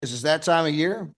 Is that time of year,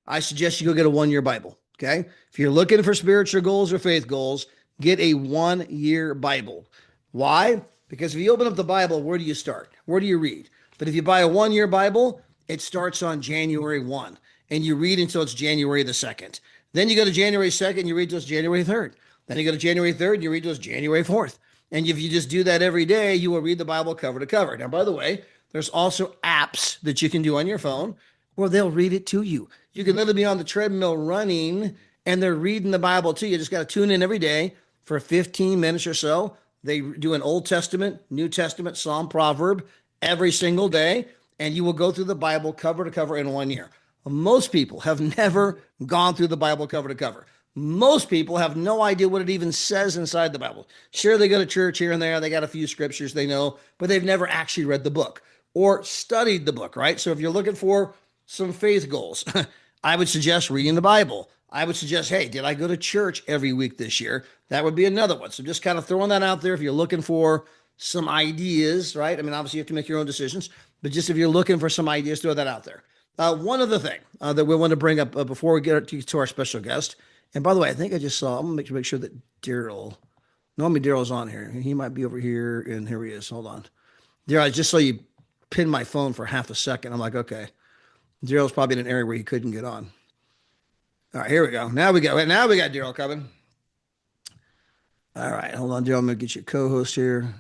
I suggest you go get a 1 year Bible. Okay. If you're looking for spiritual goals or faith goals, get a 1 year Bible. Why? Because if you open up the Bible, where do you start? Where do you read? But if you buy a 1 year Bible, it starts on January 1 and you read until it's January the 2nd. Then you go to January 2nd, you read till it's January 3rd. Then you go to January 3rd, you read till it's January 4th. And if you just do that every day, you will read the Bible cover to cover. Now, by the way, there's also apps that you can do on your phone where they'll read it to you. You can literally be on the treadmill running and they're reading the Bible to you. You just got to tune in every day for 15 minutes or so. They do an Old Testament, New Testament, Psalm, Proverb every single day, and you will go through the Bible cover to cover in 1 year. Most people have never gone through the Bible cover to cover. Most people have no idea what it even says inside the Bible. Sure, they go to church here and there, they got a few scriptures they know, but they've never actually read the book or studied the book, right? So if you're looking for some faith goals, I would suggest reading the Bible. I would suggest, hey, did I go to church every week this year? That would be another one. So just kind of throwing that out there if you're looking for some ideas, right? I mean, obviously you have to make your own decisions, but just if you're looking for some ideas, throw that out there. One other thing that we want to bring up before we get to our special guest, and by the way, I think I just saw, I'm going to make sure that Daryl, normally Daryl's on here. He might be over here, and here he is. Hold on. Daryl, I just saw you pin my phone for half a second. I'm like, okay. Daryl's probably in an area where he couldn't get on. All right, here we go. Now we got Daryl coming. All right, hold on, Daryl. I'm gonna get you a co-host here.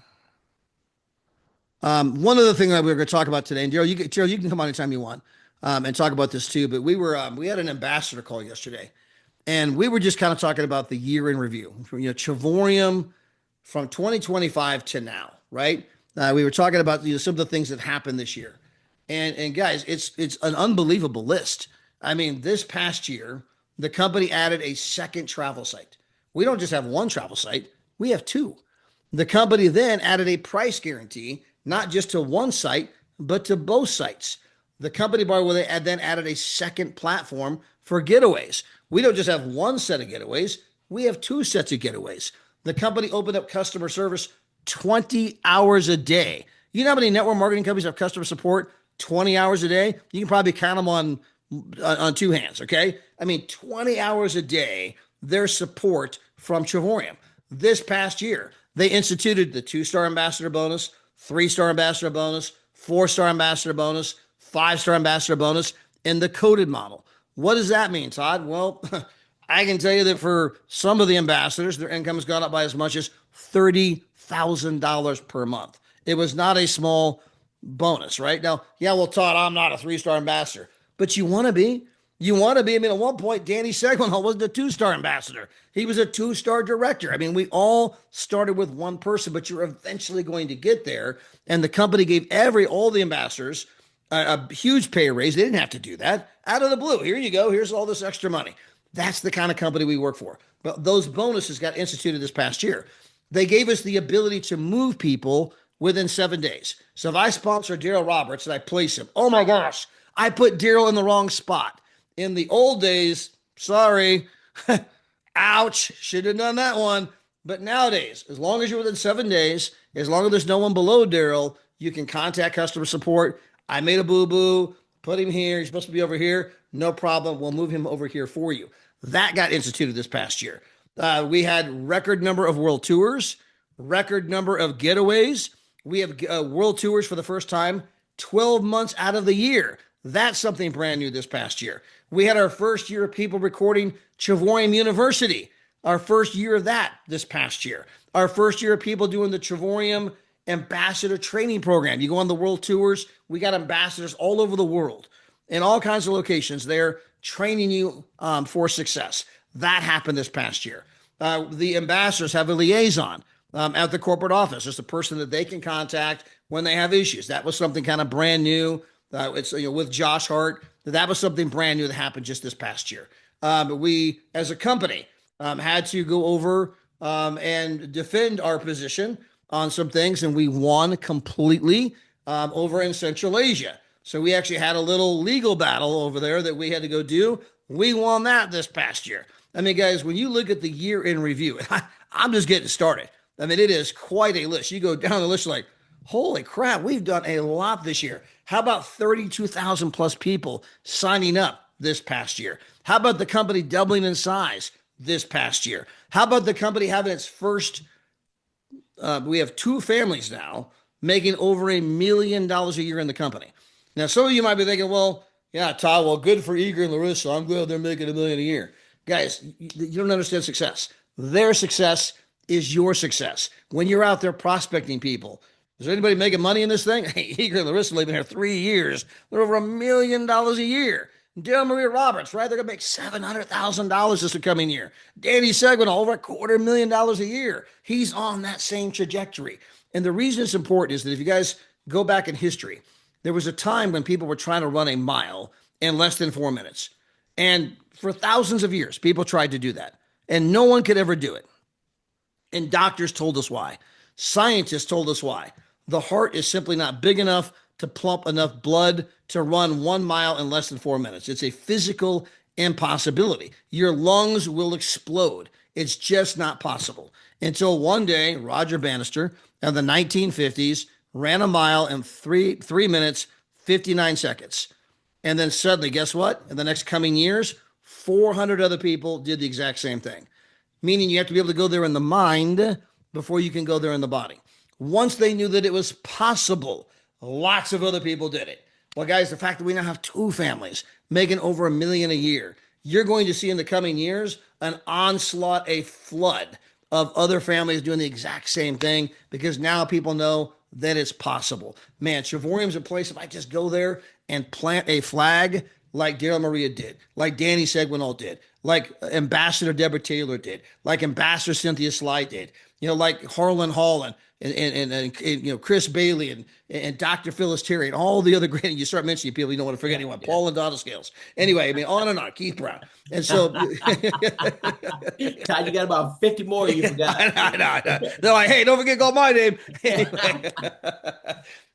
One other thing that we are going to talk about today, and Daryl, you can come on anytime you want and talk about this too. But we had an ambassador call yesterday, and we were just kind of talking about the year in review. Travorium from 2025 to now, right? We were talking about some of the things that happened this year. And guys, it's an unbelievable list. I mean, this past year, the company added a second travel site. We don't just have one travel site, we have two. The company then added a price guarantee, not just to one site, but to both sites. The company bar where they then added a second platform for getaways. We don't just have one set of getaways, we have two sets of getaways. The company opened up customer service 20 hours a day. You know how many network marketing companies have customer support 20 hours a day? You can probably count them on two hands, okay? I mean, 20 hours a day, their support from Travorium. This past year, they instituted the 2-star ambassador bonus, 3-star ambassador bonus, 4-star ambassador bonus, 5-star ambassador bonus, and the coded model. What does that mean, Todd? Well, I can tell you that for some of the ambassadors, their income has gone up by as much as $30,000 per month. It was not a small bonus, right? Now, yeah, well, Todd, I'm not a 3-star ambassador, but you want to be. You want to be. I mean, at one point, Danny Seguignol wasn't a 2-star ambassador. He was a 2-star director. I mean, we all started with one person, but you're eventually going to get there. And the company gave all the ambassadors a huge pay raise. They didn't have to do that. Out of the blue, here you go. Here's all this extra money. That's the kind of company we work for. But those bonuses got instituted this past year. They gave us the ability to move people within 7 days. So if I sponsor Daryl Roberts and I place him, oh my gosh, I put Daryl in the wrong spot. In the old days, sorry, ouch, should have done that one. But nowadays, as long as you're within 7 days, as long as there's no one below Daryl, you can contact customer support. I made a boo-boo, put him here. He's supposed to be over here. No problem. We'll move him over here for you. That got instituted this past year. We had record number of world tours, record number of getaways. We have world tours for the first time 12 months out of the year. That's something brand new this past year. We had our first year of people recording Travorium University, our first year of that this past year. Our first year of people doing the Travorium Ambassador Training Program. You go on the world tours, we got ambassadors all over the world in all kinds of locations. They're training you for success. That happened this past year. The ambassadors have a liaison at the corporate office. Just a person that they can contact when they have issues. That was something kind of brand new. It's with Josh Hart. That was something brand new that happened just this past year. But we, as a company, had to go over and defend our position on some things, and we won completely over in Central Asia. So we actually had a little legal battle over there that we had to go do. We won that this past year. I mean, guys, when you look at the year in review, I'm just getting started. I mean, it is quite a list. You go down the list like, holy crap, we've done a lot this year. How about 32,000 plus people signing up this past year? How about the company doubling in size this past year? How about the company having its first, we have two families now making over $1 million a year in the company. Now, some of you might be thinking, well, yeah, Todd, well, good for Eager and Larissa. I'm glad they're making $1 million a year. Guys, you don't understand success. Their success is your success. When you're out there prospecting people, is there anybody making money in this thing? Hey, Eager and Larissa have been here 3 years. They're over $1 million a year. Dale Maria Roberts, right? They're going to make $700,000 this coming year. Danny Seguignol, over $250,000 a year. He's on that same trajectory. And the reason it's important is that if you guys go back in history, there was a time when people were trying to run a mile in less than 4 minutes. And for thousands of years, people tried to do that. And no one could ever do it. And doctors told us why. Scientists told us why. The heart is simply not big enough to pump enough blood to run 1 mile in less than 4 minutes. It's a physical impossibility. Your lungs will explode. It's just not possible. Until one day, Roger Bannister in the 1950s ran a mile in 3 minutes, 59 seconds. And then suddenly, guess what? In the next coming years, 400 other people did the exact same thing. Meaning you have to be able to go there in the mind before you can go there in the body. Once they knew that it was possible, lots of other people did it. Well, guys, the fact that we now have two families making over $1 million a year, you're going to see in the coming years an onslaught, a flood of other families doing the exact same thing because now people know that it's possible. Man, Travorium's a place, if I just go there and plant a flag like Daryl Maria did, like Danny Seguignol did, like Ambassador Deborah Taylor did, like Ambassador Cynthia Sly did, like Harlan Hall and Chris Bailey and Dr. Phyllis Terry and all the other great, you start mentioning people, you don't want to forget anyone, Paul and Donna Scales. Anyway, I mean, on and on, Keith Brown. And so, Todd, you got about 50 more you forgot. I know. They're like, hey, don't forget to call my name. Anyway.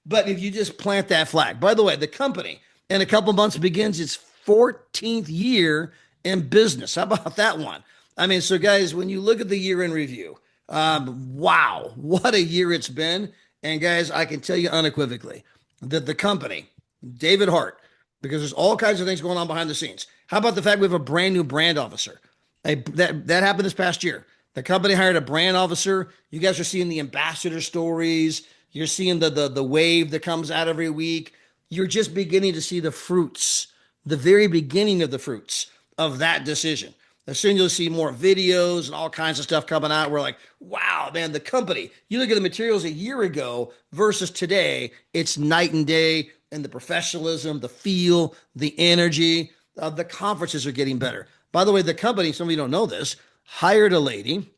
But if you just plant that flag, by the way, the company in a couple months begins its 14th year in business. How about that one? I mean, so guys, when you look at the year in review, wow, what a year it's been. And guys, I can tell you unequivocally that the company, David Hart, because there's all kinds of things going on behind the scenes. How about the fact we have a brand new brand officer? That happened this past year. The company hired a brand officer. You guys are seeing the ambassador stories. You're seeing the wave that comes out every week. You're just beginning to see the fruits, the very beginning of the fruits of that decision. As soon as you'll see more videos and all kinds of stuff coming out, we're like, wow, man, the company. You look at the materials a year ago versus today, it's night and day, and the professionalism, the feel, the energy, the conferences are getting better. By the way, the company, some of you don't know this, hired a lady.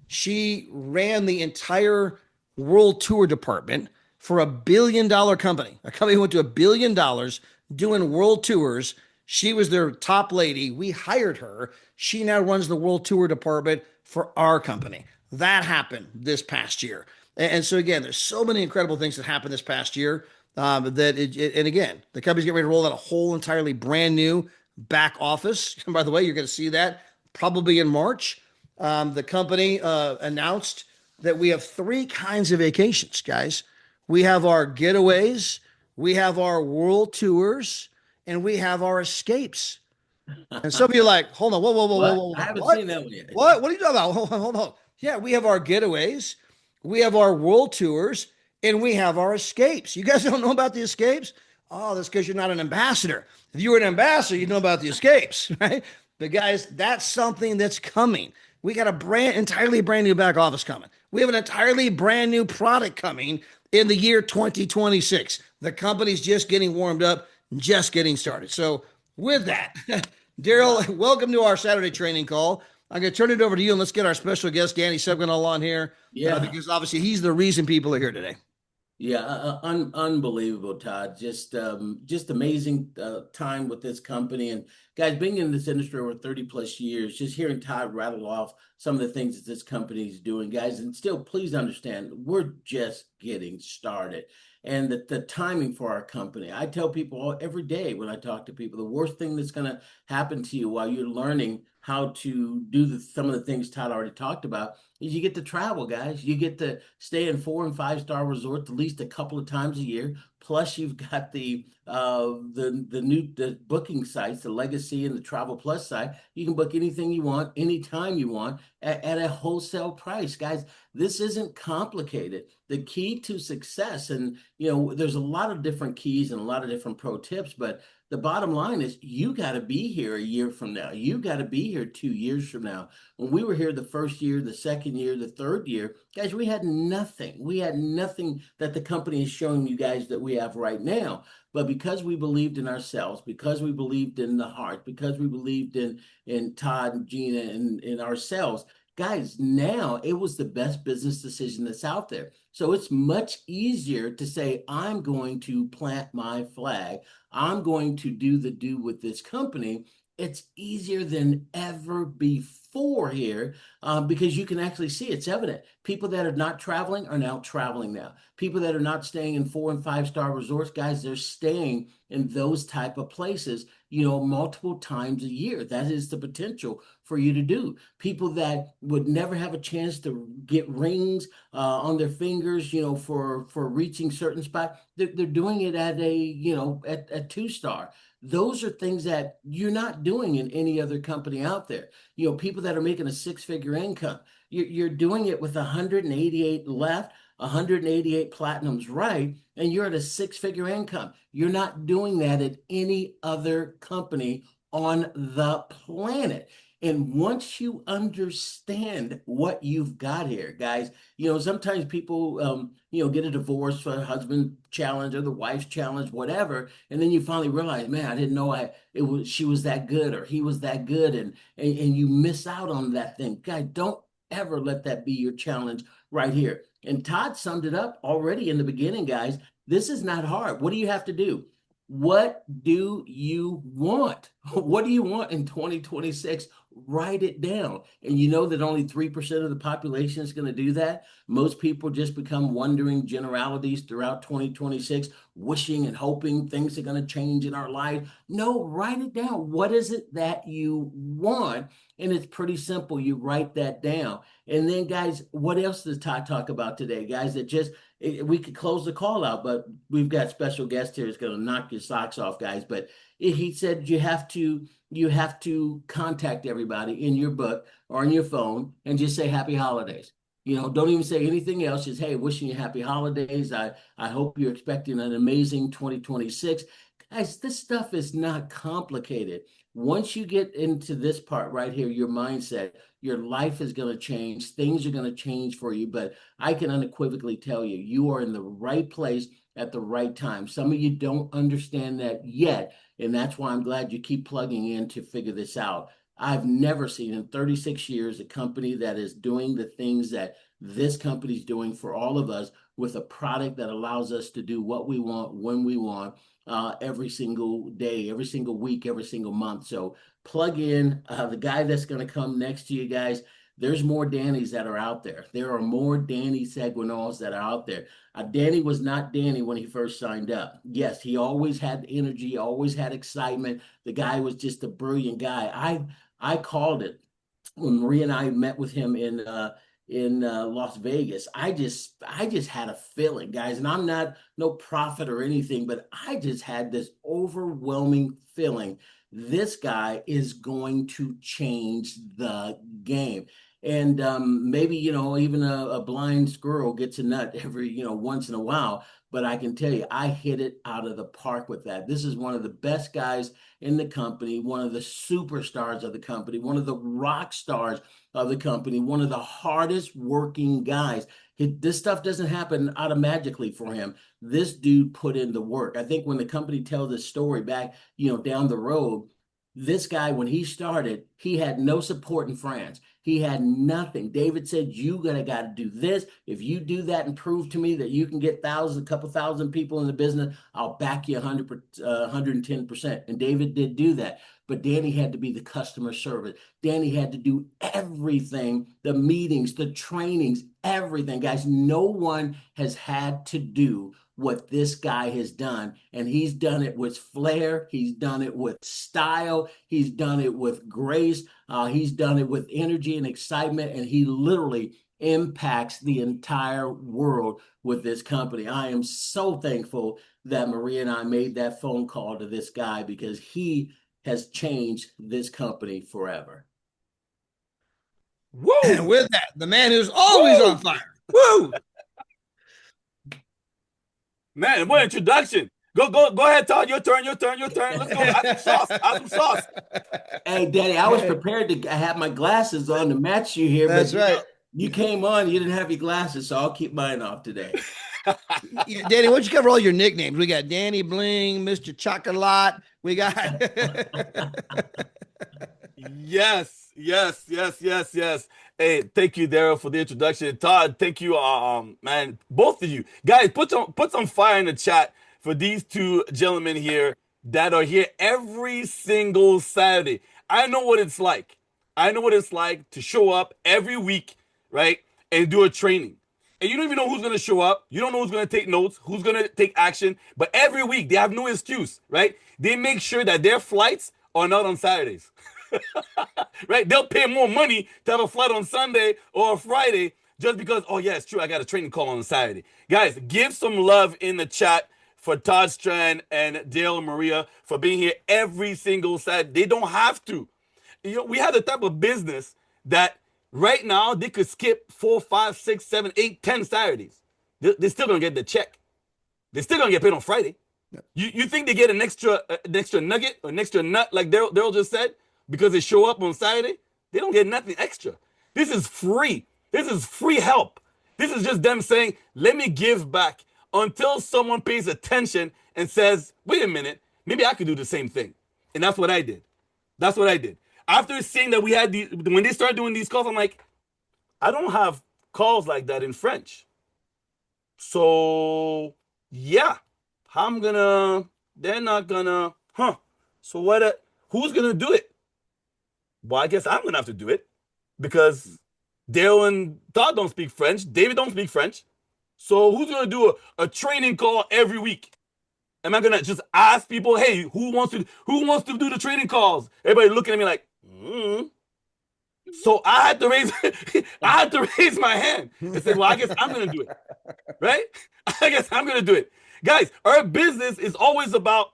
She ran the entire world tour department for $1 billion company. A company went to $1 billion doing world tours. She was their top lady. We hired her. She now runs the world tour department for our company. That happened this past year. And so again, there's so many incredible things that happened this past year and again, the company's getting ready to roll out a whole entirely brand new back office. And by the way, you're going to see that probably in March. The company announced that we have three kinds of vacations, guys. We have our getaways, we have our world tours, and we have our escapes. And some of you are like, hold on, whoa. I haven't What? seen that one yet. What? What are you talking about? Hold on. Yeah, we have our getaways, we have our world tours, and we have our escapes. You guys don't know about the escapes? Oh, that's because you're not an ambassador. If you were an ambassador, you'd know about the escapes, right? But guys, that's something that's coming. We got a entirely brand new back office coming. We have an entirely brand new product coming in the year 2026. The company's just getting warmed up, just getting started. So with that, Daryl, welcome to our Saturday training call. I'm going to turn it over to you, and let's get our special guest, Danny Seguignol, on here. Yeah. Because obviously he's the reason people are here today. Yeah, unbelievable, Todd. Just amazing time with this company. And guys, being in this industry over 30 plus years, just hearing Todd rattle off some of the things that this company is doing, guys, and still please understand, we're just getting started. And the timing for our company, I tell people every day when I talk to people, the worst thing that's going to happen to you while you're learning how to do some of the things Todd already talked about is you get to travel, guys. You get to stay in 4- and 5-star resorts at least a couple of times a year. Plus, you've got the booking sites, the Legacy and the Travel Plus site. You can book anything you want, anytime you want, at a wholesale price, guys. This isn't complicated. The key to success, and there's a lot of different keys and a lot of different pro tips, but the bottom line is you got to be here a year from now. You got to be here 2 years from now. When we were here the first year, the second year, the third year, guys, we had nothing. We had nothing that the company is showing you guys that we have right now. But because we believed in ourselves, because we believed in the heart, because we believed in Todd and Gina and in ourselves, guys, now it was the best business decision that's out there. So it's much easier to say, I'm going to plant my flag. I'm going to do the do with this company. It's easier than ever before here because you can actually see it's evident. People that are not traveling are now traveling now. People that are not staying in 4 and 5 star resorts, guys, they're staying in those type of places, multiple times a year. That is the potential for you to do. People that would never have a chance to get rings on their fingers, for reaching certain spot, they're doing it at at 2 star. Those are things that you're not doing in any other company out there. People that are making a 6-figure income, you're doing it with 188 left, 188 platinums right, and you're at a 6-figure income. You're not doing that at any other company on the planet. And once you understand what you've got here, guys, sometimes people, get a divorce for the husband challenge or the wife's challenge, whatever, and then you finally realize, man, I didn't know she was that good or he was that good, and you miss out on that thing. Guys, don't ever let that be your challenge right here. And Todd summed it up already in the beginning, guys. This is not hard. What do you have to do? What do you want? What do you want in 2026? Write it down. And you know that only 3% of the population is going to do that. Most people just become wondering generalities throughout 2026, wishing and hoping things are going to change in our life. No, write it down. What is it that you want? And it's pretty simple. You write that down. And then, guys, what else does Todd talk about today, guys? We could close the call out, but we've got special guest here that's going to knock your socks off, guys. But he said you have to contact everybody in your book or on your phone and just say happy holidays. Don't even say anything else. Just, hey, wishing you happy holidays. I hope you're expecting an amazing 2026. Guys, this stuff is not complicated. Once you get into this part right here, your mindset, your life is going to change. Things are going to change for you. But I can unequivocally tell you, you are in the right place at the right time. Some of you don't understand that yet. And that's why I'm glad you keep plugging in to figure this out. I've never seen in 36 years a company that is doing the things that this company is doing for all of us with a product that allows us to do what we want, when we want, every single day, every single week, every single month. So plug in the guy that's going to come next to you guys. There's more Dannys that are out there. There are more Danny Seguignols that are out there. Danny was not Danny when he first signed up. Yes, he always had energy, always had excitement. The guy was just a brilliant guy. I called it when Maria and I met with him in Las Vegas. I just had a feeling, guys, and I'm not no prophet or anything, but I just had this overwhelming feeling. This guy is going to change the game. And maybe, even a blind squirrel gets a nut every, once in a while. But I can tell you, I hit it out of the park with that. This is one of the best guys in the company, one of the superstars of the company, one of the rock stars of the company, one of the hardest working guys. This stuff doesn't happen automatically for him. This dude put in the work. I think when the company tells this story back, down the road, this guy, when he started, he had no support in France. He had nothing. David said, you got to do this. If you do that and prove to me that you can get thousands, a couple thousand people in the business, I'll back you 110%. And David did do that. But Danny had to be the customer service. Danny had to do everything, the meetings, the trainings, everything. Guys, no one has had to do what this guy has done. And he's done it with flair. He's done it with style. He's done it with grace. He's done it with energy and excitement. And he literally impacts the entire world with this company. I am so thankful that Maria and I made that phone call to this guy because he has changed this company forever. And Woo! with that, the man who's always on Woo! fire. Woo! Man, what introduction. Go ahead, Todd. Your turn. Let's go. Add some sauce. Add some sauce. Hey, Daddy, I was prepared to have my glasses on to match you here, but That's right. you came on, you didn't have your glasses, so I'll keep mine off today. Yeah, Danny, why don't you cover all your nicknames? We got Danny Bling, Mr. Chocolate. We got Yes. Hey, thank you, Daryl, for the introduction. Todd, thank you, man, both of you guys. Put some fire in the chat for these two gentlemen here that are here every single Saturday. I know what it's like. I know what it's like to show up every week, right, and do a training. And you don't even know who's going to show up. You don't know who's going to take notes, who's going to take action. But every week, they have no excuse, right? They make sure that their flights are not on Saturdays. Right? They'll pay more money to have a flight on Sunday or a Friday just because, oh, yeah, it's true. I got a training call on Saturday. Guys, give some love in the chat for Todd Strand and Dale and Maria for being here every single Saturday. They don't have to. You know, we have the type of business that right now they could skip 4, 5, 6, 7, 8, 10 Saturdays. They're still going to get the check. They're still going to get paid on Friday. You think they get an extra nugget or an extra nut like Daryl just said because they show up on Saturday? They don't get nothing extra. This is free. This is free help. This is just them saying, let me give back until someone pays attention and says, wait a minute, maybe I could do the same thing. And that's what I did. That's what I did. After seeing that we had when they started doing these calls, I'm like, I don't have calls like that in French. So, yeah. They're not gonna, So who's gonna do it? Well, I guess I'm gonna have to do it because Dale and Todd don't speak French. David don't speak French. So who's gonna do a training call every week? Am I gonna just ask people, hey, who wants to do the training calls? Everybody looking at me like, So I had to raise my hand and say, well, I guess I'm gonna do it. Right? I guess I'm gonna do it. Guys, our business is always about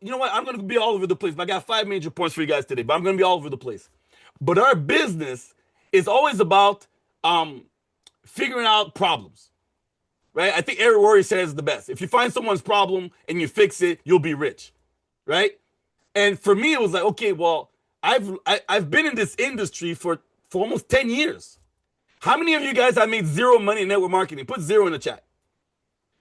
you know what? I'm gonna be all over the place. But I got 5 major points for you guys today, but I'm gonna be all over the place. But our business is always about figuring out problems. Right? I think Eric Worre says the best. If you find someone's problem and you fix it, you'll be rich. Right? And for me, it was like, okay, well, I've been in this industry for almost 10 years. How many of you guys have made zero money in network marketing? Put 0 in the chat.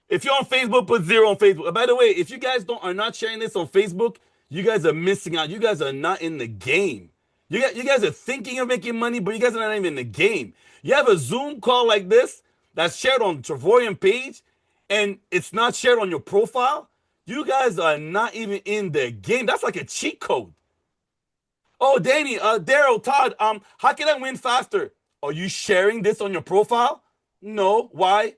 If you're on Facebook, put 0 on Facebook. And by the way, if you guys are not sharing this on Facebook, you guys are missing out. You guys are not in the game. You guys are thinking of making money, but you guys are not even in the game. You have a Zoom call like this that's shared on the Travorium page, and it's not shared on your profile. You guys are not even in the game. That's like a cheat code. Oh, Danny, Daryl, Todd, how can I win faster? Are you sharing this on your profile? No. Why?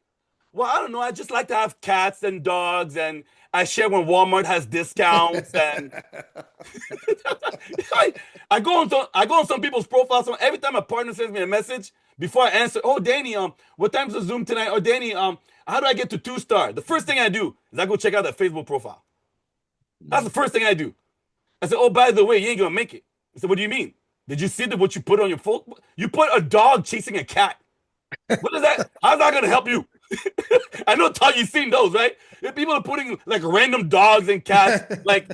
Well, I don't know. I just like to have cats and dogs, and I share when Walmart has discounts. And I go on some people's profiles. So every time a partner sends me a message, before I answer, oh, Danny, what time's the Zoom tonight? Or Danny, how do I get to 2-star? The first thing I do is I go check out that Facebook profile. That's the first thing I do. I said, oh, by the way, you ain't gonna make it. I said, what do you mean? Did you see what you put on your phone? You put a dog chasing a cat. What is that? How's that gonna help you? I know, Todd, you've seen those, right? People are putting like random dogs and cats, like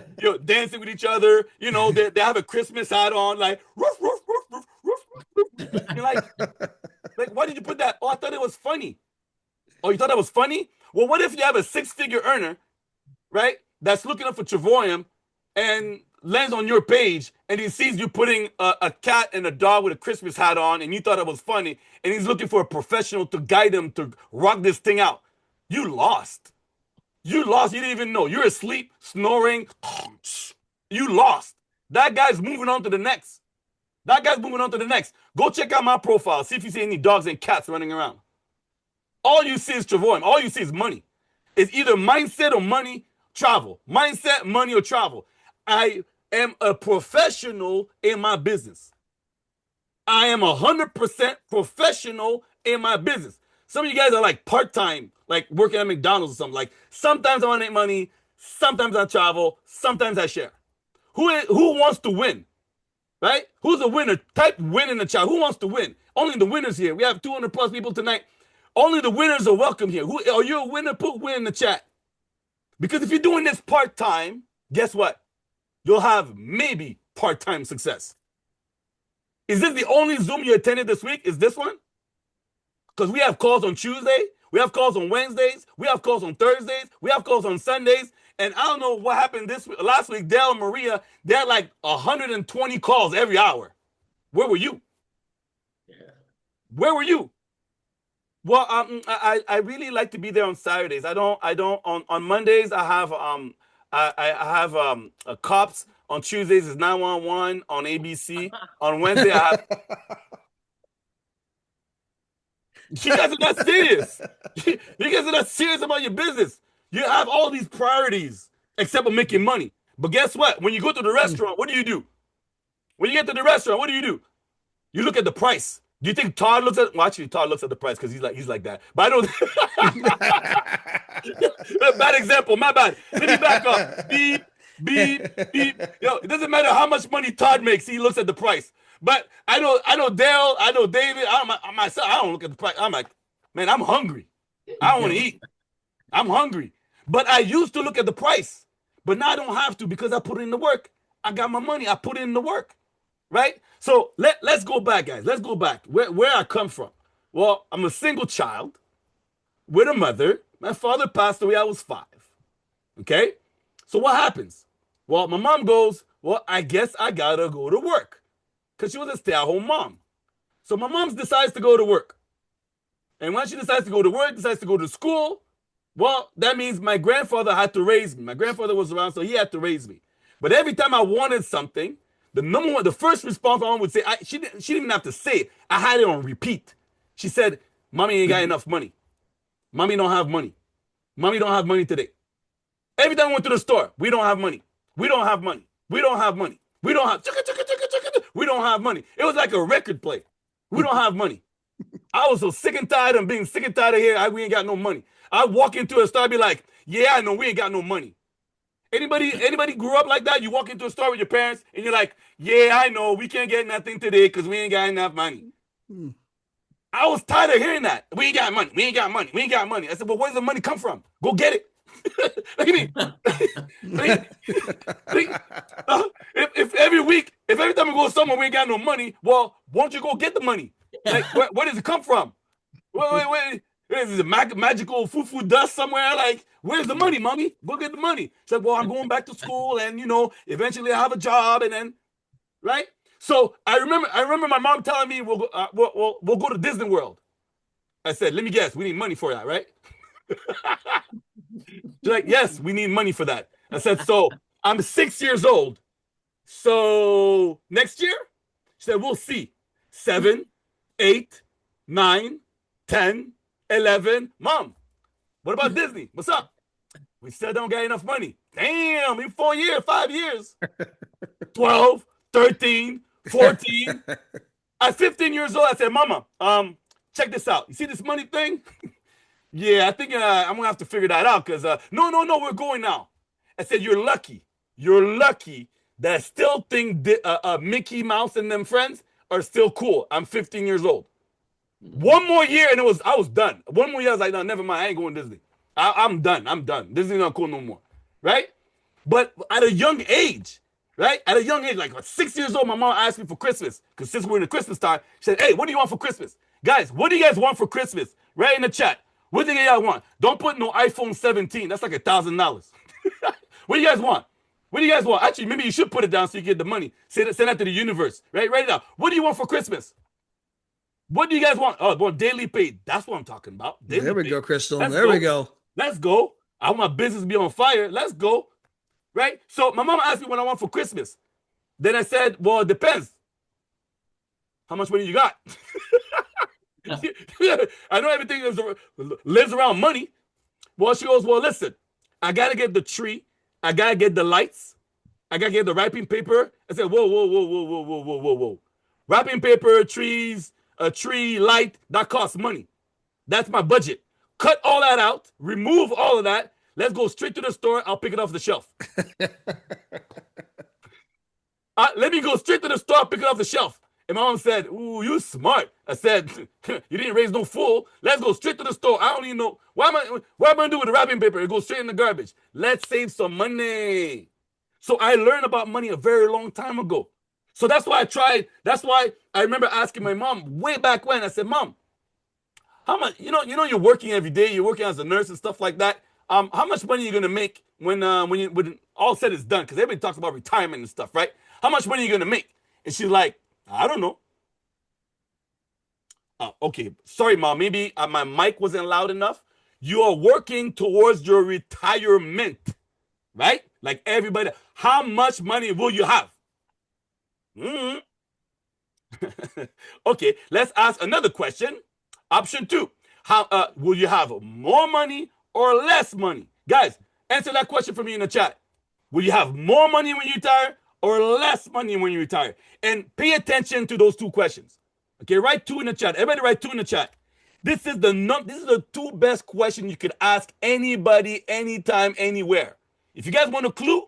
dancing with each other. They have a Christmas hat on, like roof, roof, roof, roof, roof, roof. You're like, why did you put that? Oh, I thought it was funny. Oh, you thought that was funny? Well, what if you have a 6-figure earner, right? That's looking up for Travorium and lands on your page and he sees you putting a cat and a dog with a Christmas hat on and you thought it was funny and he's looking for a professional to guide him to rock this thing out. You lost. You lost. You didn't even know. You're asleep, snoring. You lost. That guy's moving on to the next. Go check out my profile. See if you see any dogs and cats running around. All you see is Travorium. All you see is money. It's either mindset or money, travel. Mindset, money, or travel. I am a professional in my business. I am 100% professional in my business. Some of you guys are like part-time, like working at McDonald's or something. Like sometimes I want to make money, sometimes I travel, sometimes I share. Who wants to win? Right? Who's a winner? Type win in the chat. Who wants to win? Only the winners here. We have 200 plus people tonight. Only the winners are welcome here. Who are you a winner? Put win in the chat. Because if you're doing this part-time, guess what? You'll have maybe part-time success. Is this the only Zoom you attended this week? Is this one? Because we have calls on Tuesday, we have calls on Wednesdays, we have calls on Thursdays, we have calls on Sundays. And I don't know what happened last week. Dale and Maria, they had like 120 calls every hour. Where were you? Yeah. Where were you? Well, I really like to be there on Saturdays. I don't on Mondays I have cops. On Tuesdays is 911 on ABC. On Wednesday I have. You guys are not serious. You guys are not serious about your business. You have all these priorities except for making money. But guess what? When you go to the restaurant, what do? When you get to the restaurant, what do? You look at the price. Do you think Todd looks at? Well, actually, Todd looks at the price because he's like that. But I don't. Bad example. My bad. Let me back up. Beep, beep. Yo, it doesn't matter how much money Todd makes. He looks at the price. But I know Dale. I know David. Myself. I don't look at the price. I'm like, man, I'm hungry. I don't want to eat. I'm hungry. But I used to look at the price. But now I don't have to because I put in the work. I got my money. I put in the work. Right? So let's go back, guys. Let's go back. Where I come from. Well, I'm a single child with a mother. My father passed away. I was 5. Okay? So what happens? Well, my mom goes, well, I guess I gotta go to work. Because she was a stay-at-home mom. So my mom decides to go to work. And when she decides to go to work, decides to go to school, well, that means my grandfather had to raise me. My grandfather was around, so he had to raise me. But every time I wanted something, the first response my mom would say, she didn't even have to say it. I had it on repeat. She said, Mommy ain't got enough money. Mommy don't have money. Mommy don't have money today. Every time we went to the store, we don't have money. We don't have money. We don't have money. We don't have money. It was like a record play. We don't have money. I was so sick and tired of being sick and tired of here. We ain't got no money. I walk into a store, I'd be like, yeah, I know we ain't got no money. Anybody grew up like that? You walk into a store with your parents and you're like, yeah, I know we can't get nothing today because we ain't got enough money. I was tired of hearing that. We ain't got money. We ain't got money. We ain't got money. I said, well, where's the money come from? Go get it. Look at me. If every time we go somewhere we ain't got no money, well, won't you go get the money? Like, where does it come from? Wait. Is it magical foo dust somewhere? Like, where's the money, Mommy? Go get the money. She said, well, I'm going back to school and, eventually I have a job and then, right? So I remember my mom telling me we'll go to Disney World. I said, let me guess, we need money for that, right? She's like, yes, we need money for that. I said, so I'm 6 years old. So next year? She said, we'll see. 7, 8, 9, 10, 11. Mom, what about Disney? What's up? We still don't get enough money. Damn, in 4 years, 5 years. 12, 13, 14. At 15 years old, I said, Mama, check this out. You see this money thing? Yeah, I think I'm going to have to figure that out because, no, we're going now. I said, you're lucky. You're lucky that I still think Mickey Mouse and them friends are still cool. I'm 15 years old. One more year and I was done. One more year, I was like, no, never mind. I ain't going to Disney. I'm done. Disney's not cool no more. Right? But at a young age, right? At a young age, like 6 years old, my mom asked me for Christmas because since we're in the Christmas time, she said, hey, what do you want for Christmas? Guys, what do you guys want for Christmas? Right in the chat. What do you guys want? Don't put no iPhone 17. That's like $1,000. What do you guys want? What do you guys want? Actually, maybe you should put it down so you get the money. Send that to the universe. Right? Write it down. What do you want for Christmas? What do you guys want? Oh, well, daily pay. That's what I'm talking about. Daily there we pay. go, Crystal. Let's there go. We go. Let's go. I want my business to be on fire. Let's go. Right? So my mom asked me what I want for Christmas. Then I said, well, it depends. How much money you got? I know everything lives around money. Well, she goes, well, listen, I got to get the tree. I got to get the lights. I got to get the wrapping paper. I said, whoa. wrapping paper, trees, a tree, light, that costs money. That's my budget. Cut all that out, remove all of that. Let's go straight to the store. I'll pick it off the shelf. Let me go straight to the store, pick it off the shelf. And my mom said, ooh, you smart. I said, you didn't raise no fool. Let's go straight to the store. I don't even know. What am I going to do with the wrapping paper? It goes straight in the garbage. Let's save some money. So I learned about money a very long time ago. So that's why I tried. That's why I remember asking my mom way back when. I said, Mom, how much, you're working every day. You're working as a nurse and stuff like that. How much money are you going to make when all said is done? Because everybody talks about retirement and stuff, right? How much money are you going to make? And she's like, I don't know. Okay, sorry, Mom. Maybe my mic wasn't loud enough. You are working towards your retirement, right? Like everybody. How much money will you have? Okay, let's ask another question. Option 2. How will you have more money or less money? Guys, answer that question for me in the chat. Will you have more money when you retire or less money when you retire? And pay attention to those two questions. Okay, write 2 in the chat. Everybody write 2 in the chat. This is the 2 best questions you could ask anybody, anytime, anywhere. If you guys want a clue,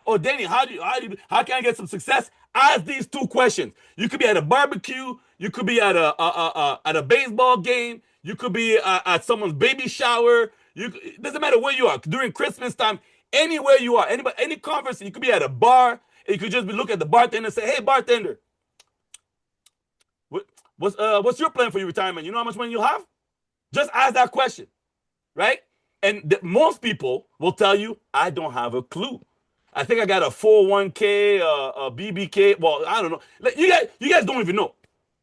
or Danny, how can I get some success? Ask these 2 questions. You could be at a barbecue. You could be at a baseball game. You could be at someone's baby shower. It doesn't matter where you are. During Christmas time, anywhere you are, any conference, you could be at a bar. And you could just be looking at the bartender and say, "Hey, bartender, what's your plan for your retirement? You know how much money you'll have?" Just ask that question, right? And most people will tell you, "I don't have a clue. I think I got a 401k, a BBK. Well, I don't know. You guys don't even know.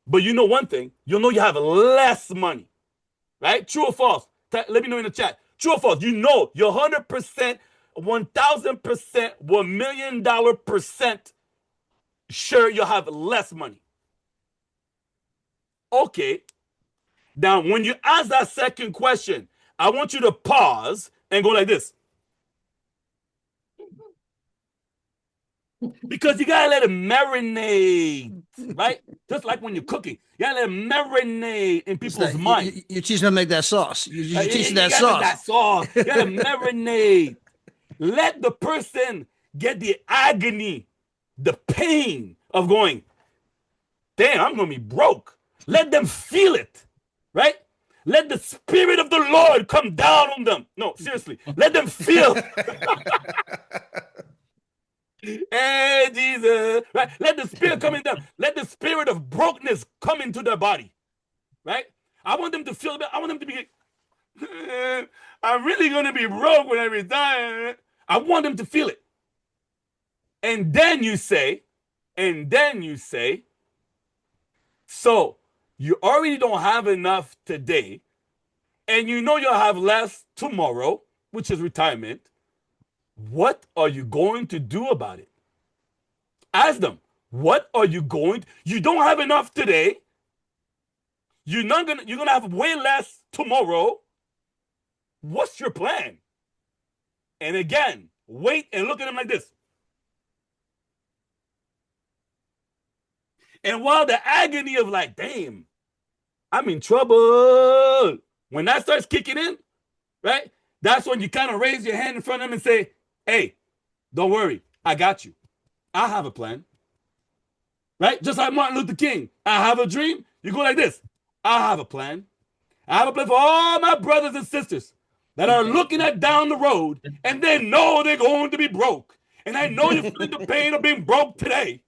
But you know one thing. You'll know you have less money, right? True or false? Let me know in the chat. True or false? You know you're 100%, 1,000%, $1 million percent sure you'll have less money. Okay. Now, when you ask that second question, I want you to pause and go like this. Because you gotta let it marinate, right? Just like when you're cooking, you gotta let it marinate in people's minds. You're teaching them to make that sauce. You're teaching that sauce. That sauce. You gotta marinate. Let the person get the agony, the pain of going, damn, I'm gonna be broke. Let them feel it, right? Let the Spirit of the Lord come down on them. No, seriously, let them feel. Hey, Jesus, right? Let the Spirit come in them. Let the spirit of brokenness come into their body, right? I want them to feel it. I want them to be, I'm really going to be broke when I retire. I want them to feel it. And then you say, so you already don't have enough today, and you know you'll have less tomorrow, which is retirement. What are you going to do about it? Ask them, what are you going to, you don't have enough today. You're going to have way less tomorrow. What's your plan? And again, wait and look at them like this. And while the agony of like, damn, I'm in trouble. When that starts kicking in, right? That's when you kind of raise your hand in front of them and say, hey, don't worry. I got you. I have a plan. Right? Just like Martin Luther King. I have a dream. You go like this. I have a plan. I have a plan for all my brothers and sisters that are looking at down the road and they know they're going to be broke. And I know you're feeling the pain of being broke today.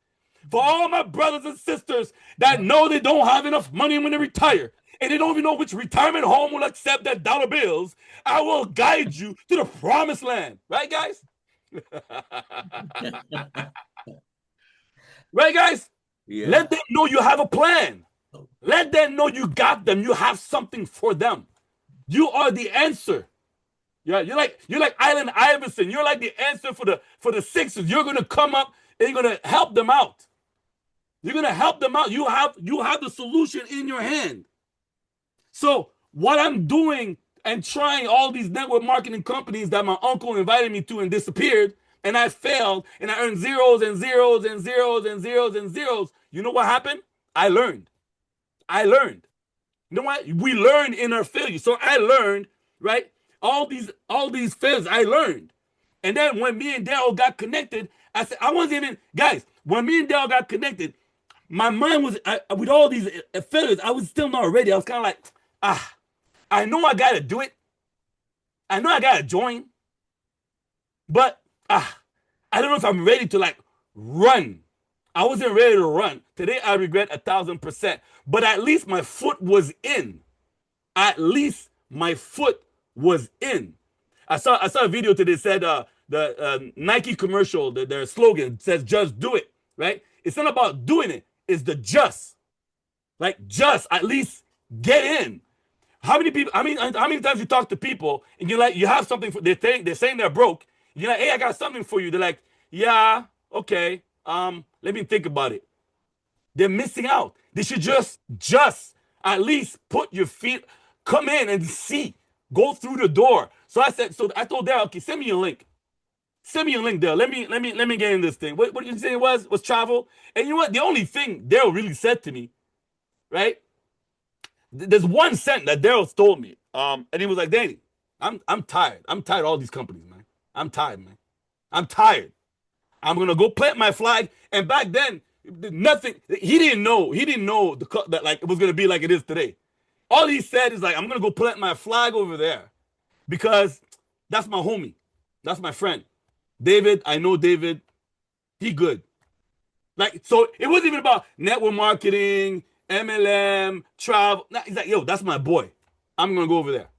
For all my brothers and sisters that know they don't have enough money when they retire and they don't even know which retirement home will accept that dollar bills, I will guide you to the promised land. Right, guys? Right, guys? Yeah. Let them know you have a plan. Let them know you got them. You have something for them. You are the answer. Yeah, you're like Allen Iverson. You're like the answer for the Sixers. You're gonna come up and you're gonna help them out. You're gonna help them out. You have the solution in your hand. So what I'm doing and trying all these network marketing companies that my uncle invited me to and disappeared, and I failed, and I earned zeros and zeros and zeros and zeros and zeros. You know what happened? I learned. I learned. You know what? We learned in our failure. So I learned, right? All these failures, I learned. And then when me and Daryl got connected, I said, I wasn't even, guys, when me and Daryl got connected, my mind was, with all these failures, I was still not ready. I was kind of like, I know I got to do it. I know I got to join. But, I don't know if I'm ready to like run. I wasn't ready to run. Today, I regret 1,000%. But at least my foot was in. At least my foot was in. I saw a video today that said the Nike commercial, their slogan says just do it, right? It's not about doing it. It's the just. Like just at least get in. How many people, how many times you talk to people and you're like, you have something for, they're saying they're broke. You're like, hey, I got something for you. They're like, yeah, okay. Let me think about it. They're missing out. They should just at least put your feet, come in and see, go through the door. So I told Daryl, okay, send me a link. Send me a link there. Let me get in this thing. What did you say it was travel? And you know what? The only thing Daryl really said to me, right? There's one cent that Daryl told me. And he was like, Danny, I'm tired. I'm tired of all these companies, man. I'm tired, man. I'm tired. I'm gonna go plant my flag. And back then, nothing. He didn't know that like it was gonna be like it is today. All he said is like, I'm gonna go plant my flag over there because that's my homie, that's my friend, David. I know David. He good. Like so, it wasn't even about network marketing, MLM, travel. Nah, he's like, yo, that's my boy. I'm gonna go over there.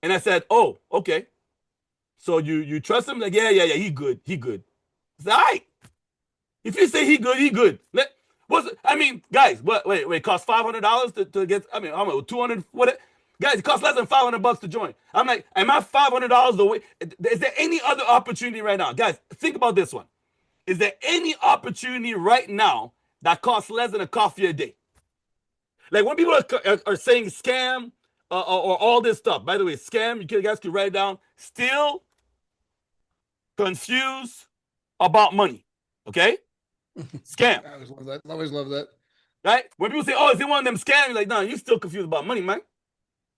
And I said, oh, okay. So you trust him? Like, yeah. He good. He good. I said, all right. If you say he good, he good. Guys, wait, it costs $500 to get, I don't know, 200, what? Guys, it costs less than $500 to join. I'm like, am I $500 away? Is there any other opportunity right now? Guys, think about this one. Is there any opportunity right now that costs less than a coffee a day? Like when people are saying scam or all this stuff, by the way, scam, you guys can write it down, still confused about money, okay? Scam. I always love that. I always love that. Right? When people say, oh, is it one of them scams? You're like, no, you're still confused about money, man.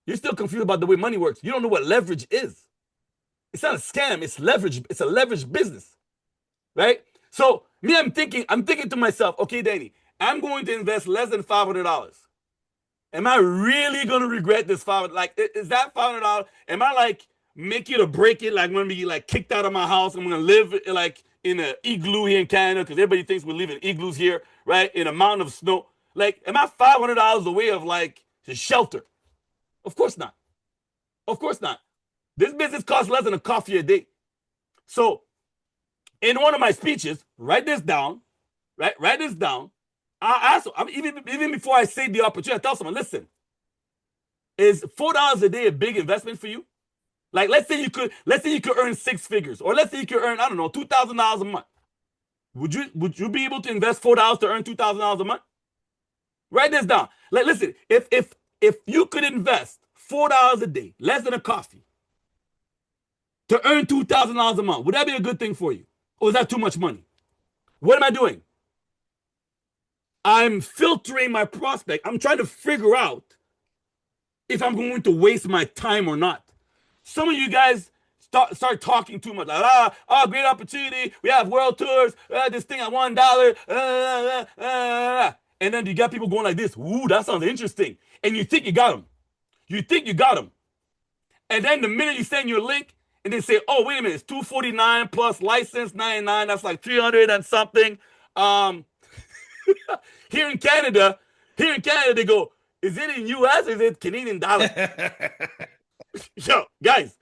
You're still confused about the way money works. You don't know what leverage is. It's not a scam, it's leverage. It's a leverage business. Right? So me, I'm thinking to myself, okay, Danny, I'm going to invest less than $500. Am I really going to regret this $500? Like, is that $500? Am I like make it or break it? Like, I'm going to be like kicked out of my house. I'm going to live like in an igloo here in Canada because everybody thinks we live in igloos here, right? In a mountain of snow. Like, am I $500 away of like shelter? Of course not. Of course not. This business costs less than a coffee a day. So, in one of my speeches, write this down, right? Write this down. Even before I say the opportunity, I tell someone, listen, is $4 a day a big investment for you? Like, let's say you could earn 6 figures, or let's say you could earn, I don't know, $2,000 a month. Would you be able to invest $4 to earn $2,000 a month? Write this down. Like, listen, if you could invest $4 a day, less than a coffee, to earn $2,000 a month, would that be a good thing for you? Or is that too much money? What am I doing? I'm filtering my prospect. I'm trying to figure out if I'm going to waste my time or not. Some of you guys start talking too much. Like, great opportunity. We have world tours. This thing at $1. And then you got people going like this. Ooh, that sounds interesting. And you think you got them. You think you got them. And then the minute you send your link, and they say, oh, wait a minute, it's $249 plus license 99. That's like 300 and something. Here in Canada, they go, is it in US or is it Canadian dollar? Yo, guys,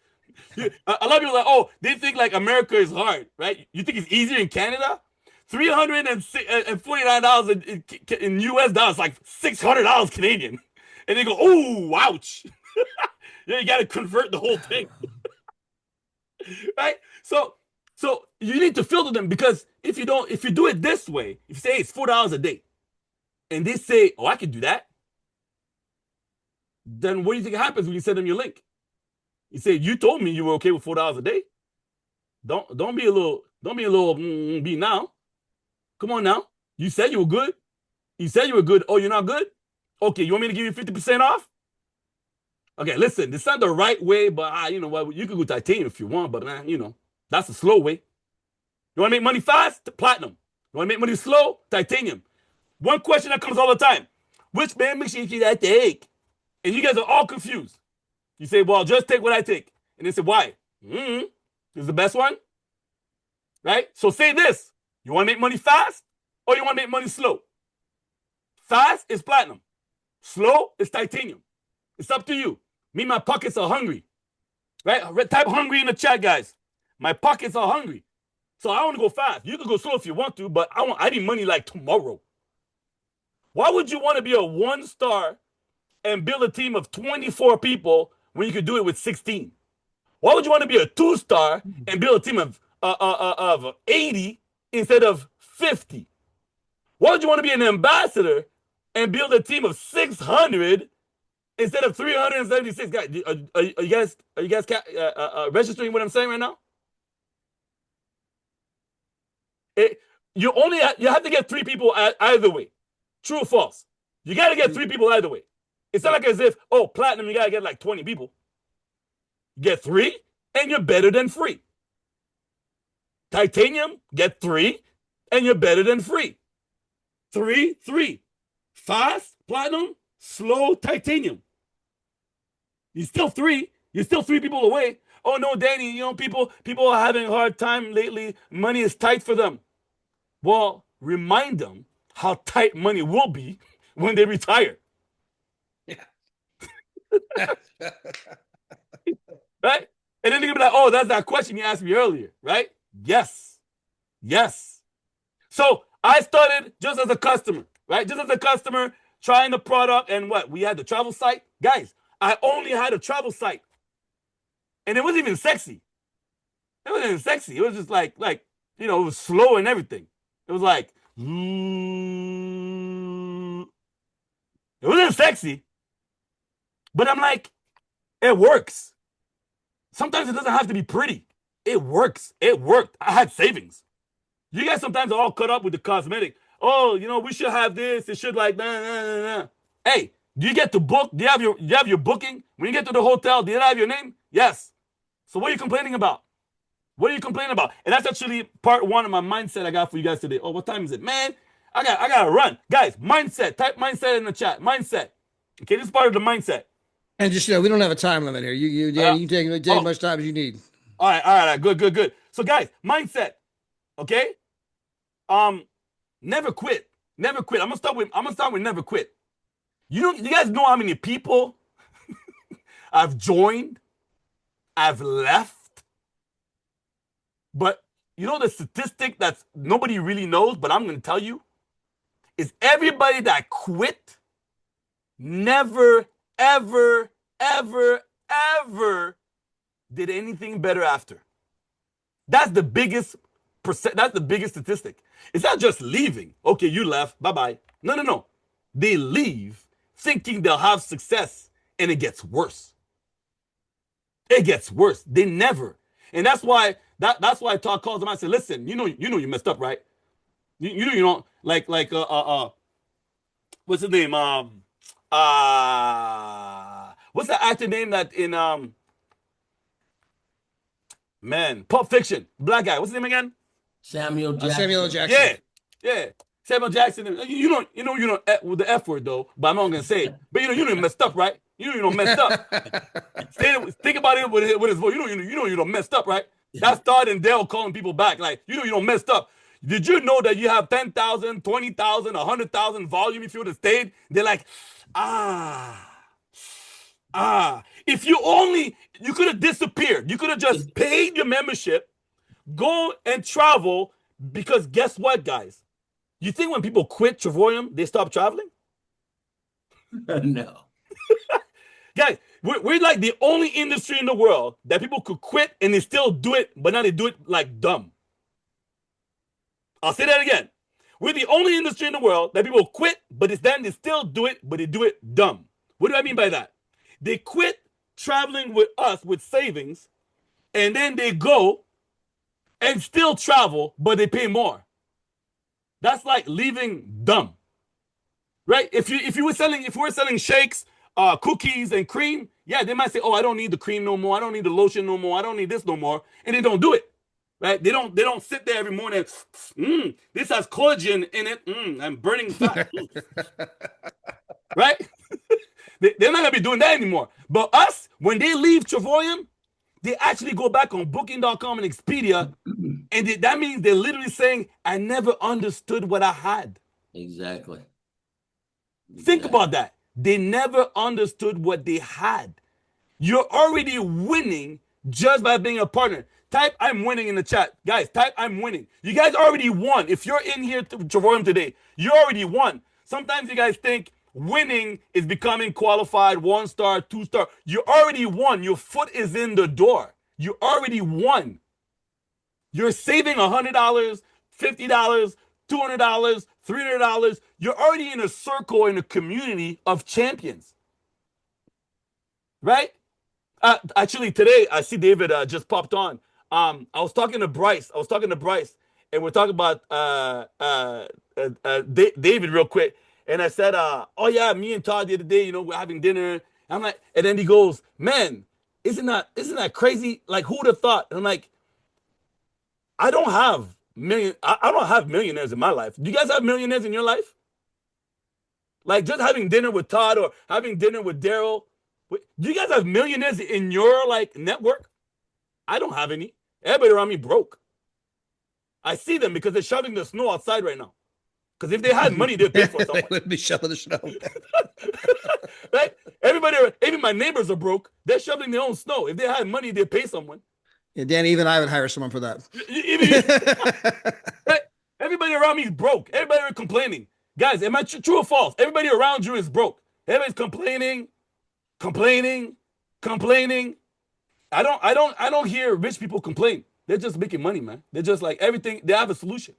a lot of people are like, oh, they think like America is hard, right? You think it's easier in Canada? $349 in US dollars, like $600 Canadian. And they go, oh, ouch. Yeah, you got to convert the whole thing. Right? So you need to filter them, because if you do it this way, if you say it's $4 a day, and they say, oh, I can do that, then what do you think happens when you send them your link? You say, you told me you were okay with $4 a day. Don't be a little be now. Come on now. You said you were good. You said you were good. Oh, you're not good? Okay, you want me to give you 50% off? Okay, listen, this is not the right way, but you know what? You could go titanium if you want, but man, you know, that's the slow way. You want to make money fast? Platinum. You want to make money slow? Titanium. One question that comes all the time: which man machine should I take? And you guys are all confused. You say, well, just take what I take. And they say, why? This is the best one, right? So say this: you want to make money fast or you want to make money slow? Fast is platinum. Slow is titanium. It's up to you. Me, my pockets are hungry, right? Type hungry in the chat, guys. My pockets are hungry. So I want to go fast. You can go slow if you want to, but I need money like tomorrow. Why would you want to be a 1-star and build a team of 24 people when you could do it with 16? Why would you want to be a 2-star and build a team of 80 instead of 50? Why would you want to be an ambassador and build a team of 600 instead of 376? Guys, are you guys registering what I'm saying right now? You have to get 3 people either way. True or false? You got to get 3 people either way. It's not like as if, oh, platinum, you got to get like 20 people. You get 3 and you're better than free. Titanium, get 3 and you're better than free. 3, 3. Fast, platinum, slow, titanium. You're still 3. You're still 3 people away. Oh no, Danny, you know, people are having a hard time lately. Money is tight for them. Well, remind them how tight money will be when they retire. Yeah. Right? And then they're gonna be like, oh, that's that question you asked me earlier, right? Yes. Yes. So I started just as a customer, right? Just as a customer trying the product, and what? We had the travel site. Guys, I only had a travel site. And it wasn't even sexy. It wasn't even sexy. It was just like, you know, it was slow and everything. It was like, it wasn't sexy. But I'm like, it works. Sometimes it doesn't have to be pretty. It works. It worked. I had savings. You guys sometimes are all caught up with the cosmetic. Oh, you know, we should have this. It should like, nah. Hey, do you get to book? Do you have your booking? When you get to the hotel, do you have your name? Yes. So what are you complaining about? What are you complaining about? And that's actually part 1 of my mindset I got for you guys today. Oh, what time is it? Man, I gotta run. Guys, mindset. Type mindset in the chat. Mindset. Okay, this is part of the mindset. And just, you know, we don't have a time limit here. You can take as much time as you need. All right. Good. So guys, mindset. Okay? Never quit. Never quit. I'm gonna start with never quit. You guys know how many people I've joined, I've left. But you know the statistic that nobody really knows, but I'm going to tell you, is everybody that quit never, ever, ever, ever did anything better after. That's the biggest statistic. It's not just leaving. Okay, you left. Bye-bye. No. They leave thinking they'll have success, and it gets worse. It gets worse. They never. And that's why Todd calls them. I say, listen, you know you messed up, right? You know you don't what's his name? What's the actor name that in Pulp Fiction, black guy. What's his name again? Samuel Jackson. Samuel L. Jackson. Yeah. Samuel Jackson. You know with the F word though, but I'm not gonna say it. But you know messed up, right? You know messed up. Think about it with his voice. You know messed up, right? That's Todd and Dale calling people back, like you know messed up. Did you know that you have 10,000, 20,000, 100,000 volume if you would have stayed? They're like, if you could have disappeared. You could have just paid your membership, go and travel, because guess what, guys? You think when people quit Travorium, they stop traveling? No. Guys, we're like the only industry in the world that people could quit and they still do it, but now they do it like dumb. I'll say that again. We're the only industry in the world that people quit, but then they still do it, but they do it dumb. What do I mean by that? They quit traveling with us with savings, and then they go and still travel, but they pay more. That's like leaving dumb. right? If you were selling shakes, cookies and cream, yeah, they might say, oh, I don't need the cream no more, I don't need the lotion no more, I don't need this no more, and they don't do it. Right? They don't sit there every morning. This has collagen in it. I'm burning fat. Right? They're not gonna be doing that anymore. But us, when they leave Travorium, they actually go back on Booking.com and Expedia, and that means they're literally saying, "I never understood what I had." Exactly. Think about that. They never understood what they had. You're already winning just by being a partner. Type "I'm winning" in the chat. Guys, type "I'm winning." You guys already won. If you're in here to Travorium today, you already won. Sometimes you guys think winning is becoming qualified, 1-star, 2-star. You already won. Your foot is in the door. You already won. You're saving $100, $50, $200, $300. You're already in a circle, in a community of champions. Right? Actually, today I see David just popped on. I was talking to Bryce. And we're talking about David real quick. And I said, "Oh yeah, me and Todd the other day, we're having dinner." I'm like, and then he goes, "Man, isn't that crazy? Like, who would have thought?" And I'm like, I don't have millionaires in my life. Do you guys have millionaires in your life? Like just having dinner with Todd or having dinner with Daryl. Do you guys have millionaires in your network? I don't have any. Everybody around me broke. I see them because they're shoveling the snow outside right now. Because if they had money, they'd pay for someone. They would be shoveling the snow. Right? Even my neighbors are broke. They're shoveling their own snow. If they had money, they'd pay someone. Yeah, Danny, even I would hire someone for that. Right? Everybody around me is broke. Everybody are complaining. Guys, am I true or false? Everybody around you is broke. Everybody's complaining. I don't hear rich people complain. They're just making money, man. They're just like everything. They have a solution.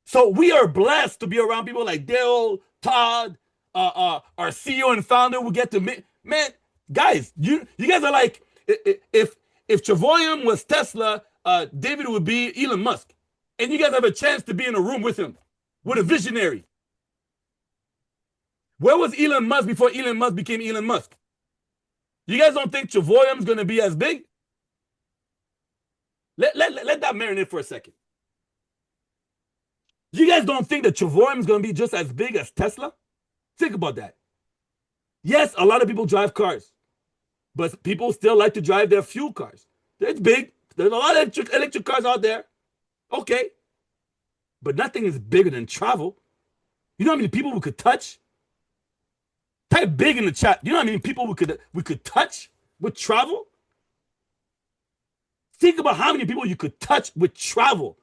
So we are blessed to be around people like Daryl, Todd, our CEO and founder. We get to man, guys. You guys are like if Travorium was Tesla, David would be Elon Musk, and you guys have a chance to be in a room with him, with a visionary. Where was Elon Musk before Elon Musk became Elon Musk? You guys don't think Travorium's going to be as big? Let that marinate for a second. You guys don't think that Travorium's going to be just as big as Tesla? Think about that. Yes, a lot of people drive cars, but people still like to drive their fuel cars. It's big. There's a lot of electric cars out there. Okay. But nothing is bigger than travel. You know how many people we could touch? Type big in the chat. You know how many people we could touch with travel? Think about how many people you could touch with travel.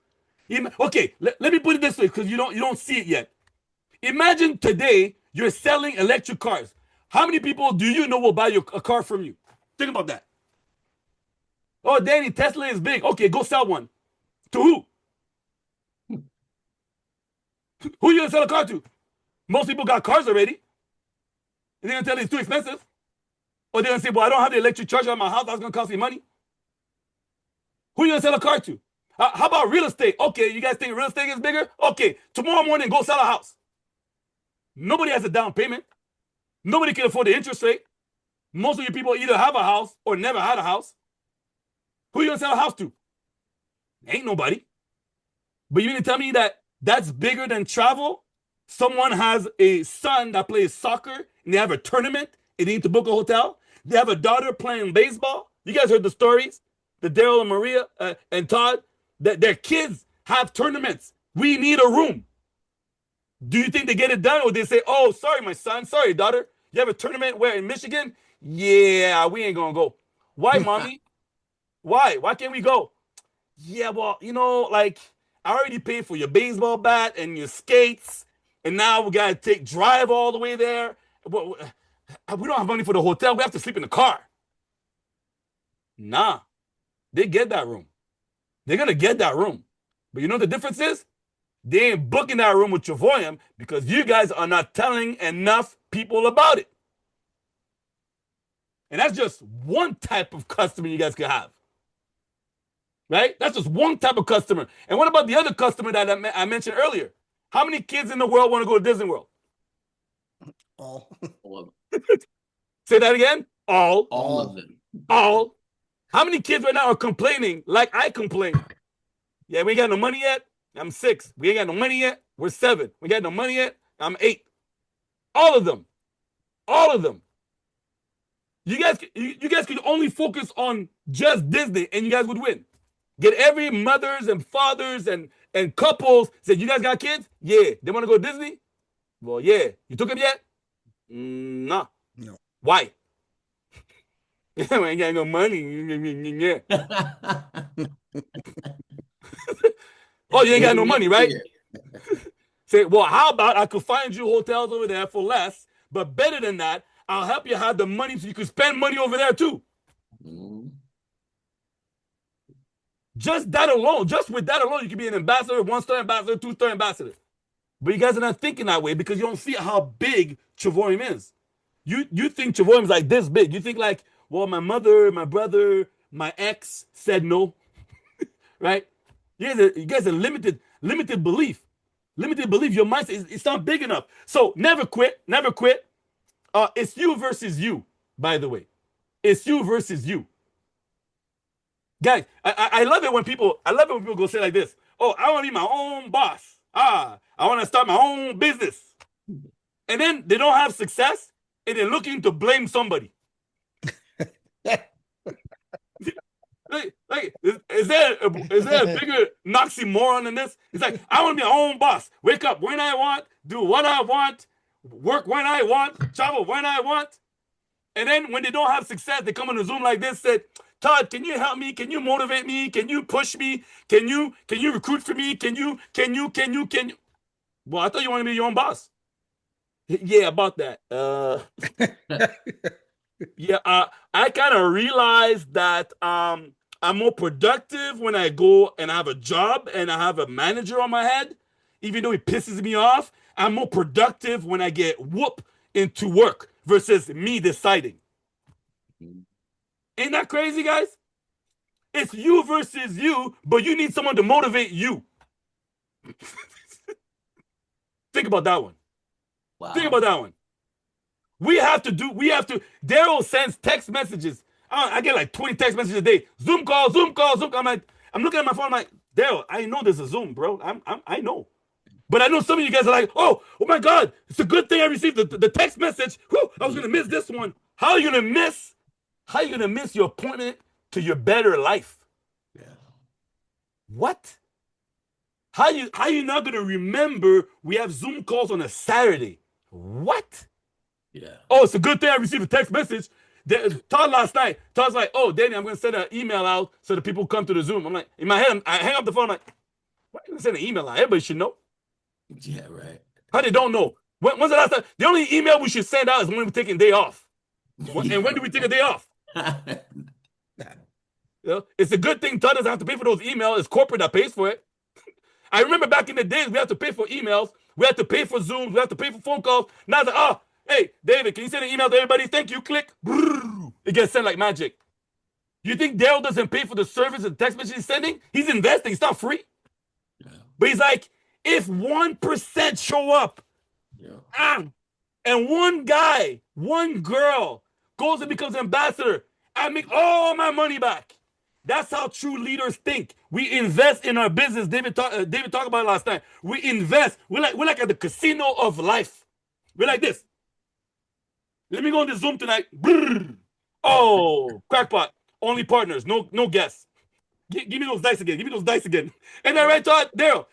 Okay, let me put it this way because you don't see it yet. Imagine today you're selling electric cars. How many people do you know will buy a car from you? Think about that. Oh, Danny, Tesla is big. Okay, go sell one. To who? Who you gonna sell a car to? Most people got cars already. And they're gonna tell you it's too expensive. Or they're gonna say, well, I don't have the electric charger at my house, that's gonna cost me money. Who you gonna sell a car to? How about real estate? Okay, you guys think real estate is bigger? Okay, tomorrow morning, go sell a house. Nobody has a down payment. Nobody can afford the interest rate. Most of you people either have a house or never had a house. Who you gonna sell a house to? Ain't nobody. But you mean to tell me that that's bigger than travel? Someone has a son that plays soccer and they have a tournament and they need to book a hotel. They have a daughter playing baseball. You guys heard the stories? The Daryl and Maria and Todd, that their kids have tournaments. We need a room. Do you think they get it done or they say, oh, sorry, my son, sorry, daughter. You have a tournament where in Michigan? Yeah, we ain't gonna go. Why, mommy? Why? Why can't we go? Yeah, well, I already paid for your baseball bat and your skates. And now we got to drive all the way there. We don't have money for the hotel. We have to sleep in the car. Nah, they get that room. They're going to get that room. But you know what the difference is? They ain't booking that room with Travorium because you guys are not telling enough people about it. And that's just one type of customer you guys can have. Right? That's just one type of customer. And what about the other customer that I mentioned earlier? How many kids in the world want to go to Disney World? All. All Say that again. All. of them. All. How many kids right now are complaining like I complain? Yeah, we ain't got no money yet. I'm 6. We ain't got no money yet. We're 7. We got no money yet. I'm 8. All of them. All of them. You guys could only focus on just Disney and you guys would win. Get every mothers and fathers and couples say, you guys got kids? Yeah. They want to go to Disney? Well, yeah. You took them yet? No. Why? We ain't got no money. Yeah. Oh, you ain't got no money, right? Say, well, how about I could find you hotels over there for less, but better than that, I'll help you have the money so you can spend money over there too. Just that alone, just with that alone, you can be an ambassador, 1-star ambassador, 2-star ambassador. But you guys are not thinking that way because you don't see how big Travorium is. You think Travorium is like this big. You think like, well, my mother, my brother, my ex said no, right? You guys are limited belief. Limited belief. Your mindset it's not big enough. So never quit. Never quit. It's you versus you, by the way. It's you versus you. Guys, I love it when people go say like this. Oh, I want to be my own boss. I want to start my own business. And then they don't have success and they're looking to blame somebody. Like, is there a bigger oxymoron than this? It's like, I want to be my own boss. Wake up when I want, do what I want, work when I want, travel when I want. And then when they don't have success, they come on a Zoom like this, said, Todd, can you help me? Can you motivate me? Can you push me? Can you recruit for me? Can you? Well, I thought you wanted to be your own boss. Yeah, about that. Yeah, I kind of realized that I'm more productive when I go and I have a job and I have a manager on my head. Even though he pisses me off, I'm more productive when I get whooped into work versus me deciding. Ain't that crazy, guys? It's you versus you, but you need someone to motivate you. Think about that one. Wow. Think about that one. We have to. Daryl sends text messages. I get like 20 text messages a day. Zoom call. I'm looking at my phone. I'm like, Daryl, I know there's a Zoom, bro. I know. But I know some of you guys are like, oh my God, it's a good thing I received the text message. Whew, I was gonna miss this one. How are you gonna miss your appointment to your better life? Yeah. What? How you not gonna remember we have Zoom calls on a Saturday? What? Yeah. Oh, it's a good thing I received a text message. Todd last night, Todd's like, oh, Danny, I'm gonna send an email out so that people come to the Zoom. I'm like, in my head, I hang up the phone. I'm like, why are you gonna send an email out? Everybody should know. Yeah, right. How they don't know? When's the last time? The only email we should send out is when we're taking a day off. And when do we take a day off? It's a good thing Todd doesn't have to pay for those emails. It's corporate that pays for it. I remember back in the days, we had to pay for emails. We had to pay for Zooms. We had to pay for phone calls. Now it's like, hey, David, can you send an email to everybody? Thank you. Click. It gets sent like magic. You think Daryl doesn't pay for the service and text message he's sending? He's investing. It's not free. Yeah. But he's like, if 1% show up, and one guy, one girl goes and becomes ambassador, I make all my money back. That's how true leaders think. We invest in our business. David talked about it last night. We invest. We're like at the casino of life. We're like this. Let me go on the Zoom tonight. Brrr. Oh, crackpot. Only partners. No guests. Give me those dice again. Give me those dice again. And then right, Todd, Daryl,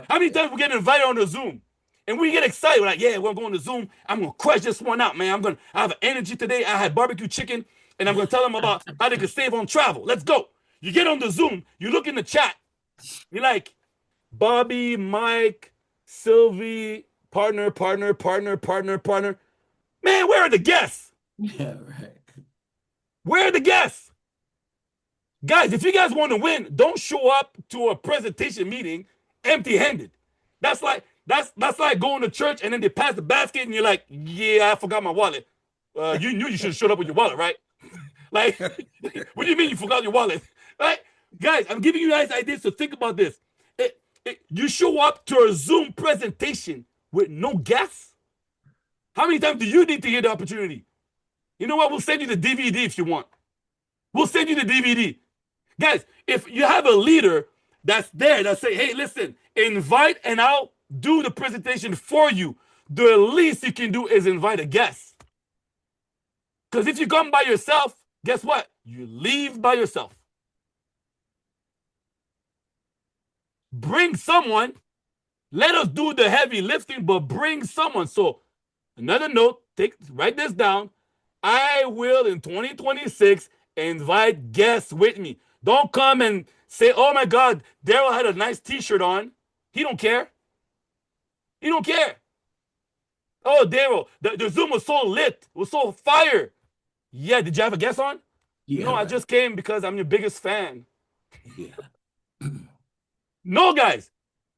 how many times we get invited on the Zoom? And we get excited. We're like, yeah, we're going to Zoom. I'm going to crush this one out, man. I have energy today. I had barbecue chicken. And I'm going to tell them about how they can save on travel. Let's go. You get on the Zoom. You look in the chat. You're like, Bobby, Mike, Sylvie, partner. Man, where are the guests? Yeah, right. Where are the guests? Guys, if you guys want to win, don't show up to a presentation meeting empty-handed. That's like going to church and then they pass the basket and you're like, yeah, I forgot my wallet. You knew you should have showed up with your wallet, right? Like, what do you mean you forgot your wallet? Right? Guys, I'm giving you guys ideas to think about this. You show up to a Zoom presentation with no guests? How many times do you need to hear the opportunity? You know what? We'll send you the DVD if you want. We'll send you the DVD. Guys, if you have a leader that's there that say, hey, listen, invite and I'll do the presentation for you, the least you can do is invite a guest. Because if you come by yourself, guess what? You leave by yourself. Bring someone. Let us do the heavy lifting, but bring someone. So another note, write this down. I will in 2026 invite guests with me. Don't come and say, oh my God, Daryl had a nice t-shirt on. He don't care. He don't care. Oh, Daryl, the Zoom was so lit. It was so fire. Yeah, did you have a guest on? Yeah, no, right. I just came because I'm your biggest fan. Yeah. No, guys.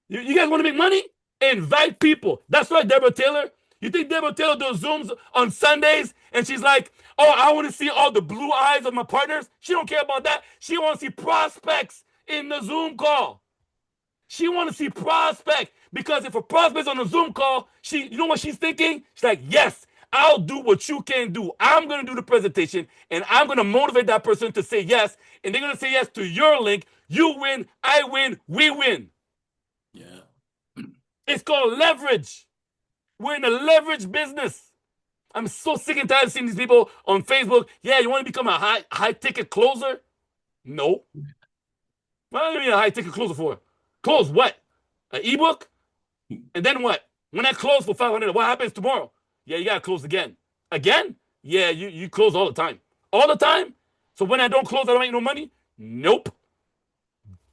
You guys want to make money? Invite people. That's right, Deborah Taylor. You think Deborah Taylor does Zooms on Sundays and she's like, oh, I want to see all the blue eyes of my partners? She don't care about that. She wants to see prospects in the Zoom call. She wants to see prospect because if a prospect's on a Zoom call, you know what she's thinking? She's like, yes, I'll do what you can do. I'm going to do the presentation and I'm going to motivate that person to say yes. And they're going to say yes to your link. You win, I win, we win. Yeah. It's called leverage. We're in a leverage business. I'm so sick and tired of seeing these people on Facebook. Yeah, you want to become a high ticket closer? No. What do you need a high ticket closer for? Close what? An ebook? And then what? When I close for 500, what happens tomorrow? Yeah, you gotta close again. Again? Yeah, you close all the time. All the time? So when I don't close, I don't make no money? Nope.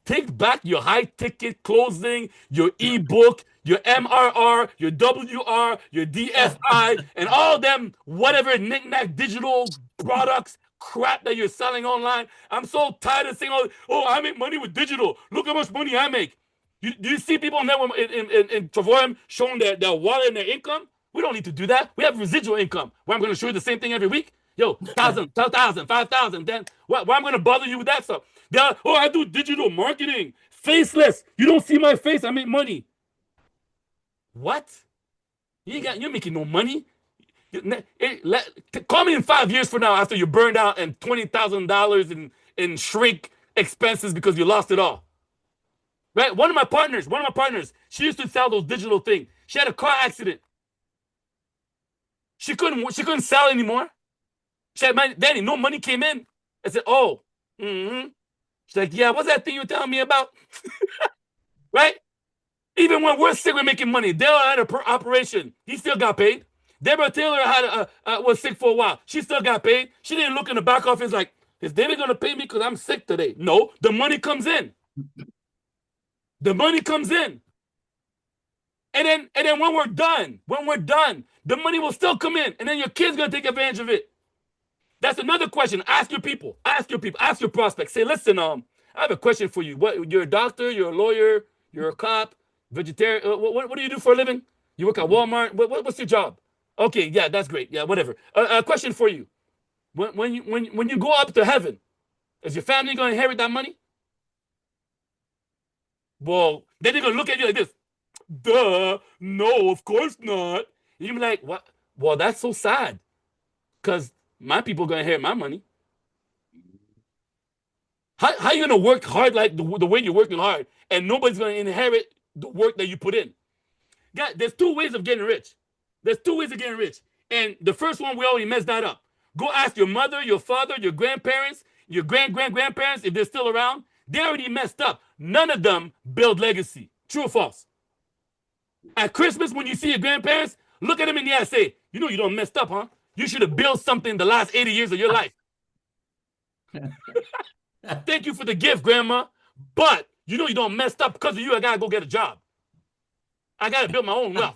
Take back your high ticket closing, your ebook, your MRR, your WR, your DFI, and all them whatever knick-knack digital products crap that you're selling online. I'm so tired of saying, oh, I make money with digital. Look how much money I make. Do you see people in Travorium showing their wallet and their income? We don't need to do that. We have residual income where I'm going to show you the same thing every week. Yo, 1,000, 2,000, 5,000. Then why I'm going to bother you with that stuff? I do digital marketing. Faceless. You don't see my face. I make money. What? You're making no money. Call me in 5 years from now after you burned out and $20,000 in shrink expenses because you lost it all. Right? One of my partners, she used to sell those digital things. She had a car accident. She couldn't sell anymore. She said, Danny, no money came in. I said, oh, She's like, yeah, what's that thing you were telling me about? Right? Even when we're sick, we're making money. Daryl had an operation. He still got paid. Deborah Taylor was sick for a while. She still got paid. She didn't look in the back office like, is David going to pay me because I'm sick today? No, the money comes in. The money comes in. And then when we're done, the money will still come in. And then your kid's going to take advantage of it. That's another question. Ask your people. Ask your prospects. Say, listen, I have a question for you. What? You're a doctor, you're a lawyer, you're a cop, vegetarian. What do you do for a living? You work at Walmart. What's your job? Okay, yeah, that's great. Yeah, whatever. A question for you. When you go up to heaven, is your family going to inherit that money? Well, then they're going to look at you like this. Duh, no, of course not. You're going to be like, what? Well, that's so sad. Because my people are going to inherit my money. How are you going to work hard like the way you're working hard and nobody's going to inherit the work that you put in? God, there's two ways of getting rich. And the first one, we already messed that up. Go ask your mother, your father, your grandparents, your grandparents, if they're still around. They already messed up. None of them build legacy. True or false? At Christmas, when you see your grandparents, look at them in the eye and say, you know you don't messed up, huh? You should have built something the last 80 years of your life. Thank you for the gift, Grandma. But you know you don't messed up because of you. I got to go get a job. I got to build my own wealth.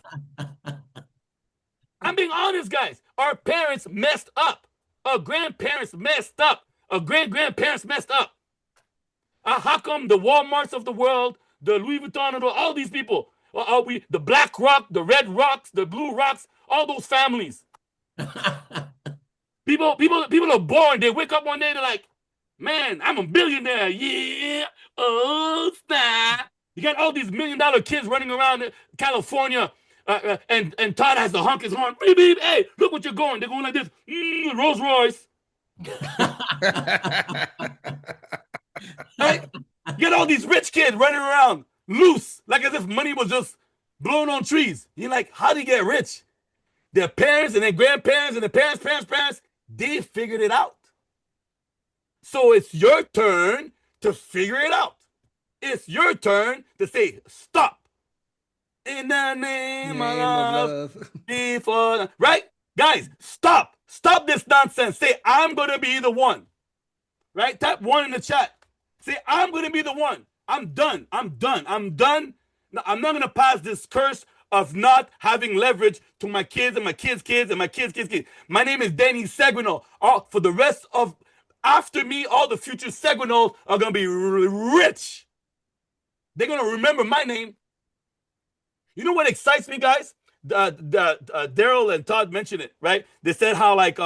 I'm being honest, guys. Our parents messed up. Our grandparents messed up. Our grandparents messed up. How come the Walmarts of the world, the Louis Vuitton, all these people, the Black Rock, the Red Rocks, the Blue Rocks, all those families. People are born. They wake up one day, they're like, man, I'm a billionaire. Yeah. Oh, snap. You got all these $1 million kids running around California And Todd has to honk his horn. Beep, beep, hey, look what you're going. They're going like this. Rolls Royce. Right? You got all these rich kids running around loose, like as if money was just blown on trees. You're like, how do you get rich? Their parents and their grandparents and their parents, they figured it out. So it's your turn to figure it out. It's your turn to say, stop. In the name of love. Before, right? Guys, stop. Stop this nonsense. Say, I'm going to be the one. Right? Type 1 in the chat. Say, I'm going to be the one. I'm done. I'm done. I'm done. No, I'm not going to pass this curse of not having leverage to my kids and my kids' kids and my kids' kids' kids. My name is Danny Seguignol. For the rest of, after me, all the future Seguinols are going to be rich. They're going to remember my name. You know what excites me, guys? Daryl and Todd mentioned it, right? They said how, like,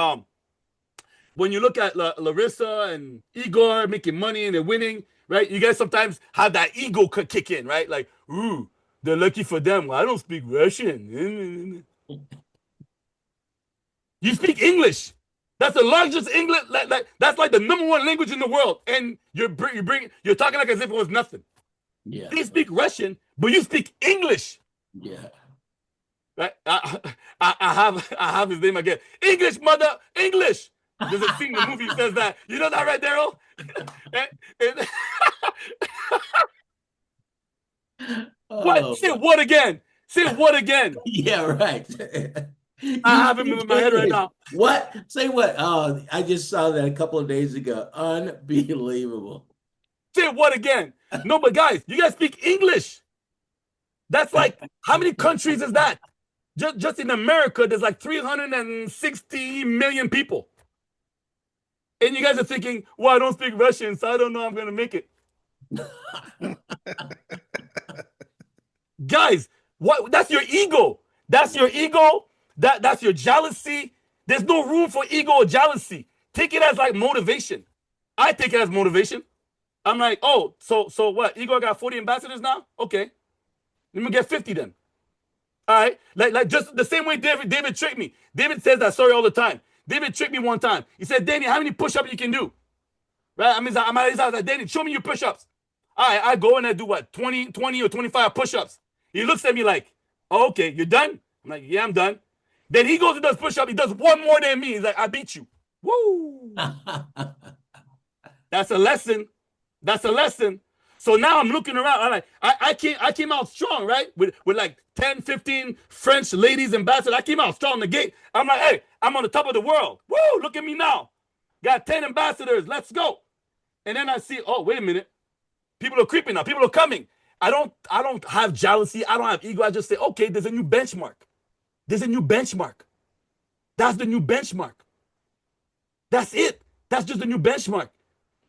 when you look at Larissa and Igor making money and they're winning, right? You guys sometimes have that ego kick in, right? Like, ooh, they're lucky for them. Well, I don't speak Russian. You speak English. That's the largest English. That's like the #1 language in the world, and you're talking like as if it was nothing. Yeah. They speak Russian, but you speak English. Yeah. Right? I have his name again. English, mother, English. There's a scene in the movie that says that. You know that, right, Daryl? What? Say what again? Say what again? Yeah, right. I have him in my head right now. What? Say what? Oh, I just saw that a couple of days ago. Unbelievable. Say what again? No, but guys, you guys speak English. That's like, how many countries is that? Just in America, there's like 360 million people. And you guys are thinking, well, I don't speak Russian, so I don't know I'm going to make it. Guys, what? That's your ego. That's your ego. That's your jealousy. There's no room for ego or jealousy. Take it as like motivation. I take it as motivation. I'm like, oh, so what? Igor got 40 ambassadors now? Okay. Let me get 50 then. All right. Like just the same way David tricked me. David says that story all the time. David tricked me one time. He said, Danny, how many push-ups you can do? Right? I mean, I'm like, Danny, show me your push-ups. All right, I go and I do what? 20 or 25 push-ups. He looks at me like, oh, okay, you're done? I'm like, yeah, I'm done. Then he goes and does push-up. He does one more than me. He's like, I beat you. Woo! That's a lesson. That's a lesson. So now I'm looking around. I'm like, I came out strong, right? With like 10, 15 French ladies ambassadors. I came out strong in the gate. I'm like, hey, I'm on the top of the world. Woo! Look at me now. Got 10 ambassadors. Let's go. And then I see, oh, wait a minute. People are creeping now. People are coming. I don't have jealousy. I don't have ego. I just say, okay, there's a new benchmark. There's a new benchmark. That's the new benchmark. That's it. That's just the new benchmark.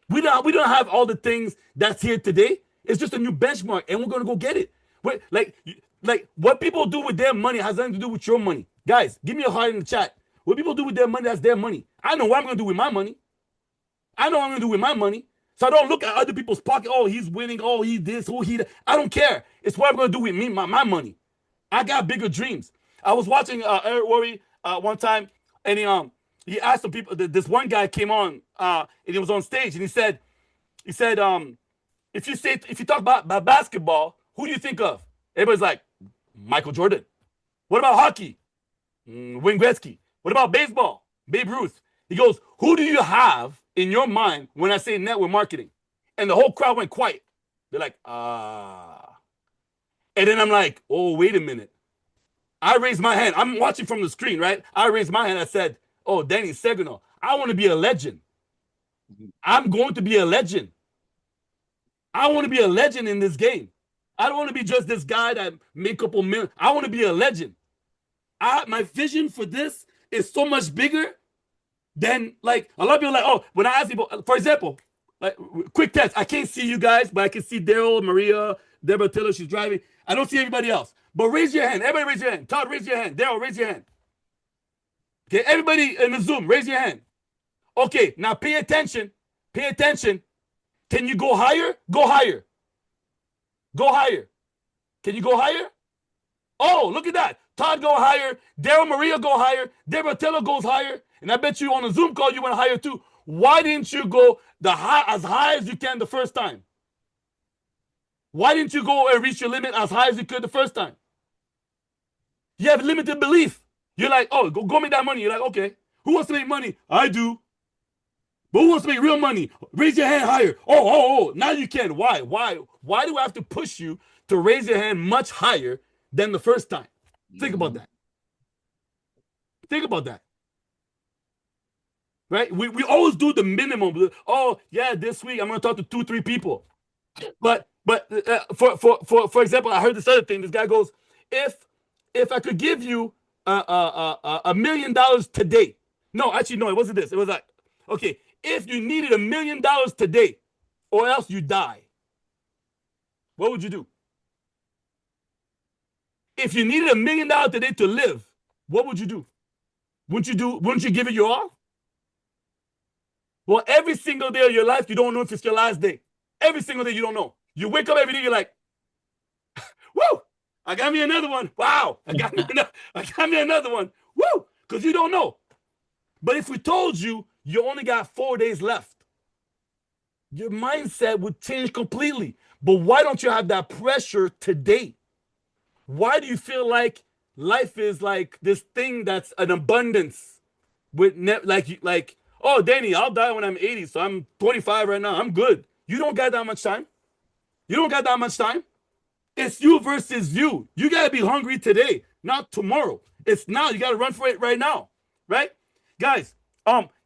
We don't have all the things that's here today. It's just a new benchmark, and we're gonna go get it. Like what people do with their money has nothing to do with your money. Guys, give me a heart in the chat. What people do with their money, that's their money. I know what I'm gonna do with my money. I know what I'm gonna do with my money. So I don't look at other people's pocket. Oh, he's winning. Oh, he this. Oh, he that. I don't care. It's what I'm gonna do with me, my money. I got bigger dreams. I was watching Eric Worre one time, and he asked some people. This one guy came on, and he was on stage, and he said, if you talk about basketball, who do you think of? Everybody's like, Michael Jordan. What about hockey? Wayne Gretzky. What about baseball? Babe Ruth. He goes, who do you have in your mind when I say network marketing? And the whole crowd went quiet. They're like, ah. And then I'm like, oh, wait a minute. I raised my hand. I'm watching from the screen, right? I raised my hand. I said, oh, Danny Seguignol, I want to be a legend. I'm going to be a legend. I want to be a legend in this game. I don't want to be just this guy that make a couple million. I want to be a legend. My vision for this is so much bigger than, like, a lot of people are like, oh, when I ask people, for example, like, quick test, I can't see you guys, but I can see Daryl, Maria, Deborah Taylor, she's driving. I don't see everybody else. But raise your hand. Everybody raise your hand. Todd, raise your hand. Daryl, raise your hand. Okay, everybody in the Zoom, raise your hand. Okay, now pay attention. Pay attention. Can you go higher? Go higher. Go higher. Can you go higher? Oh, look at that. Todd go higher. Daryl Maria go higher. Deborah Taylor goes higher. And I bet you on a Zoom call you went higher too. Why didn't you go as high as you can the first time? Why didn't you go and reach your limit as high as you could the first time? You have limited belief. You're like, oh, go make that money. You're like, okay. Who wants to make money? I do. But who wants to make real money? Raise your hand higher. Oh. Now you can. Why? Why do I have to push you to raise your hand much higher than the first time? Think about that. Think about that. Right? We always do the minimum. Oh, yeah, this week I'm going to talk to 2-3 people. But for example, I heard this other thing. This guy goes, if I could give you $1 million today. No, actually, no, it wasn't this. It was like, okay, if you needed $1 million today, or else you die, what would you do? If you needed $1 million today to live, what would you do? Wouldn't you give it your all? Well, every single day of your life, you don't know if it's your last day. Every single day, you don't know. You wake up every day, you're like, woo, I got me another one. Wow, I got me another one. Woo, because you don't know. But if we told you you only got 4 days left, your mindset would change completely. But why don't you have that pressure today? Why do you feel like life is like this thing that's an abundance with like, oh, Danny, I'll die when I'm 80, so I'm 25 right now. I'm good. You don't got that much time. You don't got that much time. It's you versus you. You got to be hungry today, not tomorrow. It's now. You got to run for it right now, right? Guys,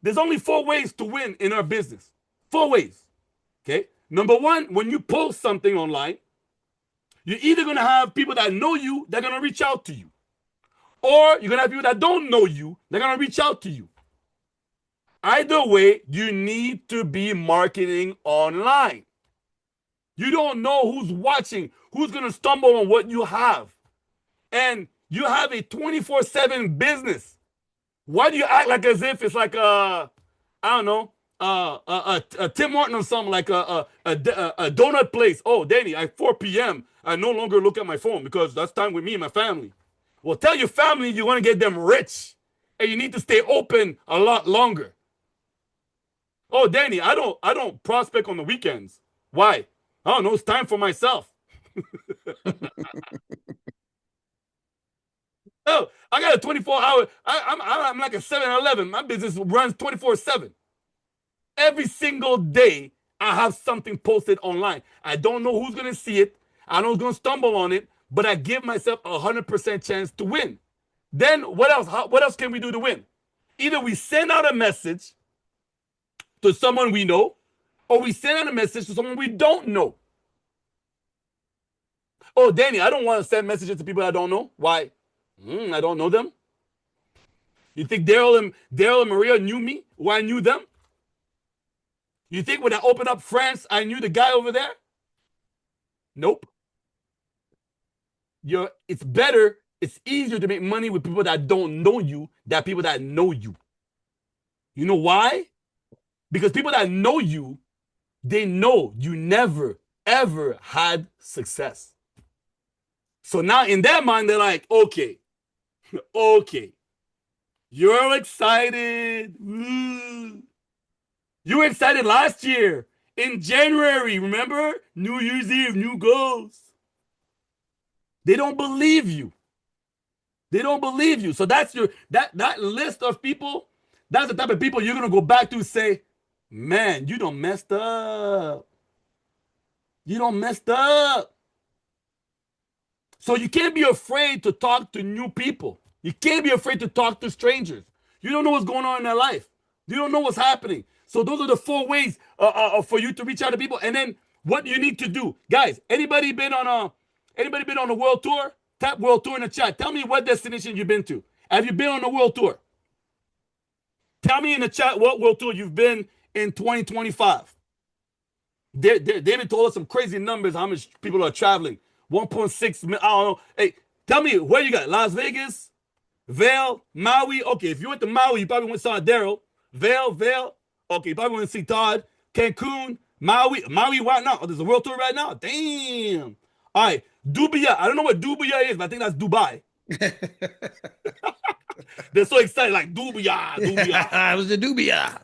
there's only 4 ways to win in our business. 4 ways, okay? Number 1, when you post something online, you're either going to have people that know you, they're going to reach out to you. Or you're going to have people that don't know you, they're going to reach out to you. Either way, you need to be marketing online. You don't know who's watching, who's going to stumble on what you have. And you have a 24/7 business. Why do you act like as if it's like I don't know, a Tim Horton or something, like a donut place? Oh, Danny, at 4 p.m., I no longer look at my phone because that's time with me and my family. Well, tell your family you want to get them rich and you need to stay open a lot longer. Oh, Danny, I don't prospect on the weekends. Why? I don't know. It's time for myself. Oh, I got a 24-hour. I'm like a 7-Eleven. My business runs 24/7. Every single day, I have something posted online. I don't know who's gonna see it. I know who's gonna stumble on it, but I give myself 100% chance to win. Then what else? What else can we do to win? Either we send out a message to someone we know, or we send out a message to someone we don't know. Oh, Danny, I don't want to send messages to people I don't know. Why? I don't know them. You think Daryl and Maria knew me? Well, I knew them. You think when I opened up France, I knew the guy over there? Nope. It's easier to make money with people that don't know you than people that know you. You know why? Because people that know you, they know you never, ever had success. So now in their mind, they're like, okay, you're excited. Woo. You were excited last year in January, remember? New Year's Eve, new goals. They don't believe you. They don't believe you. So that's that list of people, that's the type of people you're going to go back to and say, man, you done messed up. You done messed up. So you can't be afraid to talk to new people. You can't be afraid to talk to strangers. You don't know what's going on in their life. You don't know what's happening. So those are the 4 ways for you to reach out to people. And then what you need to do, guys. Anybody been on a world tour? Tap world tour in the chat. Tell me what destination you've been to. Have you been on a world tour? Tell me in the chat what world tour you've been in 2025. David told us some crazy numbers, how much people are traveling. 1.6 million, I don't know. Hey, tell me where you got. Las Vegas, Vail, Maui. Okay, if you went to Maui, you probably went to saw Daryl. Vail. Okay, you probably went to see Todd. Cancun, Maui. Right now. Oh, there's a world tour right now. Damn. All right. Dubia. I don't know what Dubia is, but I think that's Dubai. They're so excited, like Dubia, Dubia. It was the dubia.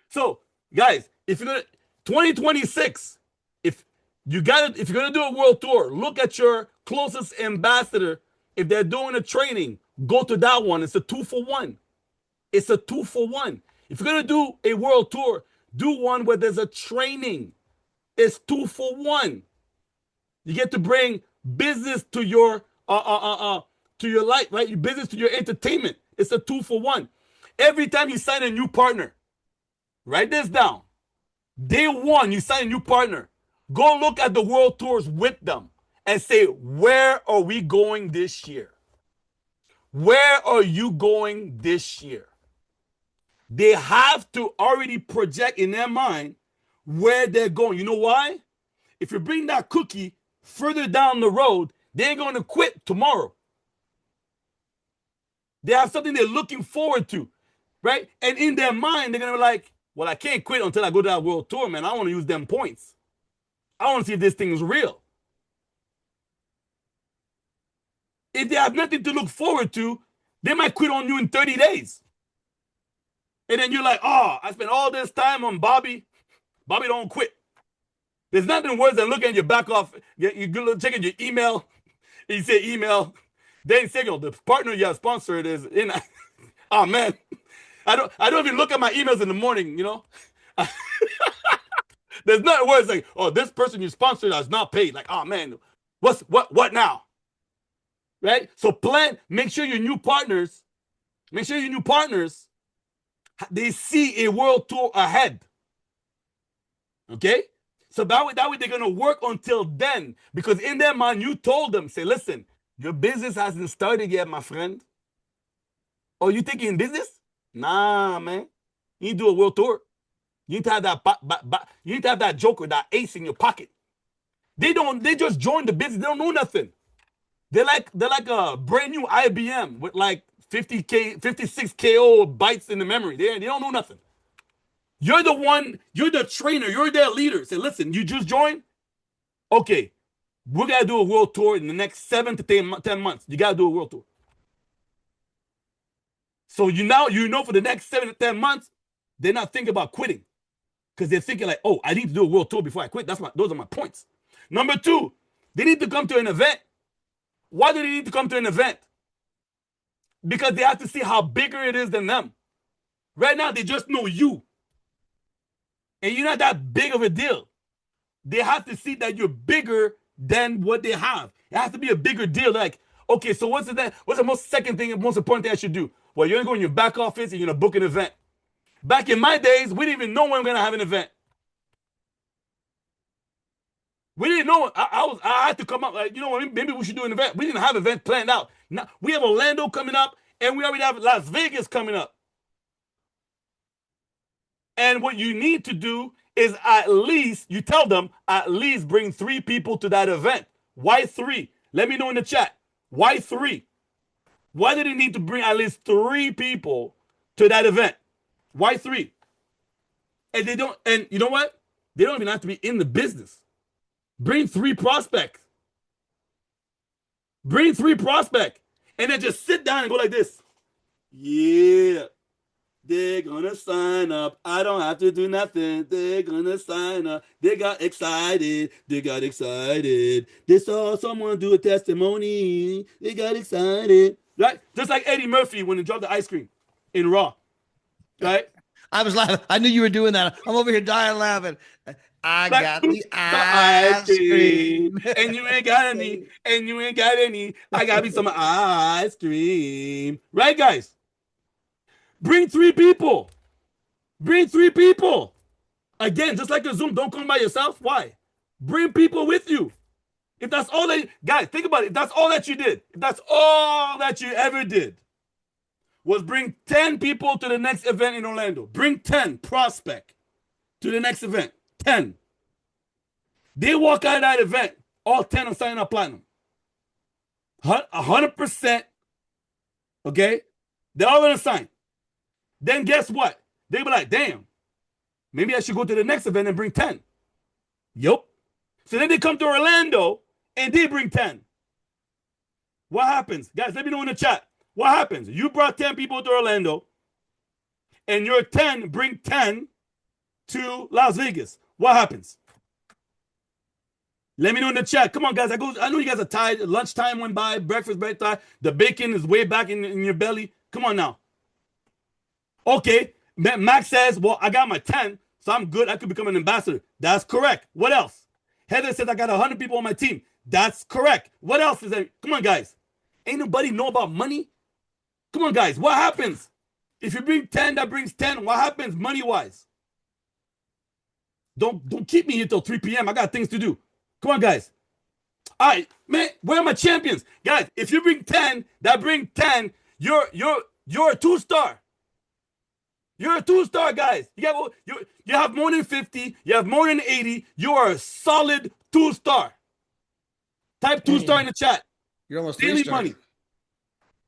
So, guys, if you're gonna 2026, if you're gonna do a world tour, look at your closest ambassador. If they're doing a training, go to that one. It's a 2-for-1. It's a 2-for-1. If you're gonna do a world tour, do one where there's a training. It's 2-for-1. You get to bring business to your life, right? Your business to your entertainment. It's a 2-for-1. Every time you sign a new partner, write this down. Day one, you sign a new partner. Go look at the world tours with them and say, where are we going this year? Where are you going this year? They have to already project in their mind where they're going. You know why? If you bring that cookie further down the road, they're going to quit tomorrow. They have something they're looking forward to, right? And in their mind, they're going to be like, well, I can't quit until I go to that world tour, man. I want to use them points. I want to see if this thing is real. If they have nothing to look forward to, they might quit on you in 30 days. And then you're like, oh, I spent all this time on Bobby. Bobby don't quit. There's nothing worse than looking at your back off. You're checking your email. You say email. Then Seguignol, the partner you have sponsored is in. Oh, man. I don't even look at my emails in the morning, you know. There's nothing worse like, oh, this person you sponsored has not paid. Like, oh man, what now? Right? So make sure your new partners, they see a world tour ahead. Okay? So that way they're gonna work until then. Because in their mind, you told them, say, listen, your business hasn't started yet, my friend. Oh, you think you're in business? Nah, man. You need to do a world tour. You need to have that joker, that ace in your pocket. They just joined the business. They don't know nothing. They're like a brand new IBM with like 56 KO bytes in the memory. They don't know nothing. You're the trainer, you're their leader. Say, listen, you just joined? Okay, we're gonna do a world tour in the next 7 to 10 months. You gotta do a world tour. So you know for the next 7 to 10 months, they're not thinking about quitting. Because they're thinking like, oh, I need to do a world tour before I quit. Those are my points. Number 2, they need to come to an event. Why do they need to come to an event? Because they have to see how bigger it is than them. Right now, they just know you. And you're not that big of a deal. They have to see that you're bigger than what they have. It has to be a bigger deal. Like, okay, so what's the most important thing I should do? Well, you're going to go in your back office and you're going to book an event. Back in my days, we didn't even know when we were going to have an event. We didn't know. I had to come up, like, you know what, maybe we should do an event. We didn't have an event planned out. Now, we have Orlando coming up, and we already have Las Vegas coming up. And what you need to do is you tell them, at least bring 3 people to that event. Why 3? Let me know in the chat. Why 3? Why do they need to bring at least 3 people to that event? Why 3? And you know what? They don't even have to be in the business. Bring 3 prospects. Bring 3 prospects. And then just sit down and go like this. Yeah. They're gonna sign up. I don't have to do nothing. They're gonna sign up. They got excited. They saw someone do a testimony. They got excited. Right? Just like Eddie Murphy when he dropped the ice cream in Raw. Right? I was laughing. I knew you were doing that. I'm over here dying laughing. I got the ice cream. And you ain't got any. I got me some ice cream. Right, guys? Bring 3 people. Bring 3 people. Again, just like a Zoom, don't come by yourself. Why? Bring people with you. If that's all guys, think about it. If that's all that you did, if that's all that you ever did, was bring 10 people to the next event in Orlando. Bring 10 prospect to the next event. 10. They walk out of that event, all 10 are signing up platinum. 100%. Okay? They're all going to sign. Then guess what? They'll be like, damn, maybe I should go to the next event and bring 10. Yup. So then they come to Orlando and they bring 10. What happens? Guys, let me know in the chat. What happens? You brought 10 people to Orlando, and your 10 bring 10 to Las Vegas. What happens? Let me know in the chat. Come on, guys. I know you guys are tired. Lunchtime went by. Breakfast bedtime. The bacon is way back in your belly. Come on now. Okay. Max says, well, I got my 10, so I'm good. I could become an ambassador. That's correct. What else? Heather says, I got 100 people on my team. That's correct. What else is there? Come on, guys. Ain't nobody know about money? Come on, guys. What happens? If you bring 10, that brings 10. What happens money-wise? Don't keep me here till 3 p.m. I got things to do. Come on, guys. All right, man, where are my champions? Guys, if you bring 10, that bring 10, you're a 2-star. You're a 2-star, guys. You have more than 50. You have more than 80. You are a solid 2-star. Type 2-star in the chat. You're almost Daily 3-star. money.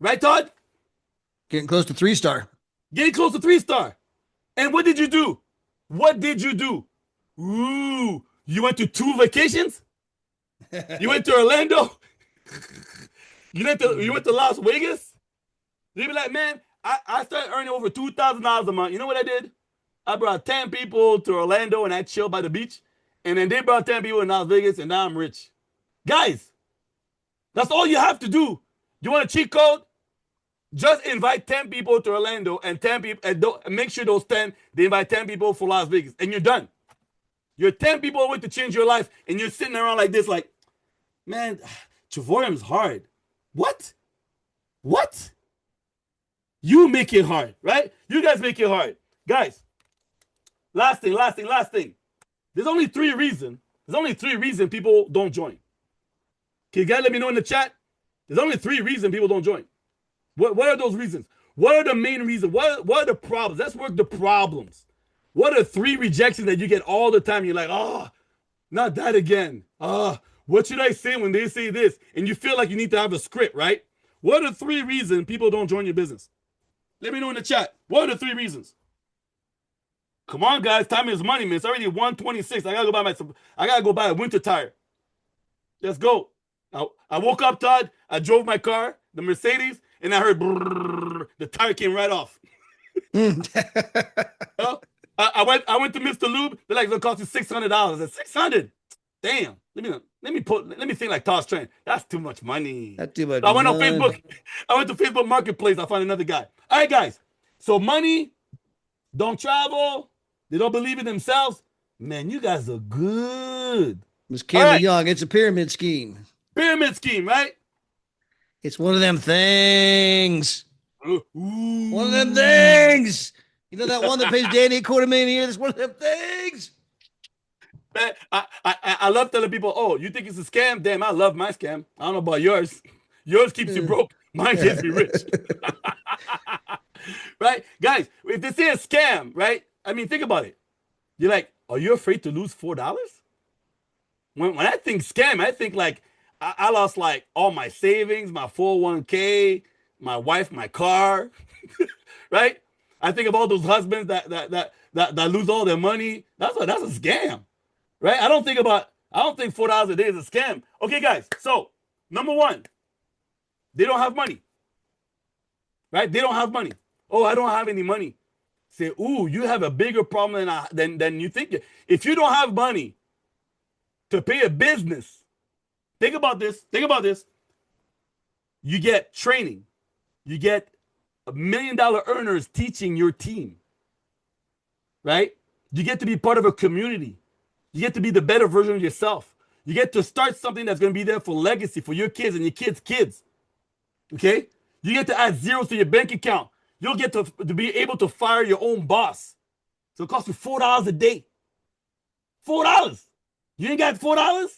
Right, Todd? Getting close to 3-star. Getting close to 3-star. And what did you do? What did you do? Ooh, you went to 2 vacations? You went to Orlando? You went to Las Vegas? You be like, man, I started earning over $2,000 a month. You know what I did? I brought 10 people to Orlando and I chilled by the beach. And then they brought 10 people in Las Vegas and now I'm rich. Guys, that's all you have to do. You want a cheat code? Just invite 10 people to Orlando and 10 people, and make sure those 10, they invite 10 people for Las Vegas and you're done. You're 10 people away to change your life, and you're sitting around like this, like, man, Travorium's hard. What? What? You make it hard, right? You guys make it hard. Guys, last thing. There's only 3 reasons. There's only 3 reasons people don't join. Can you guys let me know in the chat? There's only 3 reasons people don't join. What are those reasons? What are the main reasons? What are the problems? Let's work the problems. What are 3 rejections that you get all the time? You're like, oh, not that again. What should I say when they say this? And you feel like you need to have a script, right? What are 3 reasons people don't join your business? Let me know in the chat. What are the 3 reasons? Come on, guys. Time is money, man. It's already 1:26. I gotta go buy a winter tire. Let's go. I woke up, Todd. I drove my car, the Mercedes, and I heard brrr, the tire came right off. I went to Mr. Lube. They're like, it'll cost you $600. I said, $600? Damn. Let me think like Todd's train. That's too much money. That's too much. I went on Facebook. I went to Facebook Marketplace. I found another guy. All right, guys. So money, don't travel. They don't believe in themselves. Man, you guys are good. Ms. Campbell Young, it's a pyramid scheme. Pyramid scheme, right? It's one of them things. Ooh. One of them things. You know that one that pays Danny $250,000 a year? That's one of them things. Man, I love telling people, oh, you think it's a scam? Damn, I love my scam. I don't know about yours. Yours keeps you broke. Mine gets me rich. Right? Guys, if they say a scam, right? I mean, think about it. You're like, are you afraid to lose $4? When I think scam, I think like I lost like all my savings, my 401k, my wife, my car, right? I think of all those husbands that lose all their money. That's a scam, right? I don't think $4 a day is a scam. Okay, guys. So number 1, they don't have money, right? They don't have money. Oh, I don't have any money. Say, ooh, you have a bigger problem than you think. If you don't have money to pay a business, think about this. You get training. You get $1 million earners teaching your team, right? You get to be part of a community. You get to be the better version of yourself. You get to start something that's going to be there for legacy for your kids and your kids' kids, okay? You get to add zeros to your bank account. You'll get to be able to fire your own boss. So it costs you $4 a day. $4. You ain't got $4?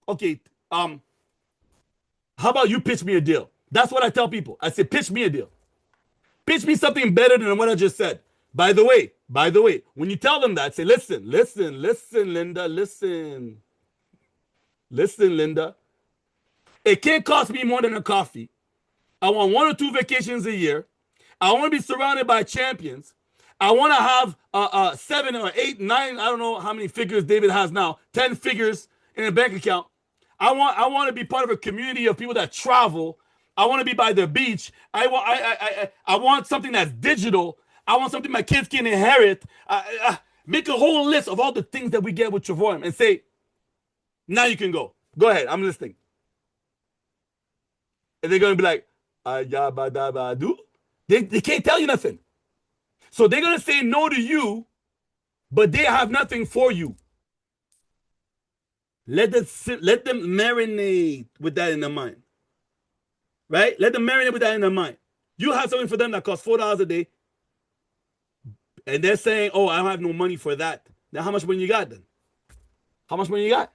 Okay, how about you pitch me a deal? That's what I tell people. I say, pitch me a deal. Pitch me something better than what I just said. By the way, when you tell them that, say, listen, Linda, listen. Listen, Linda. It can't cost me more than a coffee. I want 1 or 2 vacations a year. I want to be surrounded by champions. I want to have 7 or 8, 9, I don't know how many figures David has now, 10 figures in a bank account. I want to be part of a community of people that travel. I want to be by the beach. I want something that's digital. I want something my kids can inherit. Make a whole list of all the things that we get with Travorium and say, now you can go. Go ahead. I'm listening. And they're going to be like, do. They can't tell you nothing. So they're going to say no to you, but they have nothing for you. Let them marinate with that in their mind. Right? Let them marinate with that in their mind. You have something for them that costs $4 a day, and they're saying, oh, I don't have no money for that. Now, how much money you got then? How much money you got?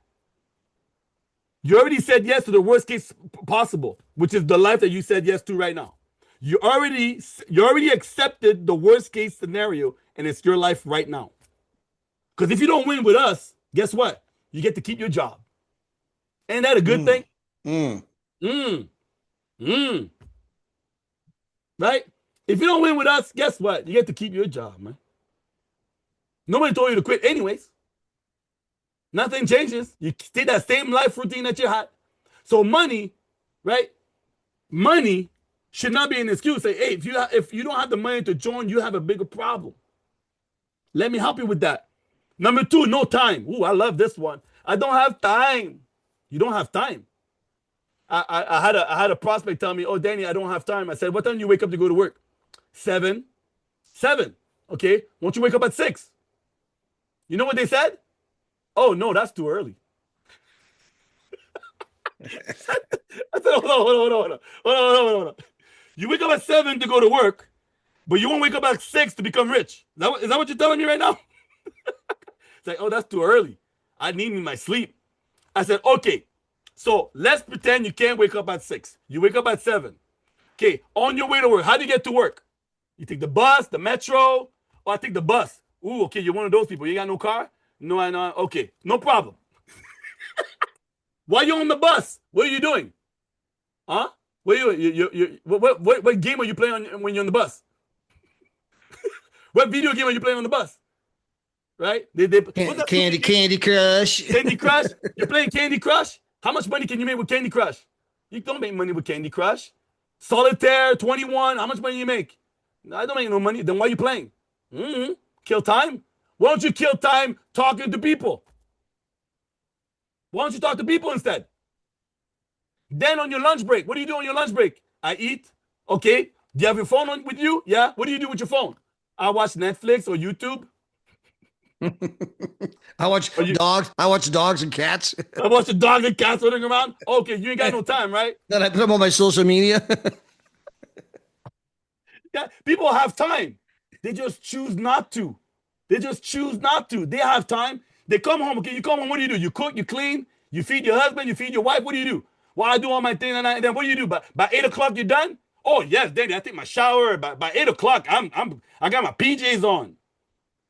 You already said yes to the worst case possible, which is the life that you said yes to right now. You already accepted the worst case scenario, and it's your life right now. Because if you don't win with us, guess what? You get to keep your job. Ain't that a good thing? Right? If you don't win with us, guess what? You get to keep your job, man. Nobody told you to quit anyways. Nothing changes. You stay that same life routine that you had. So money, right? Money should not be an excuse. Say, hey, if you don't have the money to join, you have a bigger problem. Let me help you with that. Number 2, no time. Ooh, I love this one. I don't have time. You don't have time. I had a prospect tell me, oh, Danny, I don't have time. I said, what time do you wake up to go to work? 7. Okay. Won't you wake up at 6? You know what they said? Oh, no, that's too early. I said, hold on. You wake up at 7 to go to work, but you won't wake up at 6 to become rich. Is that what you're telling me right now? It's like, oh, that's too early. I need my sleep. I said, okay, so let's pretend you can't wake up at 6. You wake up at 7. Okay, on your way to work, how do you get to work? You take the bus, the metro, or I take the bus. Ooh, okay, you're one of those people. You got no car? No, I know. Okay, no problem. While you're on the bus, what are you doing? Huh? What game are you playing when you're on the bus? What video game are you playing on the bus? Right? Candy Crush. Candy Crush? You're playing Candy Crush? How much money can you make with Candy Crush? You don't make money with Candy Crush. Solitaire, 21, how much money you make? I don't make no money. Then why are you playing? Kill time? Why don't you kill time talking to people? Why don't you talk to people instead? Then on your lunch break, what do you do on your lunch break? I eat. Okay. Do you have your phone with you? Yeah. What do you do with your phone? I watch Netflix or YouTube. I watch dogs. I watch dogs and cats. I watch the dogs and cats running around. Okay, you ain't got no time, right? Then I put them on my social media. Yeah, people have time. They just choose not to. They have time. They come home. Okay, you come home. What do? You cook, you clean, you feed your husband, you feed your wife. What do? Well, I do all my thing, and then what do you do? By 8 o'clock, you're done. Oh yes, Daddy, I take my shower. By 8 o'clock, I got my PJs on.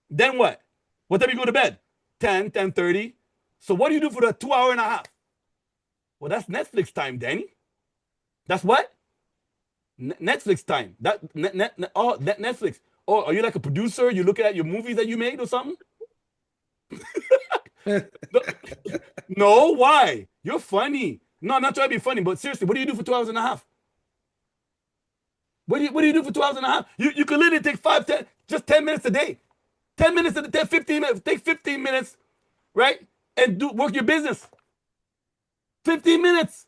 Then what? What time you go to bed? 10:30. So what do you do for the 2 hour and a half? Well, that's Netflix time, Danny. That's what? Netflix time. Netflix. Oh, are you like a producer? You looking at your movies that you made or something? No, why? You're funny. No, I'm not trying to be funny, but seriously, what do you do for 2 hours and a half? What do you do for 2 hours and a half? You could literally take 10 minutes a day. 10 minutes, 15 minutes, take 15 minutes, right? And work your business. 15 minutes.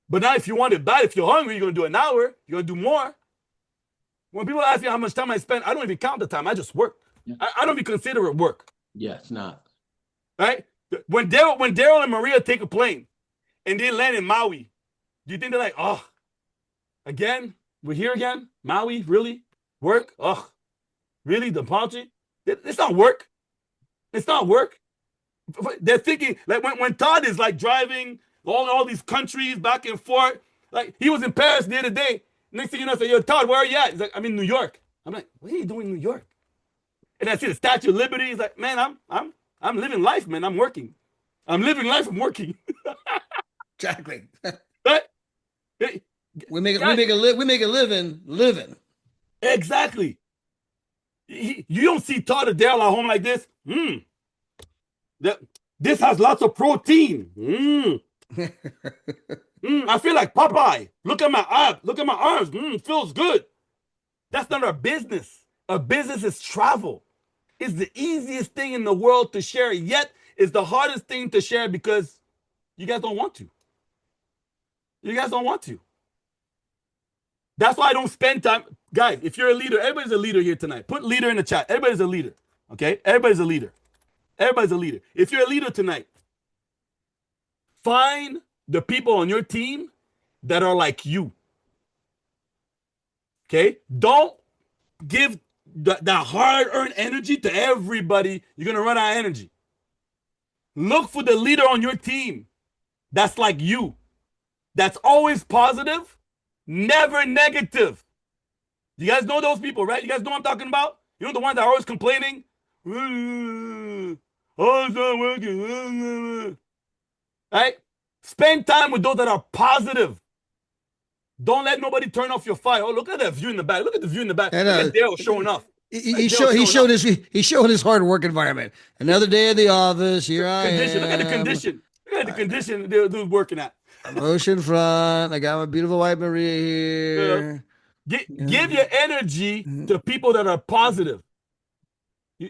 But now if you want it bad, if you're hungry, you're going to do an hour. You're going to do more. When people ask me how much time I spend, I don't even count the time. I just work. Yeah. I don't even consider it work. Yeah, it's not. Right? When Daryl and Maria take a plane and they land in Maui, do you think they're like, oh, again? We're here again? Maui? Really? Work? Oh, really? The party? It's not work. It's not work. They're thinking, like when Todd is like driving all these countries back and forth, like he was in Paris the other day. Next thing you know, I say, yo, Todd, where are you at? He's like, I'm in New York. I'm like, what are you doing in New York? And I see the Statue of Liberty. He's like, man, I'm living life, man. I'm working. I'm living life. I'm working. Exactly. But we make a living. Exactly. You don't see Todd or Daryl at home like this. This has lots of protein. I feel like Popeye. Look at my abs. Look at my arms. Feels good. That's not our business. Our business is travel. It's the easiest thing in the world to share, yet it's the hardest thing to share because you guys don't want to. You guys don't want to. That's why I don't spend time. Guys, if you're a leader, everybody's a leader here tonight. Put leader in the chat. Everybody's a leader. Okay? Everybody's a leader. Everybody's a leader. If you're a leader tonight, find the people on your team that are like you. Okay? Don't give that hard-earned energy to everybody. You're going to run out of energy. Look for the leader on your team that's like you. That's always positive, never negative. You guys know those people, right? You guys know what I'm talking about? You know the ones that are always complaining? Oh, it's not working. Right? Spend time with those that are positive. Don't let nobody turn off your fire. Oh, look at that view in the back. Look at the view in the back. Look at Dale showing off. He showed his hard work environment. Another day at the office. Here I am. Look at the condition. Look at the condition they're working at. Ocean front. I got my beautiful wife Maria here. Give your energy to people that are positive.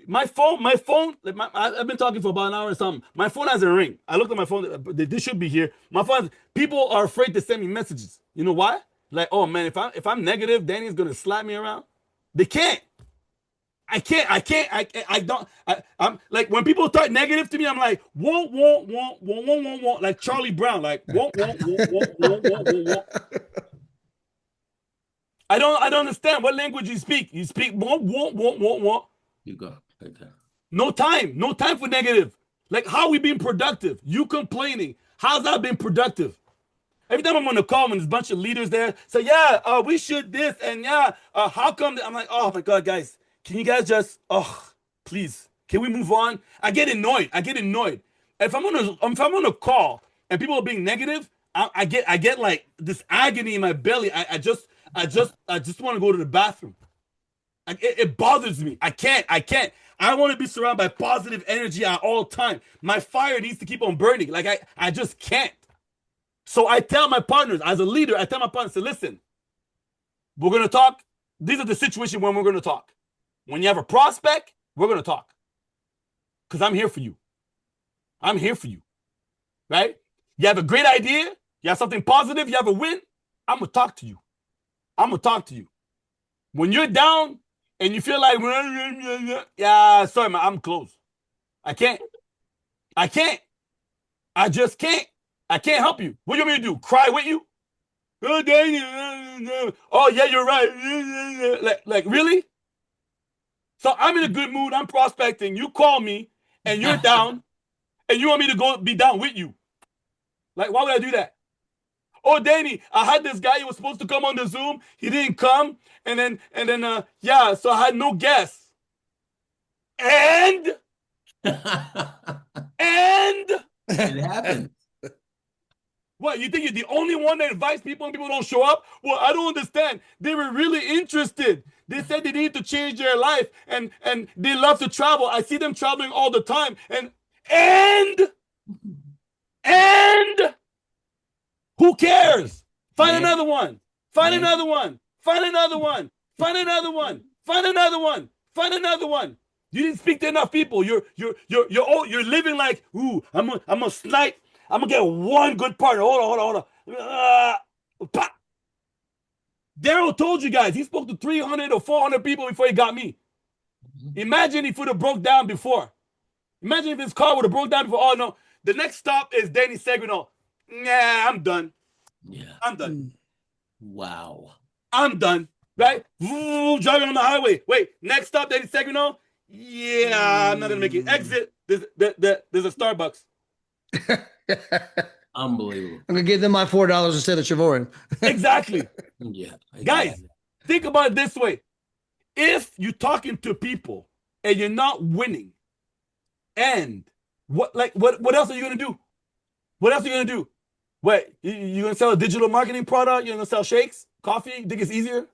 My phone. I've been talking for about an hour or something. My phone hasn't ring. I looked at my phone. This should be here. My phone. People are afraid to send me messages. You know why? Like, oh man, if I'm negative, Danny's gonna slap me around. They can't. I'm like, when people talk negative to me, I'm like, won't, like Charlie Brown, like, won't. I don't understand what language you speak. You speak won't. You go. Okay. No time for negative. Like, how are we being productive? You complaining. How's that been productive? Every time I'm on the call, when there's a bunch of leaders there, say, yeah, we should this, and yeah, how come? I'm like, oh my God, guys. Can you guys just, please, can we move on? I get annoyed. If I'm on a call and people are being negative, I get like this agony in my belly. I just want to go to the bathroom. It bothers me. I can't. I want to be surrounded by positive energy at all time. My fire needs to keep on burning. Like I just can't. So I tell my partners, as a leader, say, listen, we're going to talk. These are the situations when we're going to talk. When you have a prospect, we're going to talk. Because I'm here for you. Right? You have a great idea. You have something positive. You have a win. I'm going to talk to you. When you're down and you feel like, yeah, sorry, man, I'm closed. I can't. I just can't. I can't help you. What do you want me to do? Cry with you? Oh, dang it. Oh, yeah, you're right. Like really? So I'm in a good mood. I'm prospecting. You call me and you're down and you want me to go be down with you. Like, why would I do that? Oh, Danny, I had this guy. He was supposed to come on the Zoom. He didn't come. And then, so I had no guests. And it happened. What, you think you're the only one that invites people and people don't show up? Well, I don't understand. They were really interested. They said they need to change their life and they love to travel. I see them traveling all the time. And who cares? Find another one. Find another one. You didn't speak to enough people. You're living like, ooh, I'm a snipe. I'm gonna get one good partner. Hold on. Daryl told you guys he spoke to 300 or 400 people before he got me. Imagine if it would have broke down before. Imagine if his car would have broke down before. Oh no, the next stop is Danny Seguignol. Nah, I'm done. Yeah, I'm done. Wow, I'm done. Right? Driving on the highway. Wait, next stop Danny Seguignol. Yeah, I'm not gonna make it. Exit. There's a Starbucks. Unbelievable. I'm gonna give them my $4 instead of Travorium. Exactly. Yeah, guys, think about it this way: if you're talking to people and you're not winning, and what else are you gonna do? What else are you gonna do? What, you gonna sell a digital marketing product? You're gonna sell shakes, coffee? You think it's easier?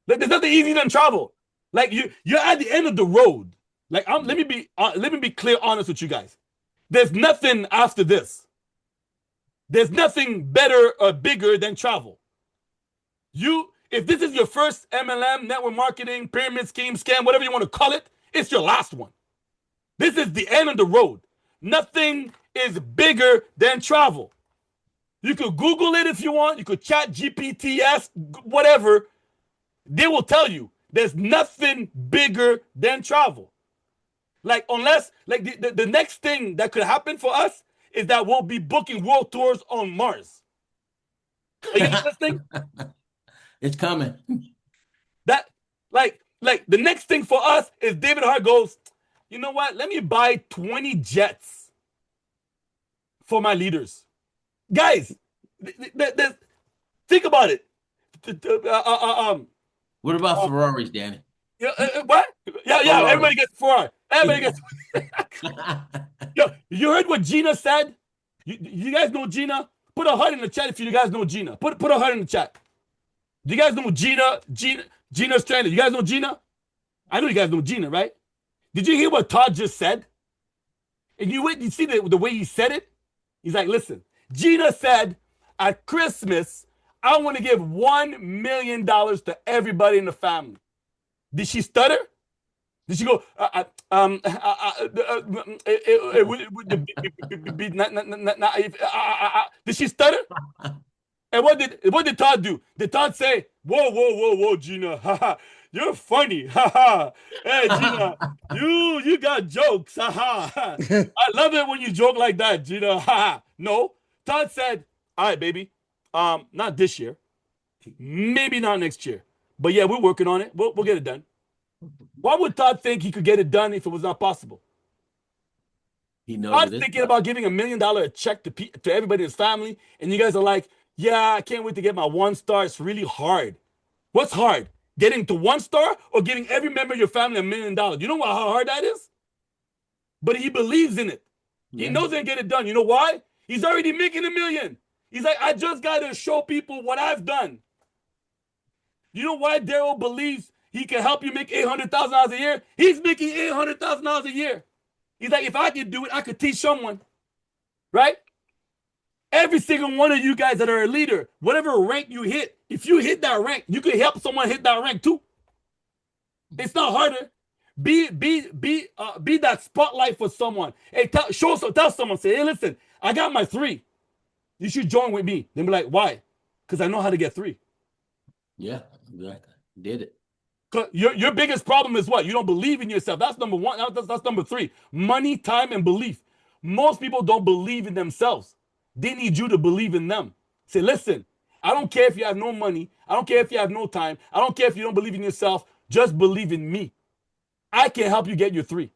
Like, there's nothing easier than travel. Like you're at the end of the road. Like let me be clear, honest with you guys. There's nothing after this. There's nothing better or bigger than travel. If this is your first MLM, network marketing, pyramid scheme, scam, whatever you want to call it, it's your last one. This is the end of the road. Nothing is bigger than travel. You could Google it if you want. You could chat GPTs, whatever. They will tell you there's nothing bigger than travel. Like, unless, like, the next thing that could happen for us is that we'll be booking world tours on Mars. Are you listening? It's coming. That, like the next thing for us is David Hart goes, you know what? Let me buy 20 jets for my leaders. Guys, think about it. What about Ferraris, Danny? What? Yeah. Everybody gets Ferrari. Everybody gets. Yo, you heard what Gina said? You guys know Gina? Put a heart in the chat if you guys know Gina. Put a heart in the chat. Do you guys know Gina? Gina's trainer. You guys know Gina? I know you guys know Gina, right? Did you hear what Todd just said? And you see the way he said it? He's like, listen, Gina said at Christmas, I want to give $1 million to everybody in the family. Did she stutter? Did she go, did she stutter? And what did Todd do? Did Todd say, whoa, Gina, you're funny, hey, Gina, you got jokes, I love it when you joke like that, Gina, No, Todd said, all right, baby, not this year, maybe not next year, but yeah, we're working on it. We'll get it done. Why would Todd think he could get it done if it was not possible? He knows. Todd's thinking about giving $1 million check to everybody in his family, and you guys are like, yeah, I can't wait to get my 1 star. It's really hard. What's hard? Getting to 1 star or giving every member of your family $1 million? You know how hard that is? But he believes in it. Yeah. He knows they can get it done. You know why? He's already making $1 million. He's like, I just got to show people what I've done. You know why Daryl believes he can help you make $800,000 a year? He's making $800,000 a year. He's like, if I could do it, I could teach someone. Right? Every single one of you guys that are a leader, whatever rank you hit, if you hit that rank, you can help someone hit that rank too. It's not harder. Be that spotlight for someone. Hey, tell someone, say, hey, listen, I got my 3. You should join with me. They'll be like, why? Because I know how to get 3. Yeah, exactly. Did it. Your biggest problem is what? You don't believe in yourself. That's number 1. That's number 3. Money, time, and belief. Most people don't believe in themselves. They need you to believe in them. Say, listen, I don't care if you have no money. I don't care if you have no time. I don't care if you don't believe in yourself. Just believe in me. I can help you get your 3.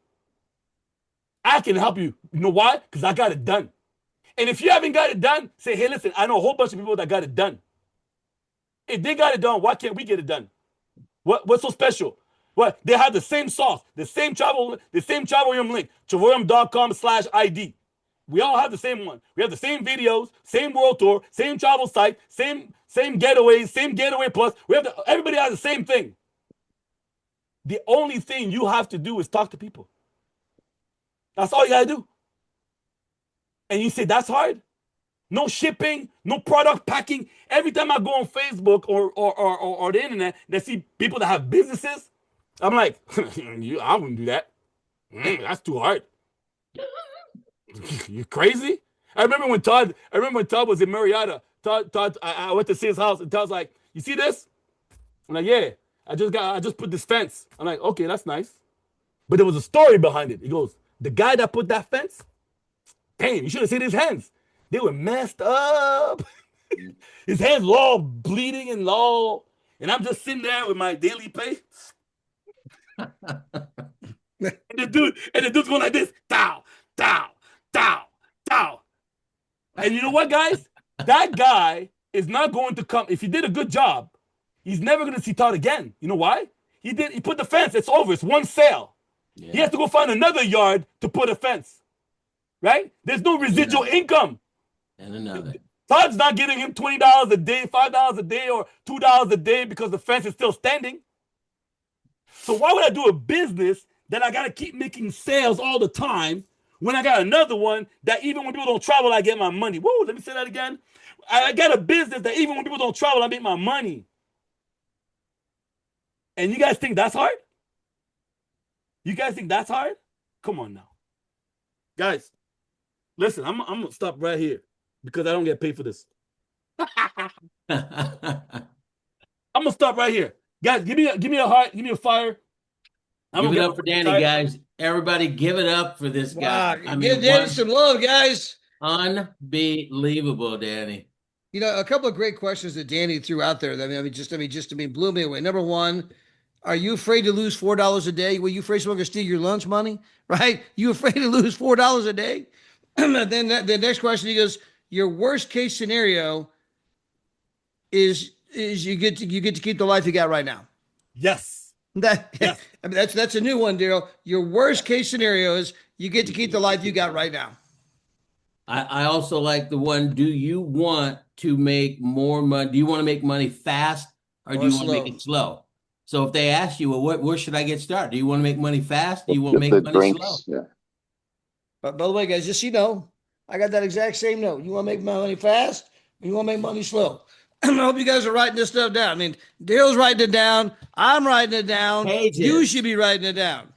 I can help you. You know why? Because I got it done. And if you haven't got it done, say, hey, listen, I know a whole bunch of people that got it done. If they got it done, why can't we get it done? What's so special? What? They have the same sauce, the same Travorium link, Travorium.com/ID. We all have the same one. We have the same videos, same world tour, same travel site, same getaways, same getaway plus. Everybody has the same thing. The only thing you have to do is talk to people. That's all you gotta do. And you say that's hard? No shipping, no product packing. Every time I go on Facebook or the internet, and I see people that have businesses, I'm like, I wouldn't do that. That's too hard. You crazy? I remember when Todd was in Marietta. I went to see his house, and Todd's like, you see this? I'm like, yeah. I just put this fence. I'm like, okay, that's nice. But there was a story behind it. He goes, the guy that put that fence, damn, you should have seen his hands. They were messed up. His hands were all bleeding and all. And I'm just sitting there with my daily pay. and the dude's going like this. Dow, dow, dow, dow. And you know what, guys? That guy is not going to come. If he did a good job, he's never going to see Todd again. You know why? He put the fence. It's over. It's one sale. Yeah. He has to go find another yard to put a fence. Right? There's no residual income. And another. Todd's not giving him $20 a day, $5 a day, or $2 a day because the fence is still standing. So why would I do a business that I got to keep making sales all the time When I got another one that even when people don't travel, I get my money. Whoa, let me say that again. I got a business that even when people don't travel, I make my money. And you guys think that's hard? You guys think that's hard? Come on now. Guys, listen, I'm gonna stop right here because I don't get paid for this. I'm gonna stop right here. Guys, give me a heart, give me a fire. I'm Give it gonna up for Danny, guys. Everybody give it up for this Wow. guy. I Give mean, Danny some love, guys. unbelievable, Danny. You know, a couple of great questions that Danny threw out there. Blew me away. Number one, are you afraid to lose $4 a day? Were you afraid someone could steal your lunch money? Right? You afraid to lose $4 a day? The next question, he goes, your worst case scenario is you get to keep the life you got right now. Yes. That Yes. I mean that's a new one, Daryl. Your worst case scenario is you get to keep the life you got right now. I also like the one, do you want to make more money? Do you want to make money fast or do Or you want to make slow. it slow? So if they ask you, well, where should I get started? Do you want to make money fast? Do you want to Get the make money slow? drinks. Yeah. But by the way, guys, just so you know, I got that exact same note. You want to make money fast, or you want to make money slow? I hope you guys are writing this stuff down. I mean, Daryl's writing it down. I'm writing it down. Pages. You should be writing it down.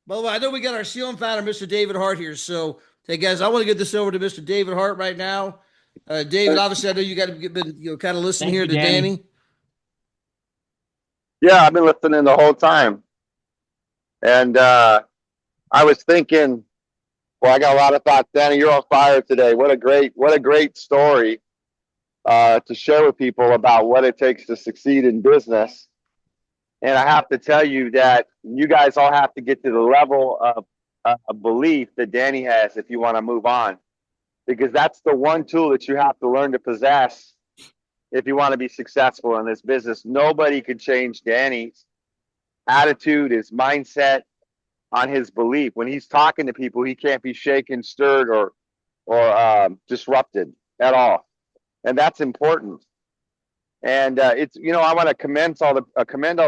By the way, I know we got our seal and founder, Mr. David Hart, here. So, hey, guys, I want to get this over to Mr. David Hart right now. David, obviously, I know you got to been kind of listening Thank here you, to Danny. Yeah, I've been listening the whole time. And I was thinking, well, I got a lot of thoughts. Danny, you're on fire today. What a great story to share with people about what it takes to succeed in business. And I have to tell you that you guys all have to get to the level of belief that Danny has if you want to move on, because that's the one tool that you have to learn to possess if you want to be successful in this business. Nobody could change Danny's attitude, his mindset, on his belief. When he's talking to people, he can't be shaken, stirred, or disrupted at all, and that's important. And it's I want to commend all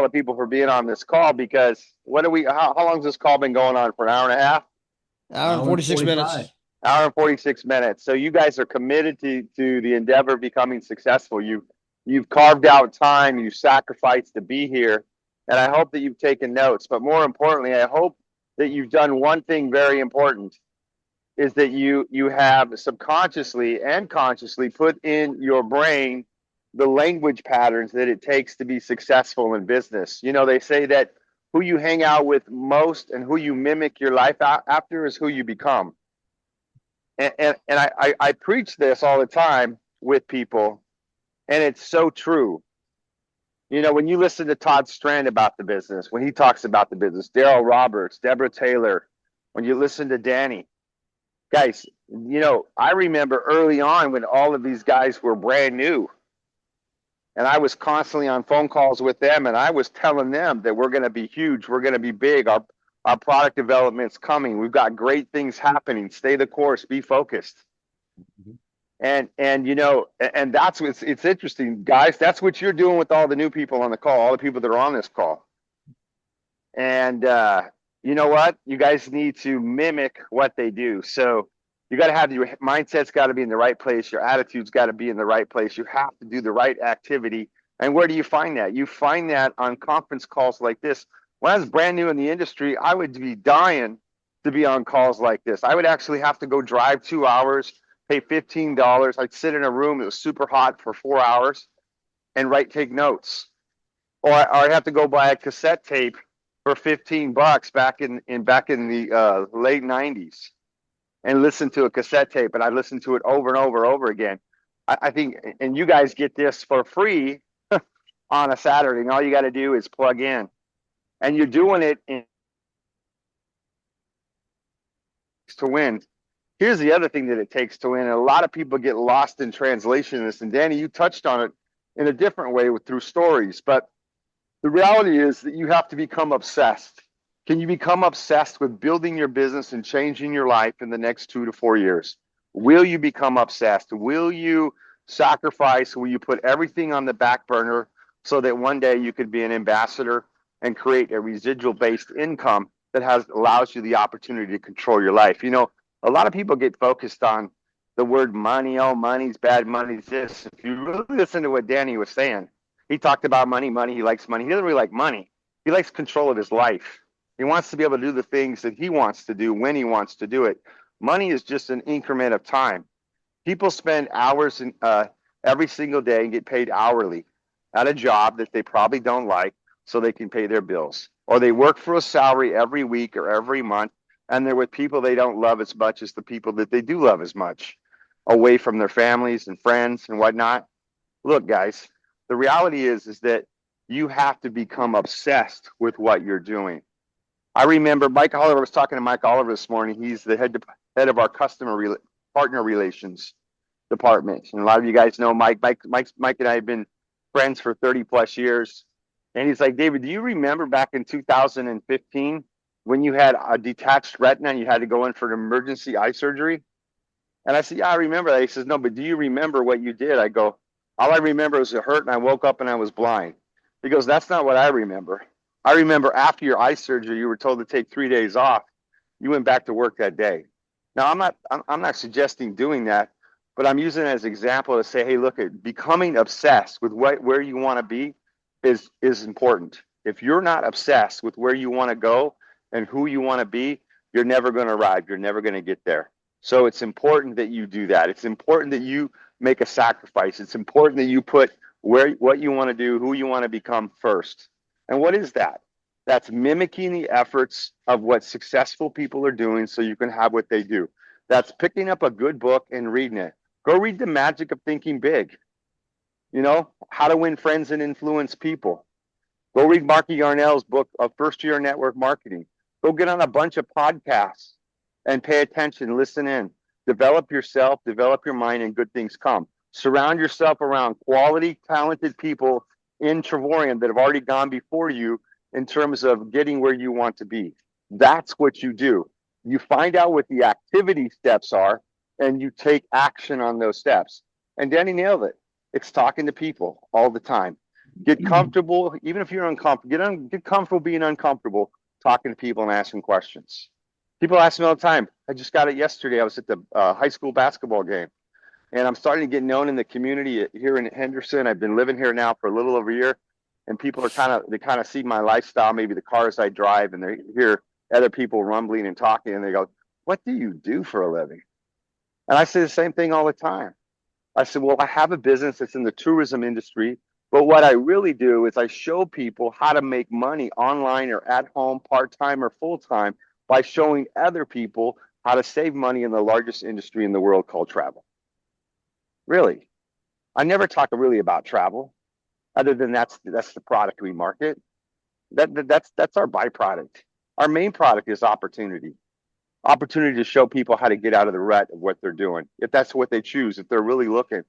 the people for being on this call, because how long has this call been going on for? An hour and a half? Hour and 46 minutes. Hour and 46 minutes. So you guys are committed to the endeavor of becoming successful. You've carved out time, you've sacrificed to be here, and I hope that you've taken notes. But more importantly, I hope that you've done one thing very important, is that you have subconsciously and consciously put in your brain the language patterns that it takes to be successful in business. They say that who you hang out with most and who you mimic your life after is who you become. And I preach this all the time with people, and it's so true. When you listen to Todd Strand about the business, when he talks about the business, Daryl Roberts, Deborah Taylor, when you listen to Danny, guys, I remember early on when all of these guys were brand new, and I was constantly on phone calls with them, and I was telling them that we're going to be huge, we're going to be big, our product development's coming, we've got great things happening, stay the course, be focused. Mm-hmm. And that's what's it's interesting, guys. That's what you're doing with all the new people on the call, all the people that are on this call. And you know what? You guys need to mimic what they do. So you got to have your mindset's got to be in the right place. Your attitude's got to be in the right place. You have to do the right activity. And where do you find that? You find that on conference calls like this. When I was brand new in the industry, I would be dying to be on calls like this. I would actually have to go drive 2 hours, pay $15. I'd sit in a room that was super hot for 4 hours and take notes. Or I'd have to go buy a cassette tape for $15 back in the late 90s and listen to a cassette tape, and I listened to it over and over and over again. I think, and you guys get this for free on a Saturday, and all you got to do is plug in. And you're doing it to win. Here's the other thing that it takes to win, and a lot of people get lost in translation of this, and Danny, you touched on it in a different way through stories, but the reality is that you have to become obsessed. Can you become obsessed with building your business and changing your life in the next 2 to 4 years? Will you become obsessed? Will you sacrifice? Will you put everything on the back burner so that one day you could be an ambassador and create a residual-based income that allows you the opportunity to control your life. You know, a lot of people get focused on the word money. Oh, money's bad, money's this. If you really listen to what Danny was saying, he talked about money. He likes money. He doesn't really like money. He likes control of his life. He wants to be able to do the things that he wants to do when he wants to do it. Money is just an increment of time. People spend hours every single day and get paid hourly at a job that they probably don't like so they can pay their bills. Or they work for a salary every week or every month, and they're with people they don't love as much as the people that they do love as much, away from their families and friends and whatnot. Look, guys, the reality is that you have to become obsessed with what you're doing. I remember Mike Oliver, was talking to Mike Oliver this morning. He's the head of our partner relations department. And a lot of you guys know Mike. Mike and I have been friends for 30 plus years. And he's like, David, do you remember back in 2015 when you had a detached retina and you had to go in for an emergency eye surgery? And I said, yeah, I remember that. He says, no, but do you remember what you did? I go, all I remember was it hurt and I woke up and I was blind. He goes, that's not what I remember. I remember after your eye surgery, you were told to take 3 days off. You went back to work that day. Now, I'm not suggesting doing that, but I'm using it as an example to say, hey, look, becoming obsessed with where you want to be is important. If you're not obsessed with where you want to go and who you want to be, you're never going to arrive. You're never going to get there. So it's important that you do that. It's important that you make a sacrifice. It's important that you put what you want to do, who you want to become first. And what is that? That's mimicking the efforts of what successful people are doing so you can have what they do. That's picking up a good book and reading it. Go read The Magic of Thinking Big. You know, How to Win Friends and Influence People. Go read Marky Yarnell's book of First Year Network Marketing. Go get on a bunch of podcasts and pay attention, listen in. Develop yourself, develop your mind, and good things come. Surround yourself around quality, talented people in Travorium that have already gone before you in terms of getting where you want to be. That's what you do. You find out what the activity steps are, and you take action on those steps. And Danny nailed it. It's talking to people all the time. Get comfortable, even if you're uncomfortable. Get comfortable being uncomfortable, talking to people and asking questions. People ask me all the time. I just got it yesterday. I was at the high school basketball game. And I'm starting to get known in the community here in Henderson. I've been living here now for a little over a year, and people are kind of see my lifestyle, maybe the cars I drive, and they hear other people rumbling and talking, and they go, "What do you do for a living?" And I say the same thing all the time. I said, "Well, I have a business that's in the tourism industry, but what I really do is I show people how to make money online or at home, part-time or full-time, by showing other people how to save money in the largest industry in the world called travel." Really, I never talk really about travel, other than that's the product we market. That's our byproduct. Our main product is opportunity to show people how to get out of the rut of what they're doing. If that's what they choose, if they're really looking,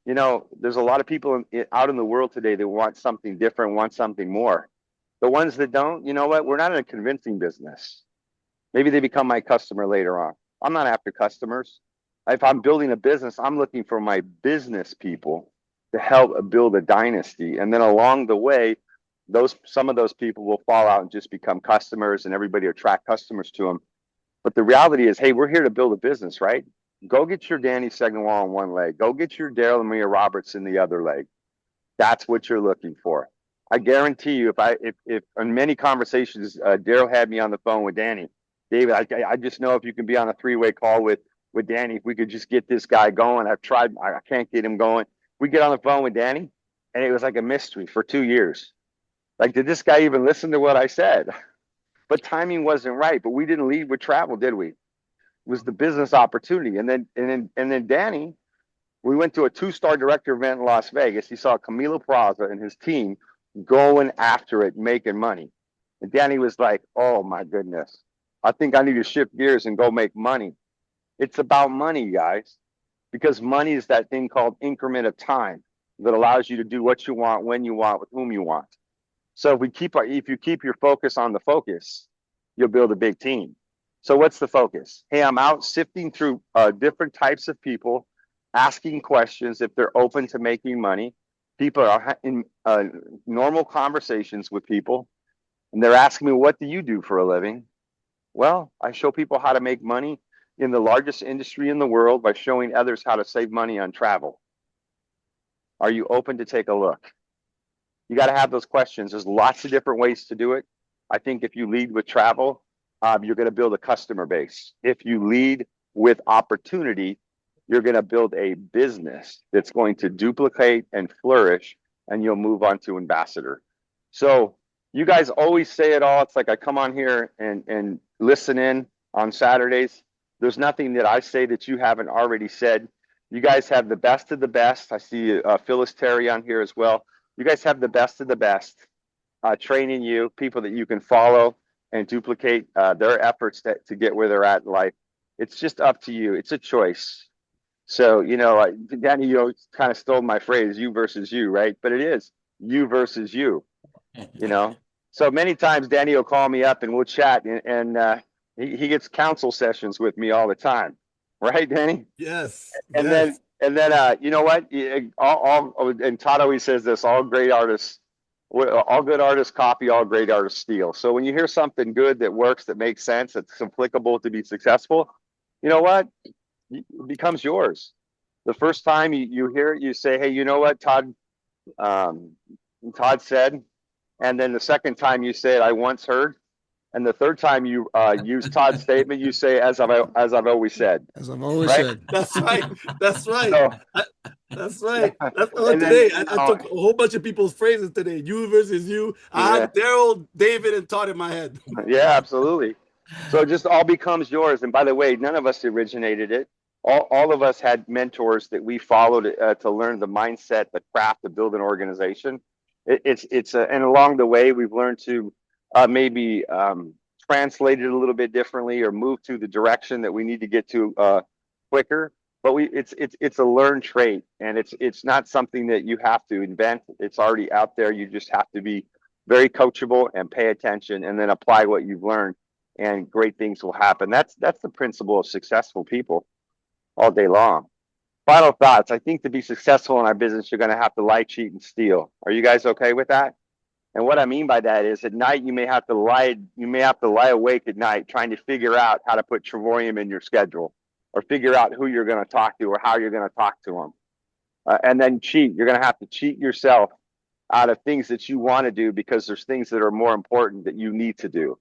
you know, there's a lot of people out in the world today that want something different, want something more. The ones that don't, you know what? We're not in a convincing business. Maybe they become my customer later on. I'm not after customers. If I'm building a business, I'm looking for my business people to help build a dynasty. And then along the way, some of those people will fall out and just become customers, and everybody attract customers to them. But the reality is, hey, we're here to build a business, right? Go get your Danny Seguignol in one leg. Go get your Daryl and Maria Roberts in the other leg. That's what you're looking for. I guarantee you, if in many conversations, Daryl had me on the phone with Danny, David, I just know if you can be on a three-way call with Danny, if we could just get this guy going. I've tried, I can't get him going. We get on the phone with Danny, and it was like a mystery for 2 years. Like, did this guy even listen to what I said? But timing wasn't right. But we didn't lead with travel, did we? It was the business opportunity. And then Danny, we went to a 2-star director event in Las Vegas. He saw Camilo Plaza and his team going after it, making money. And Danny was like, oh my goodness, I think I need to shift gears and go make money. It's about money, guys, because money is that thing called increment of time that allows you to do what you want, when you want, with whom you want. So if you keep your focus on the focus, you'll build a big team. So what's the focus? Hey, I'm out sifting through different types of people, asking questions if they're open to making money. People are in normal conversations with people, and they're asking me, what do you do for a living? Well, I show people how to make money in the largest industry in the world by showing others how to save money on travel. Are you open to take a look? You got to have those questions. There's lots of different ways to do it. I think if you lead with travel, you're going to build a customer base. If you lead with opportunity, you're going to build a business that's going to duplicate and flourish, and you'll move on to ambassador. So you guys always say it all. It's like I come on here and listen in on Saturdays. There's nothing that I say that you haven't already said. You guys have the best of the best. I see Phyllis Terry on here as well. You guys have the best of the best, training you, people that you can follow and duplicate their efforts to get where they're at in life. It's just up to you. It's a choice. So, Danny, you kind of stole my phrase, you versus you, right? But it is you versus you, you know? So many times Danny will call me up and we'll chat, and he gets counsel sessions with me all the time. Right, Danny? Yes. And yes. then you know what? And Todd always says this: all great artists, all good artists copy, all great artists steal. So when you hear something good that works, that makes sense, that's applicable to be successful, you know what? It becomes yours. The first time you hear it, you say, "Hey, you know what, Todd?" Todd said, and then the second time you say it, "I once heard." And the third time you use Todd's statement, you say, as I've always said. As I've always Right? said. That's right. That's right. So, That's right. That's and then, today. I took a whole bunch of people's phrases today. You versus you. I Yeah. had Daryl, David, and Todd in my head. Yeah, absolutely. So it just all becomes yours. And by the way, none of us originated it. All of us had mentors that we followed to learn the mindset, the craft to build an organization. And along the way, we've learned to maybe translate it a little bit differently or move to the direction that we need to get to quicker. But it's a learned trait, and it's not something that you have to invent. It's already out there. You just have to be very coachable and pay attention, and then apply what you've learned, and great things will happen. That's the principle of successful people all day long. Final thoughts. I think to be successful in our business, you're going to have to lie, cheat, and steal. Are you guys okay with that? And what I mean by that is, at night you may have to lie. You may have to lie awake at night trying to figure out how to put Travorium in your schedule, or figure out who you're going to talk to or how you're going to talk to them. And then cheat. You're going to have to cheat yourself out of things that you want to do, because there's things that are more important that you need to do.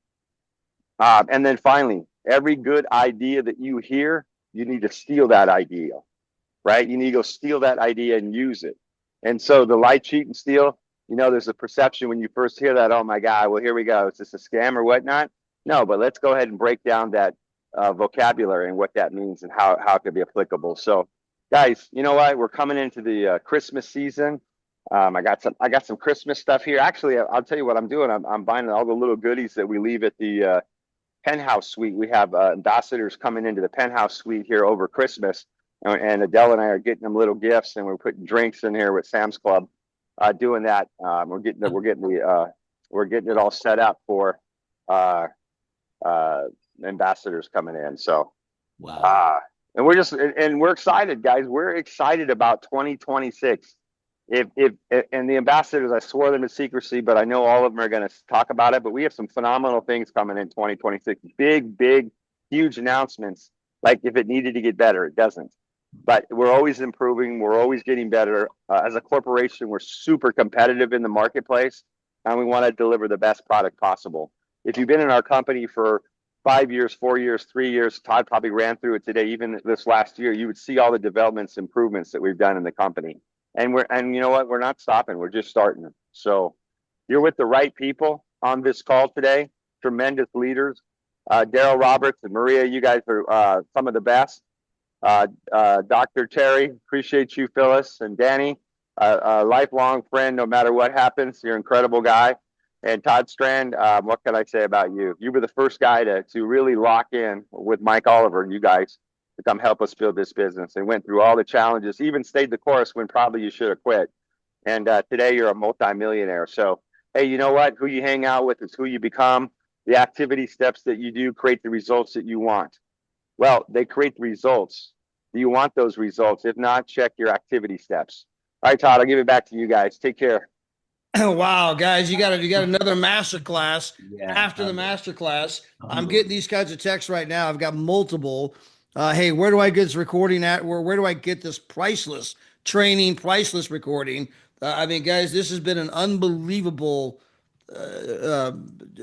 And then finally, every good idea that you hear, you need to steal that idea, right? You need to go steal that idea and use it. And so the lie, cheat, and steal, there's a perception when you first hear that, oh my God, well, here we go. Is this a scam or whatnot? No, but let's go ahead and break down that vocabulary and what that means and how it could be applicable. So guys, you know what? We're coming into the Christmas season. I got some Christmas stuff here. Actually, I'll tell you what I'm doing. I'm buying all the little goodies that we leave at the penthouse suite. We have ambassadors coming into the penthouse suite here over Christmas, and Adele and I are getting them little gifts, and we're putting drinks in here with Sam's Club, doing that. We're getting it all set up for ambassadors coming in. So, Wow. and we're excited, guys. We're excited about 2026. If and the ambassadors, I swore them to secrecy, but I know all of them are going to talk about it. But we have some phenomenal things coming in 2026. Big, huge announcements. Like, if it needed to get better, it doesn't. But we're always improving. We're always getting better. As a corporation, we're super competitive in the marketplace, and we want to deliver the best product possible. If you've been in our company for 5 years, 4 years, 3 years, Todd probably ran through it today, even this last year, you would see all the developments, improvements that we've done in the company. And you know what? We're not stopping. We're just starting. So you're with the right people on this call today. Tremendous leaders. Daryl Roberts and Maria, you guys are some of the best. Dr. Terry, appreciate you, Phyllis, and Danny, a lifelong friend. No matter what happens, you're an incredible guy. And Todd Strand, what can I say about you? You were the first guy to really lock in with Mike Oliver and you guys to come help us build this business, and went through all the challenges, even stayed the course when probably you should have quit. And today you're a multimillionaire. So, hey, you know what? Who you hang out with is who you become. The activity steps that you do create the results that you want. Well, they create the results. Do you want those results? If not, check your activity steps. All right, Todd, I'll give it back to you guys. Take care. Wow, guys, you got another master class Yeah, after the master class. I'm getting unbelievable. these kinds of texts right now. I've got multiple. Hey, where do I get this recording at? Where do I get this priceless training, priceless recording? I mean, guys, this has been an unbelievable uh,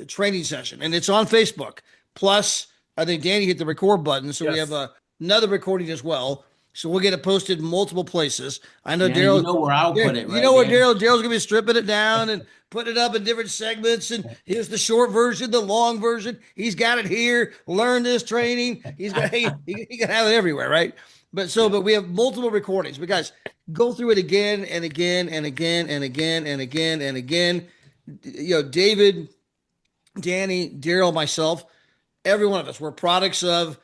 training session, and it's on Facebook. Plus, I think Danny hit the record button, so we have Yes. another recording as well. So we'll get it posted in multiple places. I know Danny, you Daryl. know where I'll Yeah, put it, you right, know what, Danny? Daryl's gonna be stripping it down and putting it up in different segments. And here's the short version, the long version. He's got it here. Learn this training. He's got he can have it everywhere, right? Yeah. But we have multiple recordings. But guys, go through it again and again and again and again and again and again. David, Danny, Daryl, myself, every one of us, we're products of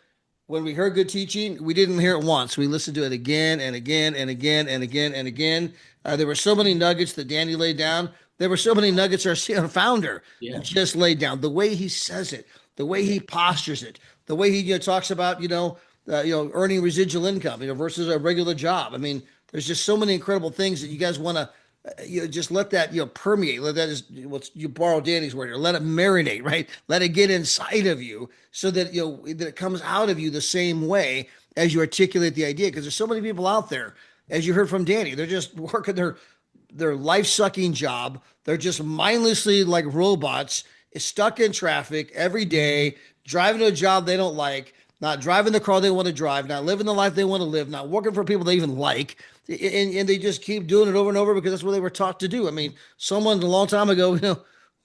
when we heard good teaching, we didn't hear it once. We listened to it again and again and again and again and again. There were so many nuggets that Danny laid down. There were so many nuggets our founder Yeah. just laid down. The way he says it, the way he postures it, the way he talks about earning residual income versus a regular job. I mean, there's just so many incredible things that you guys want to just let that permeate. Let that is what you borrow Danny's word here. Let it marinate, right? Let it get inside of you so that that it comes out of you the same way as you articulate the idea. Because there's so many people out there, as you heard from Danny, they're just working their life sucking job. They're just mindlessly like robots, stuck in traffic every day, driving to a job they don't like, not driving the car they want to drive, not living the life they want to live, not working for people they even like. And they just keep doing it over and over because that's what they were taught to do. I mean, someone a long time ago,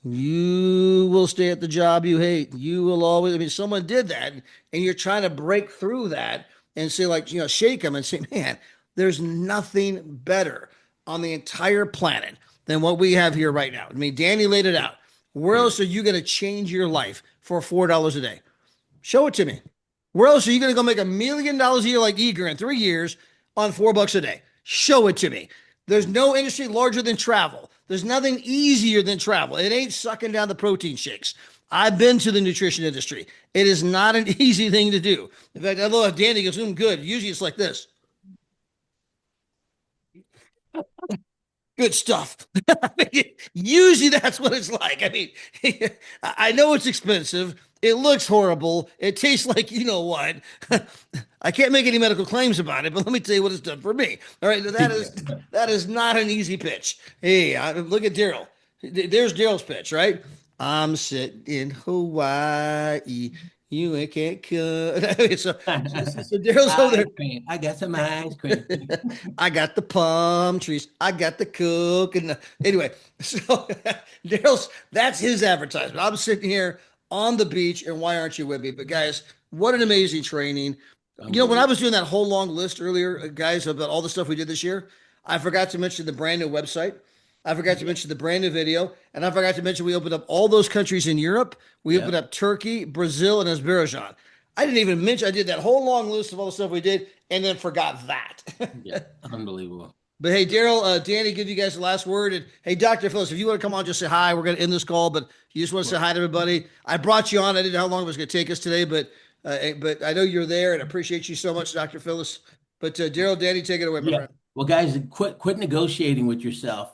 you will stay at the job you hate. You will always, I mean, someone did that, and you're trying to break through that and say, like, shake them and say, man, there's nothing better on the entire planet than what we have here right now. I mean, Danny laid it out. Where else Period. are you going to change your life for $4 a day? Show it to me. Where else are you going to go make $1 million a year like Eager in 3 years on $4 a day? Show it to me. There's no industry larger than travel. There's nothing easier than travel. It ain't sucking down the protein shakes. I've been to the nutrition industry. It is not an easy thing to do. In fact, I love Danny goes, good. Usually it's like this. Good stuff. Usually that's what it's like. I mean, I know it's expensive. It looks horrible. It tastes like you know what. I can't make any medical claims about it, but let me tell you what it's done for me. All right, that is not an easy pitch. Hey, look at Daryl. There's Daryl's pitch, right? I'm sitting in Hawaii. You ain't can't come. So Daryl's over Ice there. cream. I got some ice cream. I got the palm trees. I got the cook. And anyway, so that's his advertisement. I'm sitting here on the beach, and why aren't you with me? But guys, what an amazing training. When I Unbelievable. was doing that whole long list earlier, guys, about all the stuff we did this year, I forgot to mention the brand new website. I forgot to mention the brand new video. And I forgot to mention we opened up all those countries in Europe. We opened Yep. up Turkey, Brazil, and Azerbaijan. I didn't even mention, I did that whole long list of all the stuff we did and then forgot that. Yeah. Unbelievable. But hey, Daryl, Danny, give you guys the last word. And hey, Dr. Phillips, if you want to come on, just say hi. We're going to end this call, but you just want to say hi to everybody. I brought you on. I didn't know how long it was going to take us today, but I know you're there and I appreciate you so much, Dr. Phillips. But Daryl, Danny, take it away, my Yeah. friend. Well, guys, quit negotiating with yourself.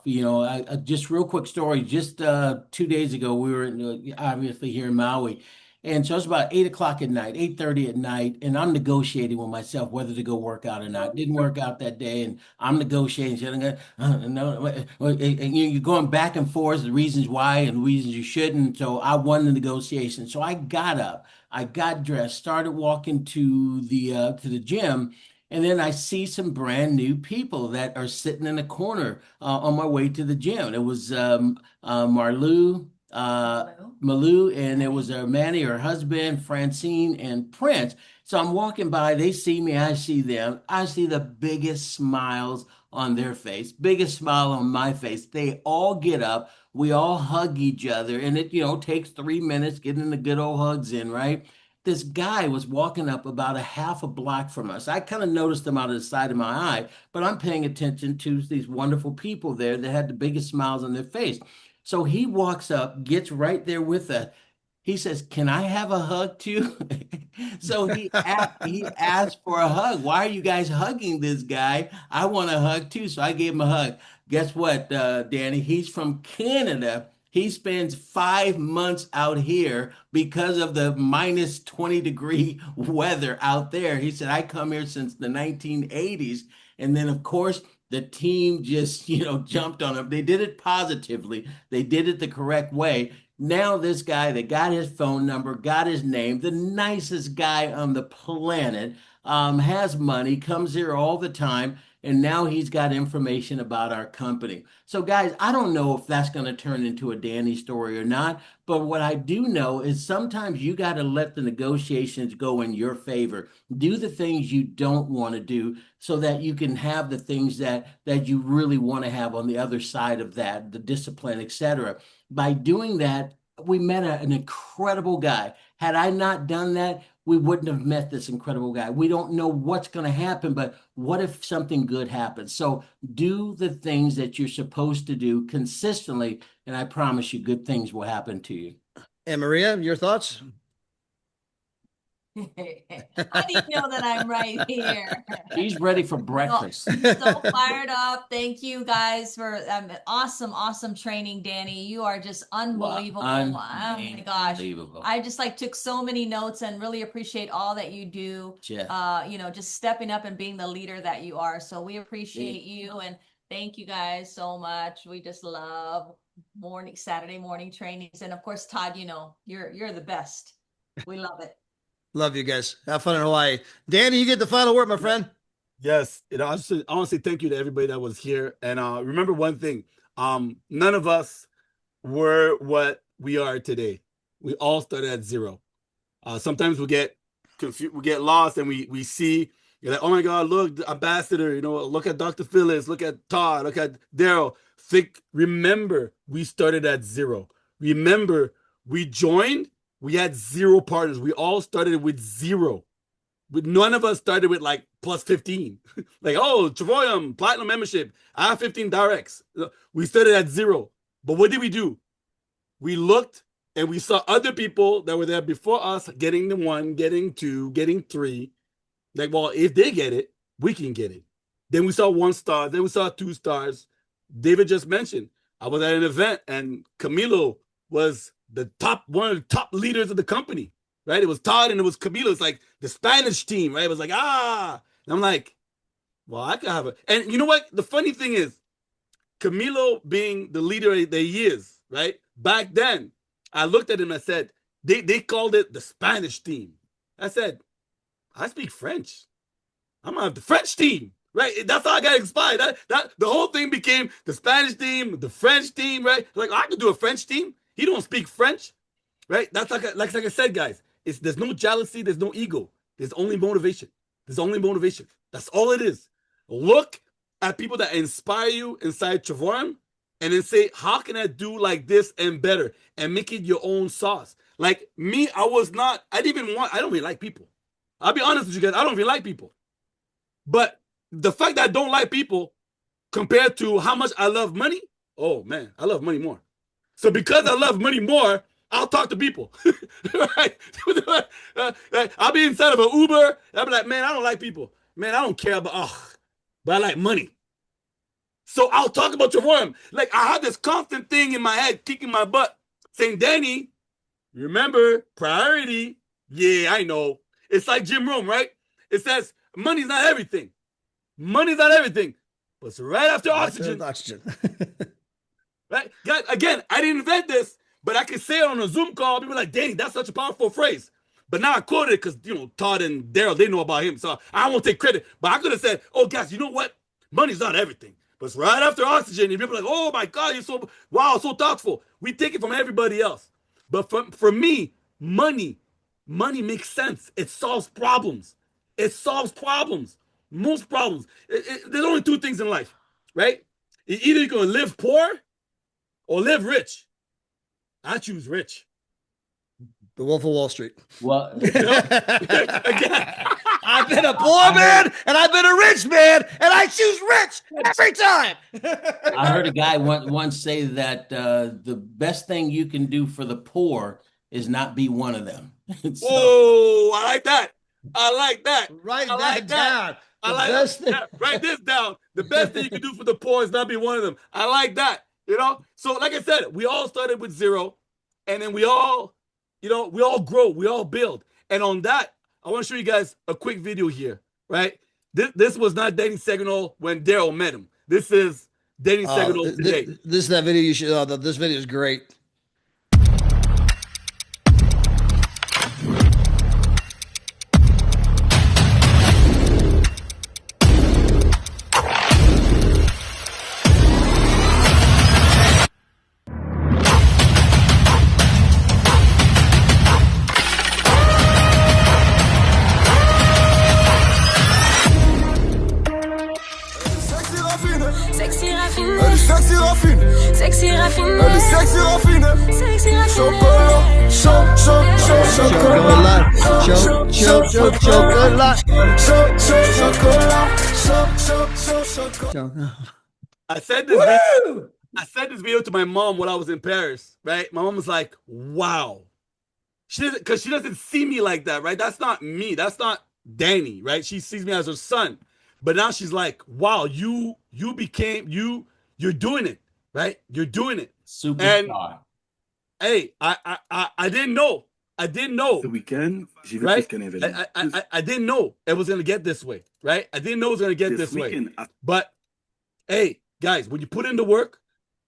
Just real quick story. Just 2 days ago, we were obviously here in Maui, and so it's about 8 o'clock at night, 8:30 at night, and I'm negotiating with myself whether to go work out or not. Didn't work out that day, and I'm negotiating. Saying, no, and you're going back and forth the reasons why and the reasons you shouldn't. So I won the negotiation. So I got up, I got dressed, started walking to the gym. And then I see some brand new people that are sitting in a corner on my way to the gym. It was Malu, and it was Manny, her husband, Francine, and Prince. So I'm walking by, they see me, I see them. I see the biggest smiles on their face, biggest smile on my face. They all get up, we all hug each other, and it, takes 3 minutes getting the good old hugs in, right? This guy was walking up about a half a block from us. I kind of noticed him out of the side of my eye, but I'm paying attention to these wonderful people there that had the biggest smiles on their face. So he walks up, gets right there with us. He says, "Can I have a hug too?" So he asked for a hug. Why are you guys hugging this guy? I want a hug too. So I gave him a hug. Guess what, Danny? He's from Canada. He spends 5 months out here because of the minus 20-degree weather out there. He said, I come here since the 1980s. And then, of course, the team just, jumped on him. They did it positively. They did it the correct way. Now this guy, they got his phone number, got his name, the nicest guy on the planet, has money, comes here all the time, and now he's got information about our company. So, guys, I don't know if that's going to turn into a Danny story or not, but what I do know is sometimes you got to let the negotiations go in your favor. Do the things you don't want to do so that you can have the things that you really want to have on the other side of that, the discipline, etc. By doing that, we met an incredible guy. Had I not done that, we wouldn't have met this incredible guy. We don't know what's going to happen, but what if something good happens? So do the things that you're supposed to do consistently, and I promise you, good things will happen to you. And Maria, your thoughts? How do you know that I'm right here? He's ready for breakfast. So fired up. Thank you guys for awesome training, Danny. You are just unbelievable. Oh my gosh. I just took so many notes and really appreciate all that you do. Just stepping up and being the leader that you are. So we appreciate you and thank you guys so much. We just love Saturday morning trainings. And of course, Todd, you're the best. We love it. Love you guys. Have fun in Hawaii. Danny, you get the final word, my friend. Yes. I want to say thank you to everybody that was here. And remember one thing. None of us were what we are today. We all started at zero. Sometimes we get confused, we get lost, and we see, you're like, oh my God, look, the ambassador, look at Dr. Phyllis, look at Todd, look at Daryl. Remember, we started at zero. Remember, we joined. We had zero partners. We all started with zero. But none of us started with plus 15. Travorium, platinum membership. I have 15 directs. We started at zero. But what did we do? We looked and we saw other people that were there before us getting the 1, getting 2, getting 3. If they get it, we can get it. Then we saw 1 star. Then we saw 2 stars. David just mentioned, I was at an event and Camilo was one of the top leaders of the company, right? It was Todd and it was Camilo. It's like the Spanish team, right? It was like, And I'm like, well, I could have it. And you know what? The funny thing is, Camilo being the leader that he is, right? Back then, I looked at him and I said, they called it the Spanish team. I said, I speak French. I'm gonna have the French team, right? That's how I got inspired. That the whole thing became the Spanish team, the French team, right? I could do a French team. He don't speak French, right? That's like I said, guys. There's no jealousy. There's no ego. There's only motivation. That's all it is. Look at people that inspire you inside Travorium and then say, how can I do like this and better and make it your own sauce? Like me, I don't really like people. I'll be honest with you guys. I don't really like people. But the fact that I don't like people compared to how much I love money, oh man, I love money more. So because I love money more, I'll talk to people. Right? I'll be inside of an Uber. I'll be like, man, I don't like people. Man, I don't care about, but I like money. So I'll talk about Travorium. I have this constant thing in my head, kicking my butt, saying, Danny, remember, priority. Yeah, I know. It's like Jim Rome, right? It says, money's not everything. Money's not everything. But it's right after oxygen. Right? Guys, again, I didn't invent this, but I can say it on a Zoom call. People are like, Danny, that's such a powerful phrase. But now I quote it because, Todd and Daryl, they know about him. So I won't take credit. But I could have said, oh, guys, you know what? Money's not everything. But it's right after oxygen. And people are like, oh, my God, you're so thoughtful. We take it from everybody else. But for me, money makes sense. It solves problems. Most problems. There's only 2 things in life, right? Either you're going to live poor or live rich. I choose rich. The Wolf of Wall Street. Well, again, I've been a poor man and I've been a rich man, and I choose rich every time. I heard a guy once say that the best thing you can do for the poor is not be one of them. So, oh, I like that. I like that. Write that down. I like best thing. Write this down. The best thing you can do for the poor is not be one of them. I like that. So like I said, we all started with 0, and then we all, we all grow, we all build. And on that, I want to show you guys a quick video here, right? This was not dating Seguignol when Daryl met him. This is dating Seguignol today. This is that video you should. This video is great. Sexy raffine, elle est sexy raffinée. Sexy raffinée. Chocolat. I said this video to my mom when I was in Paris, right? My mom was like, wow. Because she doesn't see me like that, right? That's not me. That's not Danny, right? She sees me as her son. But now she's like, wow, you're doing it, right? You're doing it. Superstar. And hey, I didn't know. I didn't know. The weekend, right? I didn't know it was gonna get this way, right? I didn't know it was gonna get this way. But hey, guys, when you put in the work,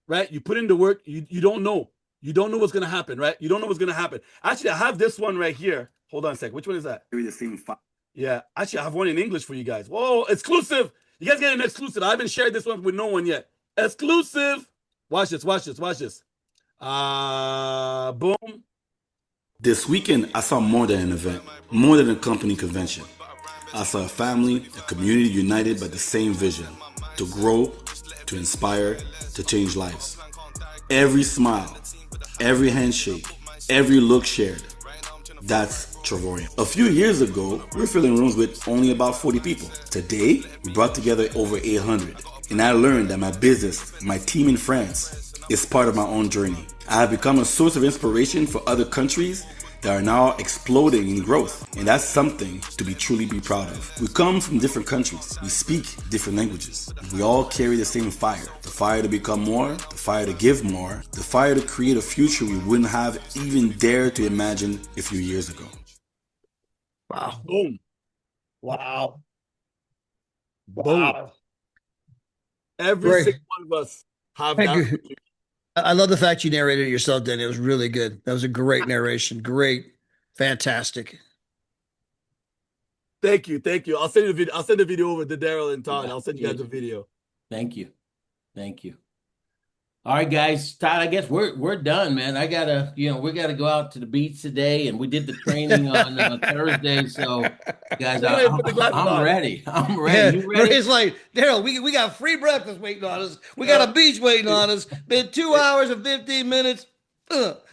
right? You put in the work, you don't know. You don't know what's gonna happen, right? You don't know what's gonna happen. Actually, I have this one right here. Hold on a sec. Which one is that? The same five. Yeah, actually, I have one in English for you guys. Whoa, exclusive! You guys get an exclusive. I haven't shared this one with no one yet. Exclusive. Watch this. Watch this. Watch this. Boom. This weekend, I saw more than an event, more than a company convention. I saw a family, a community united by the same vision: to grow, to inspire, to change lives. Every smile, every handshake, every look shared. That's Travorium. A few years ago, we were filling rooms with only about 40 people. Today, we brought together over 800. And I learned that my business, my team in France, is part of my own journey. I have become a source of inspiration for other countries that are now exploding in growth. And that's something to truly be proud of. We come from different countries. We speak different languages. We all carry the same fire. The fire to become more, the fire to give more, the fire to create a future we wouldn't have even dared to imagine a few years ago. Wow. Boom. Wow. Boom. Every single one of us have that. I love the fact you narrated it yourself, Danny. It was really good. That was a great narration. Great. Fantastic. Thank you. Thank you. I'll send the video over to Daryl and Todd. I'll send you guys the video. Thank you. Thank you. All right, guys. Todd, I guess we're done, man. We gotta go out to the beach today, and we did the training on Thursday. So, guys, I'm ready. I'm ready. Yeah, you ready? It's like, Daryl, we got free breakfast waiting on us. We got a beach waiting on us. Been 2 hours and 15 minutes. But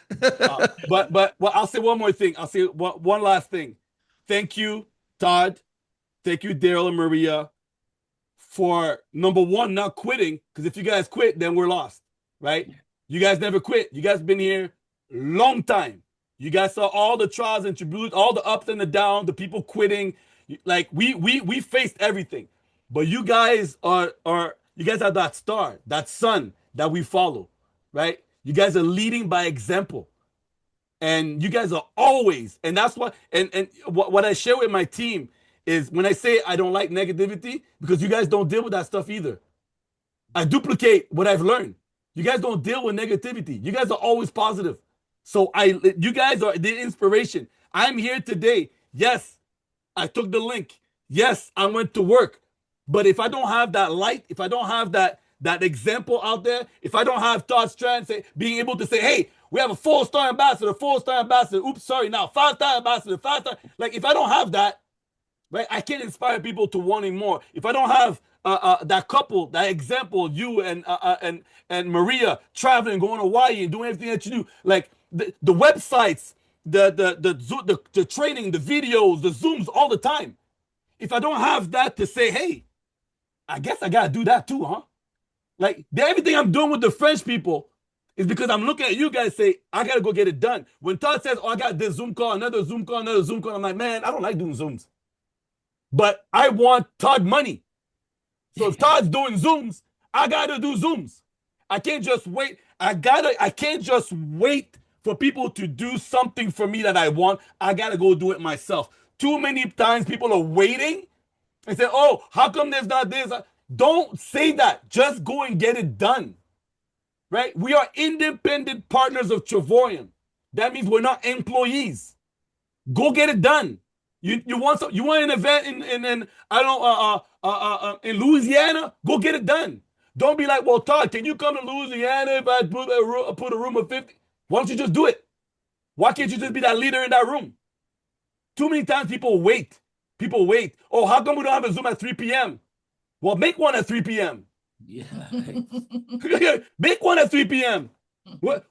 I'll say one more thing. I'll say one last thing. Thank you, Todd. Thank you, Daryl and Maria, for number one, not quitting. Because if you guys quit, then we're lost. Right? You guys never quit. You guys been here long time. You guys saw all the trials and tribulations, all the ups and the downs, the people quitting. Like we faced everything. But you guys are that star, that sun that we follow, right? You guys are leading by example. And you guys are always, and that's what what I share with my team is when I say I don't like negativity, because you guys don't deal with that stuff either. I duplicate what I've learned. You guys don't deal with negativity. You guys are always positive. So you guys are the inspiration. I'm here today. Yes, I took the link. Yes, I went to work. But if I don't have that light, if I don't have that example out there, if I don't have Todd Strand being able to say, hey, we have a 4-star ambassador, 4-star ambassador. Oops, sorry, now 5-star ambassador, 5-star. Like if I don't have that, right, I can't inspire people to wanting more. If I don't have that couple, that example, you and Maria traveling, going to Hawaii and doing everything that you do, like the websites, the training, the videos, the Zooms all the time. If I don't have that to say, hey, I guess I gotta do that too, huh? Like everything I'm doing with the French people is because I'm looking at you guys say, I got to go get it done. When Todd says, oh, I got this Zoom call, another Zoom call, another Zoom call, I'm like, man, I don't like doing Zooms. But I want Todd money. So if Todd's doing Zooms, I got to do Zooms. I can't just wait. I can't just wait for people to do something for me that I want. I got to go do it myself. Too many times people are waiting and say, oh, how come there's not this? Don't say that. Just go and get it done. Right? We are independent partners of Travorium. That means we're not employees. Go get it done. You want an event in I don't in Louisiana? Go get it done. Don't be like, well, Todd, can you come to Louisiana if I put a room of 50? Why don't you just do it? Why can't you just be that leader in that room? Too many times people wait. People wait. Oh, how come we don't have a Zoom at 3 p.m.? Well, make one at 3 p.m. Yeah. Make one at 3 p.m.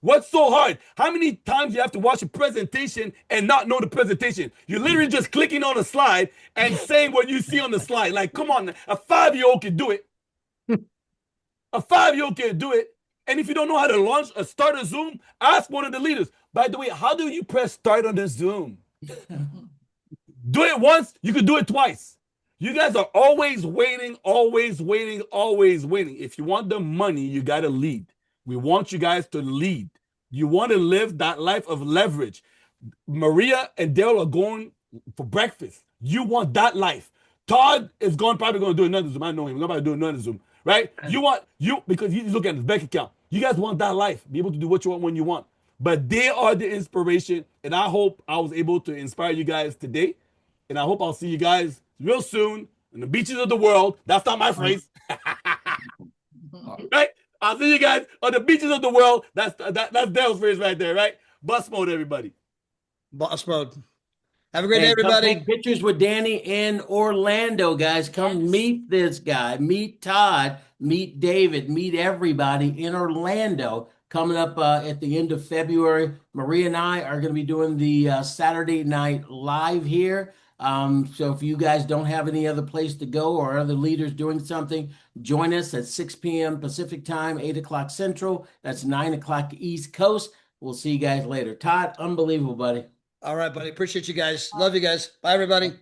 What's so hard? How many times you have to watch a presentation and not know the presentation? You're literally just clicking on a slide and saying what you see on the slide. Like, come on, a 5-year-old can do it. A 5-year-old can do it. And if you don't know how to start a Zoom, ask one of the leaders. By the way, how do you press start on the Zoom? Do it once, you can do it twice. You guys are always waiting, always waiting, always waiting. If you want the money, you got to lead. We want you guys to lead. You want to live that life of leverage. Maria and Dale are going for breakfast. You want that life. Todd is probably going to do another Zoom. I know him. Nobody do another Zoom, right? Because he's looking at his bank account. You guys want that life. Be able to do what you want when you want. But they are the inspiration. And I hope I was able to inspire you guys today. And I hope I'll see you guys real soon on the beaches of the world. That's not my phrase. Right? I'll see you guys on the beaches of the world. That's Dale's phrase right there, right? Bus mode, everybody. Boss mode. Have a great day, everybody. Come take pictures with Danny in Orlando, guys. Come meet this guy. Meet Todd. Meet David. Meet everybody in Orlando. Coming up at the end of February. Maria and I are going to be doing the Saturday night live here. So if you guys don't have any other place to go or other leaders doing something, join us at 6 p.m. Pacific time, 8 o'clock Central. That's 9 o'clock East Coast. We'll see you guys later. Todd, unbelievable, buddy. All right, buddy. Appreciate you guys. Love you guys. Bye, everybody.